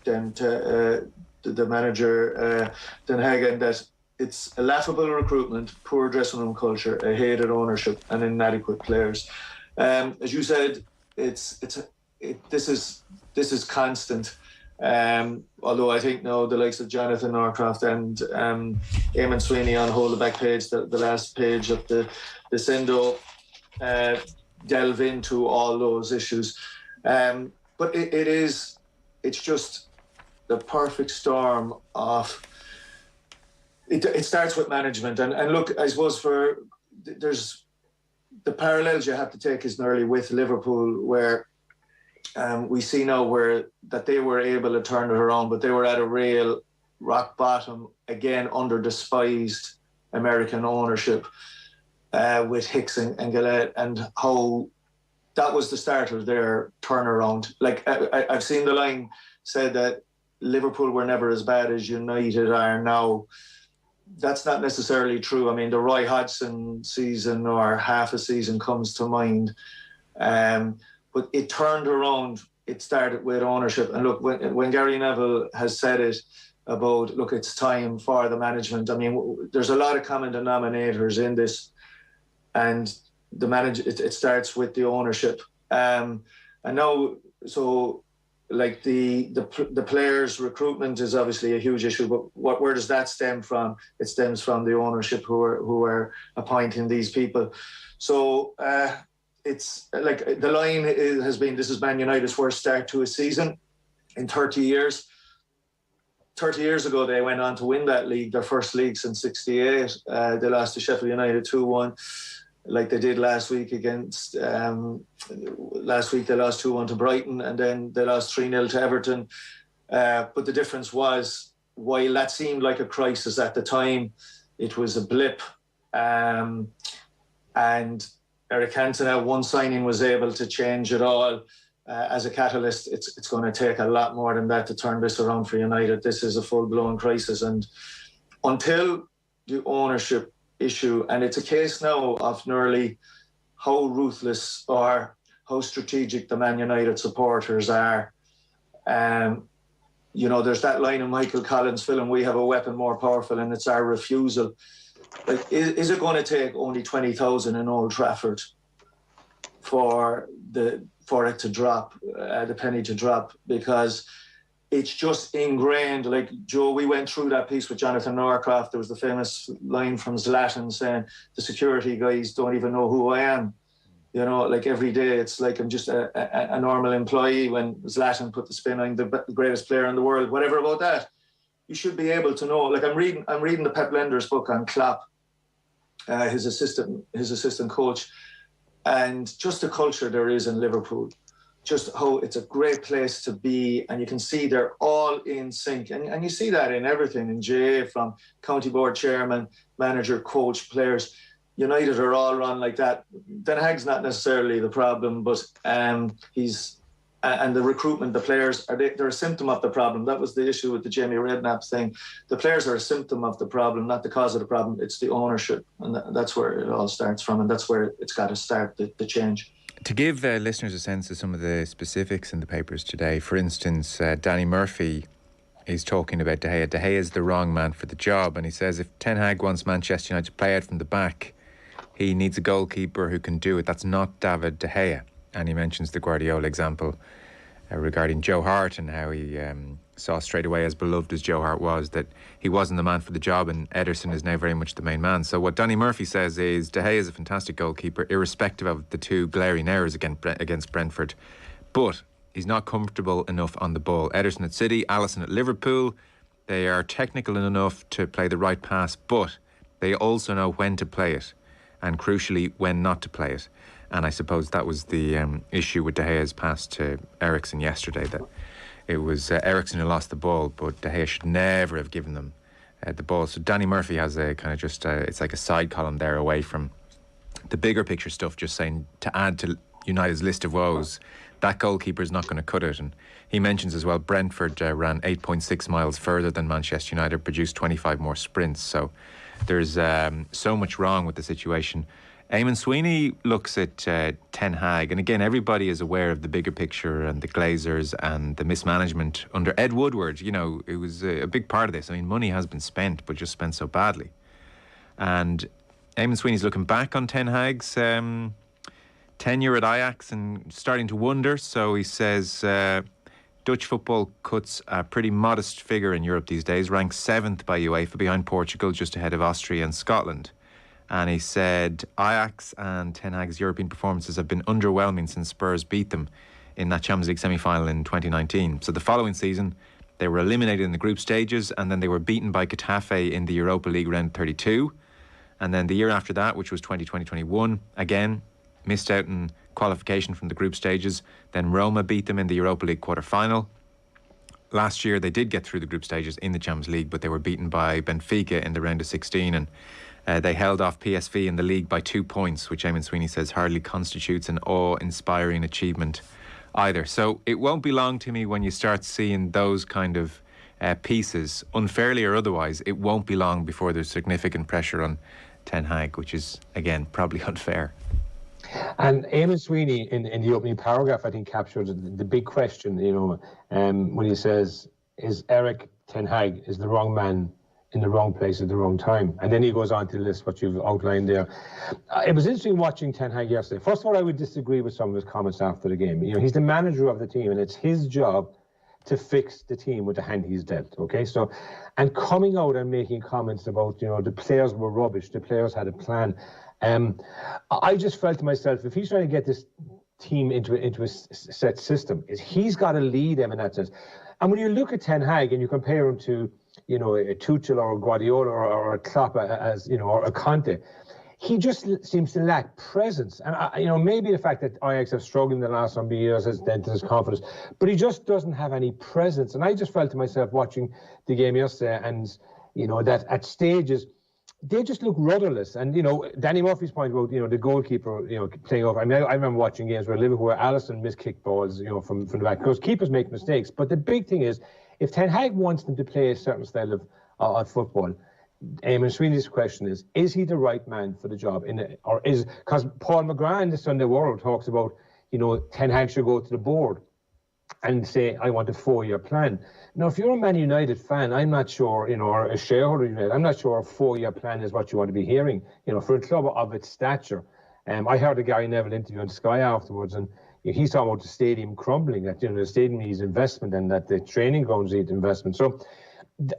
then to the manager Den Hagen, that it's a laughable recruitment, poor dressing room culture, a hated ownership, and inadequate players. As you said, this is constant. Although I think now the likes of Jonathan Norcroft and Eamon Sweeney on Hold the Back page, the last page of the Sendo, delve into all those issues. But but it's just the perfect storm of. It starts with management, and look, I suppose there's the parallels you have to take is nearly with Liverpool, where we see now that they were able to turn it around, but they were at a real rock bottom again under despised American ownership with Hicks and Gillette, and how that was the start of their turnaround. Like I've seen the line said that Liverpool were never as bad as United are now. That's not necessarily true. I mean, the Roy Hodgson season or half a season comes to mind. But it turned around. It started with ownership. And look, when Gary Neville has said it about, look, it's time for the management. I mean, there's a lot of common denominators in this. And it starts with the ownership. And now, so like the players' recruitment is obviously a huge issue, but where does that stem from? It stems from the ownership who are appointing these people. So it's like the line has been, this is Man United's worst start to a season in 30 years. 30 years ago, they went on to win that league, their first league since '68. They lost to Sheffield United 2-1. Like they did last week against, last week they lost 2-1 to Brighton, and then they lost 3-0 to Everton. But the difference was, while that seemed like a crisis at the time, it was a blip. And Eric Cantona, one signing was able to change it all. As a catalyst, it's going to take a lot more than that to turn this around for United. This is a full-blown crisis. And until the ownership issue, and it's a case now of nearly how ruthless or how strategic the Man United supporters are. You know, there's that line in Michael Collins' film, "We have a weapon more powerful and it's our refusal." Like, is it going to take only 20,000 in Old Trafford for it to drop, the penny to drop? Because it's just ingrained. Like, Joe, we went through that piece with Jonathan Norcroft. There was the famous line from Zlatan saying, "The security guys don't even know who I am." You know, like every day, it's like I'm just a normal employee. When Zlatan put the spin on the greatest player in the world, whatever about that, you should be able to know. Like I'm reading the Pep Lender's book on Klopp, his assistant coach, and just the culture there is in Liverpool. Just how it's a great place to be, and you can see they're all in sync, and you see that in everything, in GA, from county board chairman, manager, coach, players. United are all run like that. Den Hag's not necessarily the problem, but and the recruitment, the players, they're a symptom of the problem. That was the issue with the Jamie Redknapp thing. The players are a symptom of the problem, not the cause of the problem. It's the ownership, and that's where it all starts from, and that's where it's got to start, the change. To give listeners a sense of some of the specifics in the papers today, for instance, Danny Murphy is talking about De Gea. De Gea is the wrong man for the job, and he says if Ten Hag wants Manchester United to play out from the back, he needs a goalkeeper who can do it. That's not David De Gea. And he mentions the Guardiola example regarding Joe Hart, and how he saw straight away, as beloved as Joe Hart was, that he wasn't the man for the job, and Ederson is now very much the main man. So what Danny Murphy says is De Gea is a fantastic goalkeeper, irrespective of the two glaring errors against Brentford, but he's not comfortable enough on the ball. Ederson at City, Alisson at Liverpool, they are technical enough to play the right pass, but they also know when to play it, and crucially when not to play it. And I suppose that was the issue with De Gea's pass to Eriksen yesterday, that it was Eriksen who lost the ball, but De Gea should never have given them the ball. So Danny Murphy has a kind of just, it's like a side column there away from the bigger picture stuff, just saying to add to United's list of woes, that goalkeeper is not going to cut it. And he mentions as well, Brentford ran 8.6 miles further than Manchester United, produced 25 more sprints. So there's so much wrong with the situation. Eamon Sweeney looks at Ten Hag, and again, everybody is aware of the bigger picture and the Glazers and the mismanagement under Ed Woodward. You know, it was a big part of this. I mean, money has been spent, but just spent so badly. And Eamon Sweeney's looking back on Ten Hag's tenure at Ajax and starting to wonder. So he says Dutch football cuts a pretty modest figure in Europe these days, ranked 7th by UEFA behind Portugal, just ahead of Austria and Scotland. And he said Ajax and Ten Hag's European performances have been underwhelming since Spurs beat them in that Champions League semi-final in 2019. So the following season, they were eliminated in the group stages, and then they were beaten by Cathal in the Europa League round 32. And then the year after that, which was 2020-21, again, missed out in qualification from the group stages. Then Roma beat them in the Europa League quarter-final. Last year, they did get through the group stages in the Champions League, but they were beaten by Benfica in the round of 16, and they held off PSV in the league by 2 points, which Eamon Sweeney says hardly constitutes an awe-inspiring achievement either. So it won't be long to me when you start seeing those kind of pieces, unfairly or otherwise. It won't be long before there's significant pressure on Ten Hag, which is, again, probably unfair. And Eamon Sweeney, in the opening paragraph, I think, captured the big question, when he says, is Eric Ten Hag is the wrong man in the wrong place at the wrong time? And then he goes on to list what you've outlined there. It was interesting watching Ten Hag yesterday. First of all, I would disagree with some of his comments after the game. He's the manager of the team, and it's his job to fix the team with the hand he's dealt, okay? So, and coming out and making comments about, the players were rubbish, the players had a plan. I just felt to myself, if he's trying to get this team into a set system, he's got to lead them in that sense. And when you look at Ten Hag and you compare him to, a Tuchel or a Guardiola or a Klopp or a Conte, he just seems to lack presence. And, maybe the fact that Ajax have struggled in the last number of years has dented his confidence, but he just doesn't have any presence. And I just felt to myself watching the game yesterday and, that at stages, they just look rudderless. And, Danny Murphy's point about, the goalkeeper, playing off. I mean, I remember watching games where Liverpool, where Alisson missed kick balls, from the back. Because keepers make mistakes. But the big thing is, if Ten Hag wants them to play a certain style of football, Eamon Sweeney's question is he the right man for the job? Because Paul McGrath in the Sunday World talks about, Ten Hag should go to the board and say, I want a 4-year plan. Now, if you're a Man United fan, I'm not sure, or a shareholder of United, I'm not sure a 4-year plan is what you want to be hearing, for a club of its stature. I heard a Gary Neville interview on Sky afterwards, and he's talking about the stadium crumbling, that, the stadium needs investment and that the training grounds need investment. So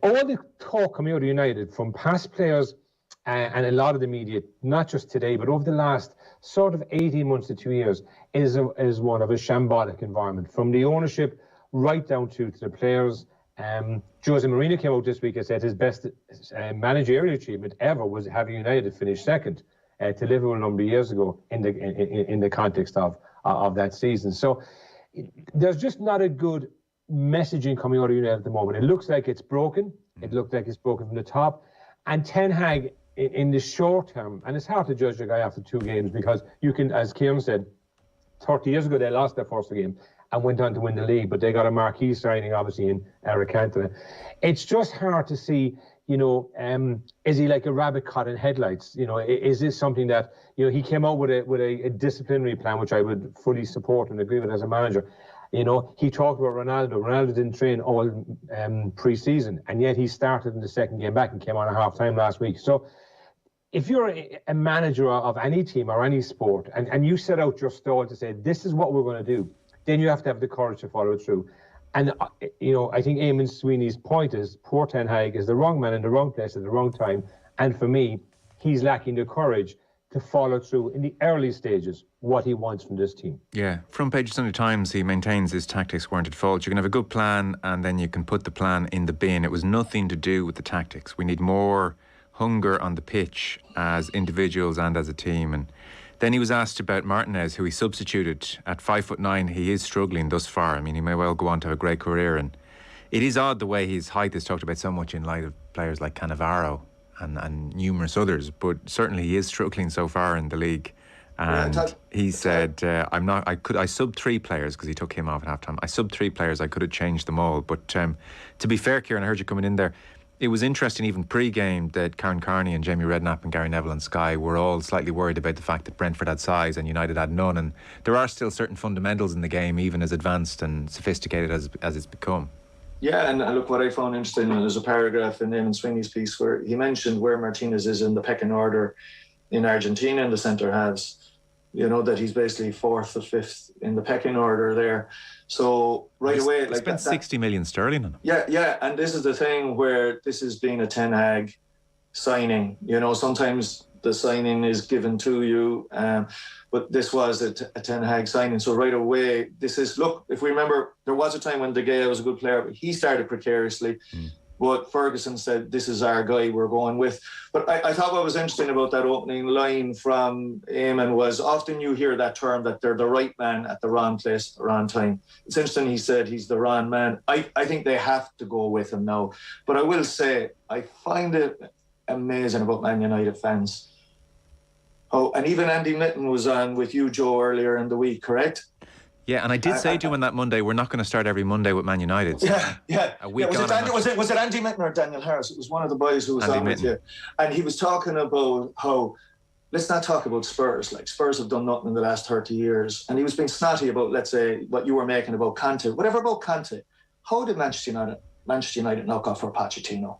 all the talk coming out of United from past players and a lot of the media, not just today, but over the last sort of 18 months to 2 years, is one of a shambolic environment. From the ownership right down to the players. Jose Mourinho came out this week and said his best managerial achievement ever was having United finish second to Liverpool a number of years ago in the context of that season. So there's just not a good messaging coming out of United at the moment. It looks like it's broken. It looks like it's broken from the top. And Ten Hag, in the short term, and it's hard to judge a guy after 2 games because you can, as Kieran said, 30 years ago they lost their first game and went on to win the league, but they got a marquee signing, obviously, in Eric Cantona. It's just hard to see, is he like a rabbit caught in headlights? Is this something that, he came out with a disciplinary plan, which I would fully support and agree with as a manager. He talked about Ronaldo. Ronaldo didn't train all pre-season, and yet he started in the second game back and came on at half-time last week. So if you're a manager of any team or any sport, and you set out your stall to say, this is what we're going to do, then you have to have the courage to follow it through. And, I think Eamon Sweeney's point is, poor Ten Hag is the wrong man in the wrong place at the wrong time. And for me, he's lacking the courage to follow through in the early stages what he wants from this team. Yeah, front page of Sunday Times, he maintains his tactics weren't at fault. You can have a good plan and then you can put the plan in the bin. It was nothing to do with the tactics. We need more hunger on the pitch as individuals and as a team. And then he was asked about Martinez, who he substituted at 5'9". He is struggling thus far. I mean, he may well go on to have a great career. And it is odd the way his height is talked about so much in light of players like Cannavaro and numerous others. But certainly he is struggling so far in the league. And he said, I subbed 3 players because he took him off at halftime. I subbed 3 players. I could have changed them all. But to be fair, Kieran, I heard you coming in there. It was interesting, even pre-game, that Karen Carney and Jamie Redknapp and Gary Neville on Sky were all slightly worried about the fact that Brentford had size and United had none. And there are still certain fundamentals in the game, even as advanced and sophisticated as it's become. Yeah, and look, what I found interesting, there's a paragraph in Eamon Sweeney's piece where he mentioned where Martinez is in the pecking order in Argentina in the centre halves. That he's basically 4th or 5th in the pecking order there. So away, like spent 60 million sterling on him. Yeah, and this is the thing where this has been a Ten Hag signing. Sometimes the signing is given to you. But this was a Ten Hag signing. So right away, this is, look, if we remember, there was a time when De Gea was a good player, but he started precariously. But Ferguson said, this is our guy we're going with. But I thought what was interesting about that opening line from Eamon was often you hear that term that they're the right man at the wrong place, wrong time. It's interesting he said he's the wrong man. I think they have to go with him now. But I will say, I find it amazing about Man United fans. Oh, and even Andy Mitten was on with you, Joe, earlier in the week, correct? Yeah, and I did say to him on that Monday, we're not going to start every Monday with Man United. So yeah. A week was on. it Andy Mitten or Daniel Harris? It was one of the boys who was Andy on Mitten. with you. And he was talking about how, let's not talk about Spurs. Like, Spurs have done nothing in the last 30 years. And he was being snotty about, let's say, what you were making about Conte. Whatever about Conte. How did Manchester United knock off for Pochettino?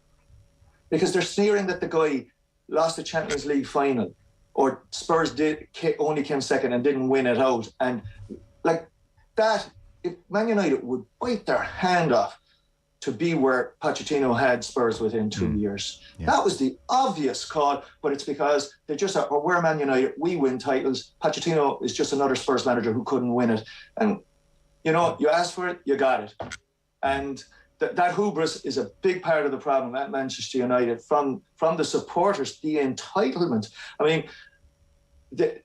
Because they're sneering that the guy lost the Champions League final, or Spurs only came second and didn't win it out. And like that, if Man United would bite their hand off to be where Pochettino had Spurs within 2 years. That was the obvious call, but it's because they just thought, well, we're Man United, we win titles. Pochettino is just another Spurs manager who couldn't win it. And, you know, you asked for it, you got it. And that hubris is a big part of the problem at Manchester United from the supporters, the entitlement. I mean,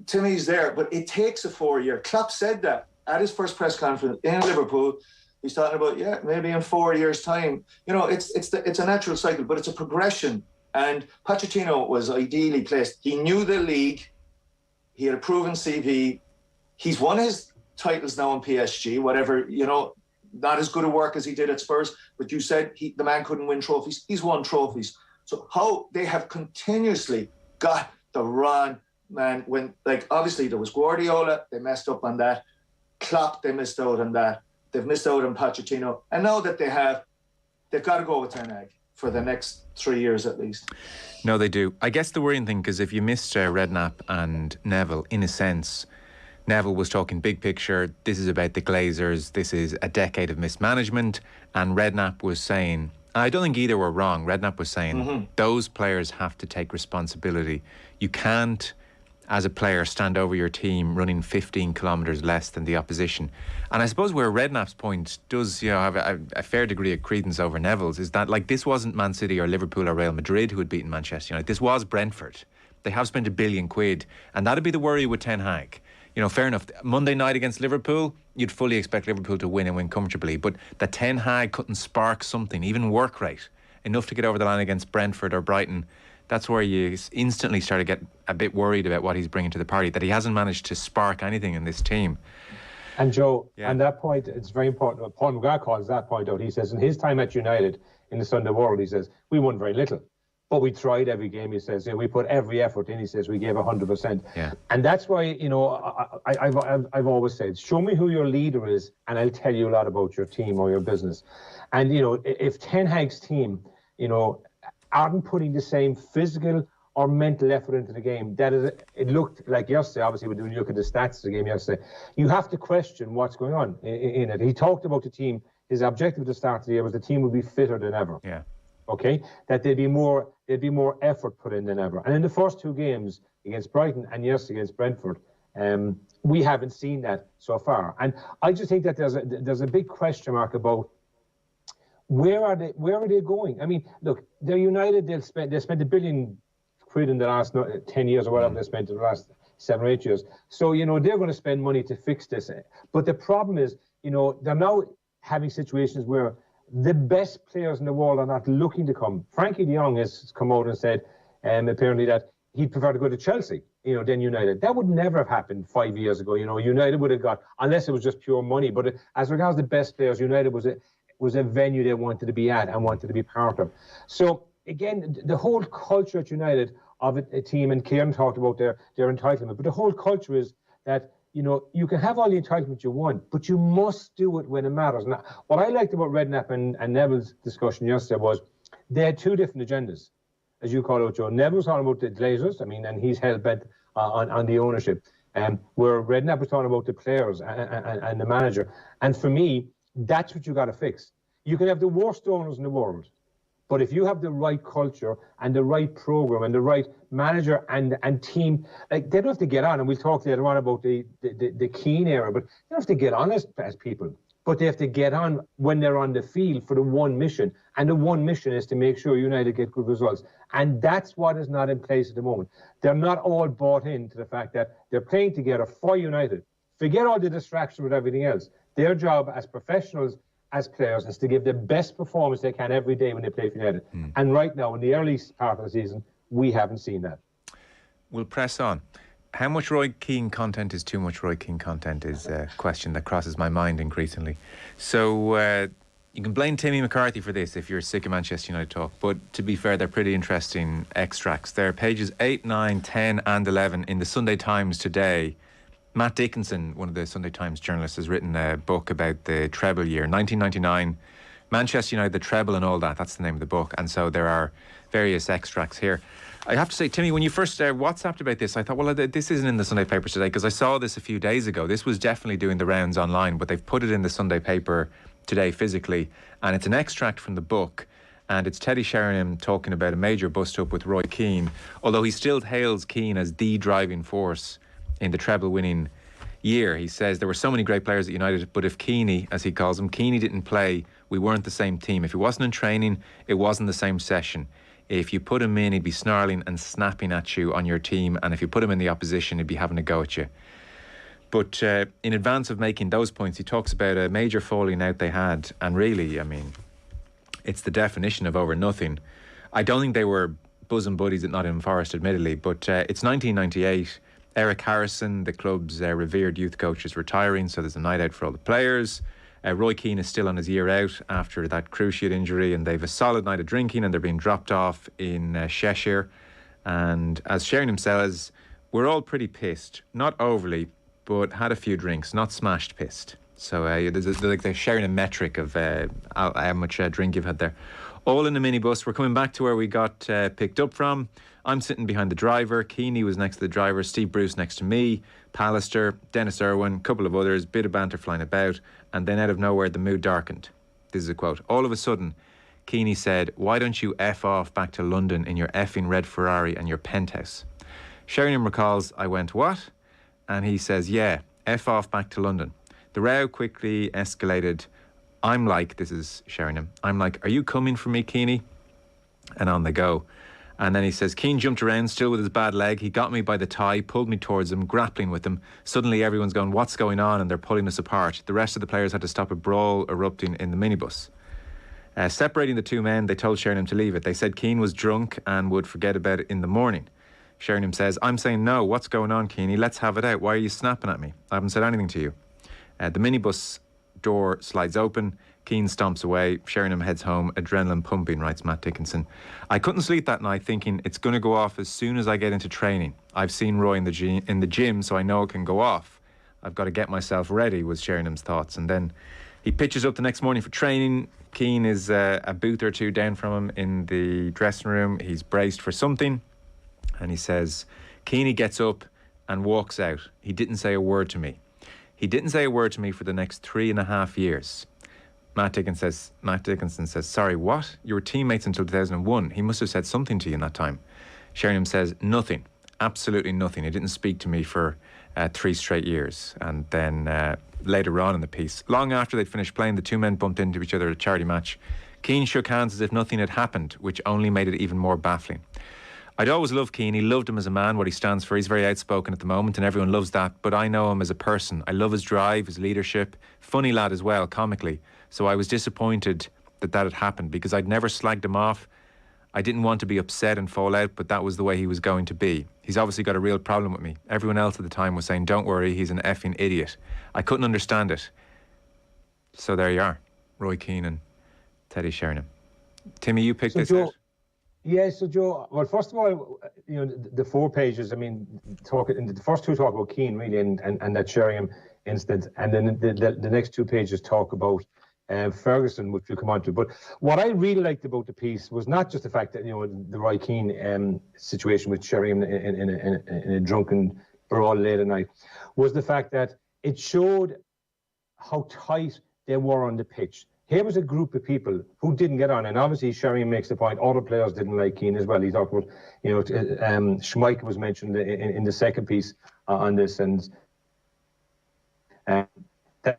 Timmy's there, but it takes a 4 year. Klopp said that at his first press conference in Liverpool. He's talking about, maybe in 4 years' time. You know, it's a natural cycle, but it's a progression. And Pochettino was ideally placed. He knew the league. He had a proven CV. He's won his titles now in PSG, whatever, you know, not as good a work as he did at Spurs, but you said the man couldn't win trophies. He's won trophies. So how they have continuously got the wrong man when, like, obviously there was Guardiola, they messed up on that. Klopp, they missed out on that. They've missed out on Pochettino. And now that they've got to go with Ten Hag for the next 3 years at least. No, they do. I guess the worrying thing, because if you missed Redknapp and Neville, in a sense, Neville was talking big picture. This is about the Glazers. This is a decade of mismanagement. And Redknapp was saying, I don't think either were wrong. Redknapp was saying those players have to take responsibility. You can't, as a player, stand over your team running 15 kilometres less than the opposition. And I suppose where Redknapp's point does, you know, have a fair degree of credence over Neville's is that, like, this wasn't Man City or Liverpool or Real Madrid who had beaten Manchester United. This was Brentford. They have spent £1 billion, and that'd be the worry with Ten Hag. You know, fair enough. Monday night against Liverpool, you'd fully expect Liverpool to win and win comfortably. But that Ten Hag couldn't spark something, even work rate, enough to get over the line against Brentford or Brighton. That's where you instantly start to get a bit worried about what he's bringing to the party, that he hasn't managed to spark anything in this team. And Joe, on that point, it's very important. Paul McGrath calls that point out. He says, in his time at United, in the Sunday World, he says, we won very little. But we tried every game, he says. We put every effort in, he says. We gave 100%. Yeah. And that's why, you know, I've always said, show me who your leader is, and I'll tell you a lot about your team or your business. And, you know, if Ten Hag's team, you know, aren't putting the same physical or mental effort into the game, it looked like yesterday, obviously, when you look at the stats of the game yesterday, you have to question what's going on in it. He talked about the team. His objective at the start of the year was the team would be fitter than ever. Yeah. Okay, that there'd be more effort put in than ever. And in the first two games against Brighton and yesterday against Brentford, we haven't seen that so far. And I just think that there's a big question mark about where are they going? I mean, look, they're United. They spent £1 billion in the last 10 years or whatever they spent in the last 7 or 8 years. So, you know, they're going to spend money to fix this. But the problem is, you know, they're now having situations where the best players in the world are not looking to come. Frankie de Jong has come out and said, apparently, that he'd prefer to go to Chelsea, you know, than United. That would never have happened 5 years ago. You know, United would have got, unless it was just pure money. But as regards the best players, United was a venue they wanted to be at and wanted to be part of. So again, the whole culture at United of a team, and Kieran talked about their entitlement, but the whole culture is that, you know, you can have all the entitlement you want, but you must do it when it matters. Now, what I liked about Redknapp and Neville's discussion yesterday was they had two different agendas, as you call it, Joe. Neville was talking about the Glazers, and he's hell-bent on the ownership, where Redknapp was talking about the players and the manager. And for me, that's what you got to fix. You can have the worst owners in the world, But if you have the right culture and the right program and the right manager and team, like, they don't have to get on, and we'll talk later on about the Keane era, but they don't have to get on as people. But they have to get on when they're on the field for the one mission. And the one mission is to make sure United get good results. And that's what is not in place at the moment. They're not all bought into the fact that they're playing together for United. Forget all the distraction with everything else. Their job as professionals, as players, is to give the best performance they can every day when they play for United. And right now, in the early part of the season, we haven't seen that. We'll press on. How much Roy Keane content is too much Roy Keane content is a question that crosses my mind increasingly. So you can blame Timmy McCarthy for this if you're sick of Manchester United talk, but to be fair, they're pretty interesting extracts. They're pages 8, 9, 10 and 11 in the Sunday Times today. Matt Dickinson, one of the Sunday Times journalists, has written a book about the treble year, 1999, Manchester United, the treble and all that. That's the name of the book. And so there are various extracts here. I have to say, Timmy, when you first WhatsApped about this, I thought, well, this isn't in the Sunday papers today, because I saw this a few days ago. This was definitely doing the rounds online, but they've put it in the Sunday paper today physically, and it's an extract from the book, and it's Teddy Sheringham talking about a major bust-up with Roy Keane, although he still hails Keane as the driving force in the treble-winning year. He says there were so many great players at United, but if Keane, as he calls him, Keane didn't play, we weren't the same team. If he wasn't in training, it wasn't the same session. If you put him in, he'd be snarling and snapping at you on your team, and if you put him in the opposition, he'd be having a go at you. But in advance of making those points, he talks about a major falling out they had, and really, I mean, it's the definition of over nothing. I don't think they were bosom buddies at Nottingham Forest, admittedly, but it's 1998. Eric Harrison, the club's revered youth coach, is retiring, so there's a night out for all the players. Roy Keane is still on his year out after that cruciate injury, and they've a solid night of drinking, and they're being dropped off in Cheshire. And as Sheringham says, we're all pretty pissed, not overly, but had a few drinks, not smashed pissed. So there's like the Sheringham metric of how much drink you've had there. All in the minibus. We're coming back to where we got picked up from. I'm sitting behind the driver. Keane was next to the driver. Steve Bruce next to me. Pallister, Dennis Irwin, a couple of others. Bit of banter flying about. And then out of nowhere, the mood darkened. This is a quote. All of a sudden, Keane said, "Why don't you F off back to London in your effing red Ferrari and your penthouse?" Sheringham recalls, I went, "What?" And he says, "Yeah, F off back to London." The row quickly escalated. I'm like, this is Sheringham, I'm like, "Are you coming for me, Keane?" And on they go. And then he says, Keane jumped around, still with his bad leg. He got me by the tie, pulled me towards him, grappling with him. Suddenly everyone's going, "What's going on?" And they're pulling us apart. The rest of the players had to stop a brawl erupting in the minibus. Separating the two men, they told Sheringham to leave it. They said Keane was drunk and would forget about it in the morning. Sheringham says, "I'm saying no. What's going on, Keane? Let's have it out. Why are you snapping at me? I haven't said anything to you." The minibus door slides open. Keane stomps away. Sheringham heads home, adrenaline pumping, writes Matt Dickinson. "I couldn't sleep that night thinking it's going to go off as soon as I get into training. I've seen Roy in the gym, so I know it can go off. I've got to get myself ready," was Sheringham's thoughts. And then he pitches up the next morning for training. Keane is a booth or two down from him in the dressing room. He's braced for something. And he says, Keane gets up and walks out. "He didn't say a word to me. He didn't say a word to me for the next 3.5 years. Matt Dickinson says, "Sorry, what? You were teammates until 2001. He must have said something to you in that time." Sheringham says, "Nothing. Absolutely nothing. He didn't speak to me for 3 straight years." And then later on in the piece, long after they'd finished playing, the two men bumped into each other at a charity match. Keane shook hands as if nothing had happened, which only made it even more baffling. "I'd always loved Keane. He loved him as a man, what he stands for. He's very outspoken at the moment and everyone loves that. But I know him as a person. I love his drive, his leadership. Funny lad as well, comically. So I was disappointed that had happened because I'd never slagged him off. I didn't want to be upset and fall out, but that was the way he was going to be. He's obviously got a real problem with me. Everyone else at the time was saying, 'Don't worry, he's an effing idiot.' I couldn't understand it." So there you are. Roy Keane and Teddy Sheringham. Timmy, you picked this out. Yeah, so Joe, well, first of all, the 4 pages, I mean, the first 2 talk about Keane, really, and that Sheringham incident, and then the next 2 pages talk about Ferguson, which we'll come on to. But what I really liked about the piece was not just the fact that, the Roy Keane situation with Sheringham in a drunken brawl late at night, was the fact that it showed how tight they were on the pitch. here was a group of people who didn't get on, and obviously Sheringham makes the point, other players didn't like Keane as well. He talked about, Schmeichel was mentioned in the second piece on this, and that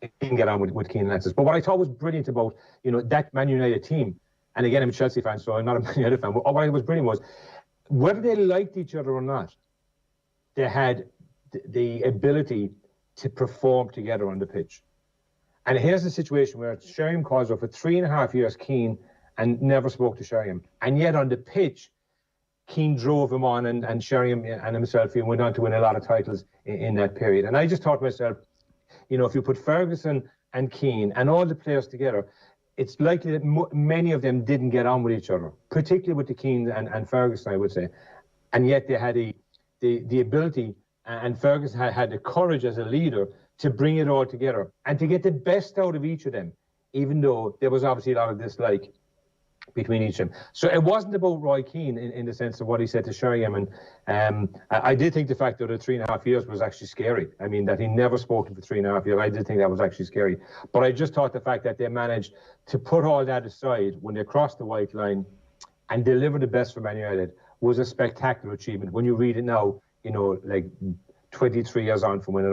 he didn't get on with Keane and Alexis. But what I thought was brilliant about, that Man United team, and again, I'm a Chelsea fan, so I'm not a Man United fan, but what I thought was brilliant was, whether they liked each other or not, they had the ability to perform together on the pitch. And here's the situation where Sheringham calls up for 3.5 years Keane and never spoke to Sheringham. And yet on the pitch, Keane drove him on, and Sheringham and himself went on to win a lot of titles in that period. And I just thought to myself, if you put Ferguson and Keane and all the players together, it's likely that many of them didn't get on with each other, particularly with the Keane and Ferguson, I would say. And yet they had the ability, and Ferguson had the courage as a leader to bring it all together and to get the best out of each of them, even though there was obviously a lot of dislike between each of them. So it wasn't about Roy Keane in the sense of what he said to Sheringham. And I did think the fact that the 3.5 years was actually scary. I mean, that he never spoken for 3.5 years, I did think that was actually scary. But I just thought the fact that they managed to put all that aside when they crossed the white line and deliver the best for Man United was a spectacular achievement. When you read it now, 23 years on from when it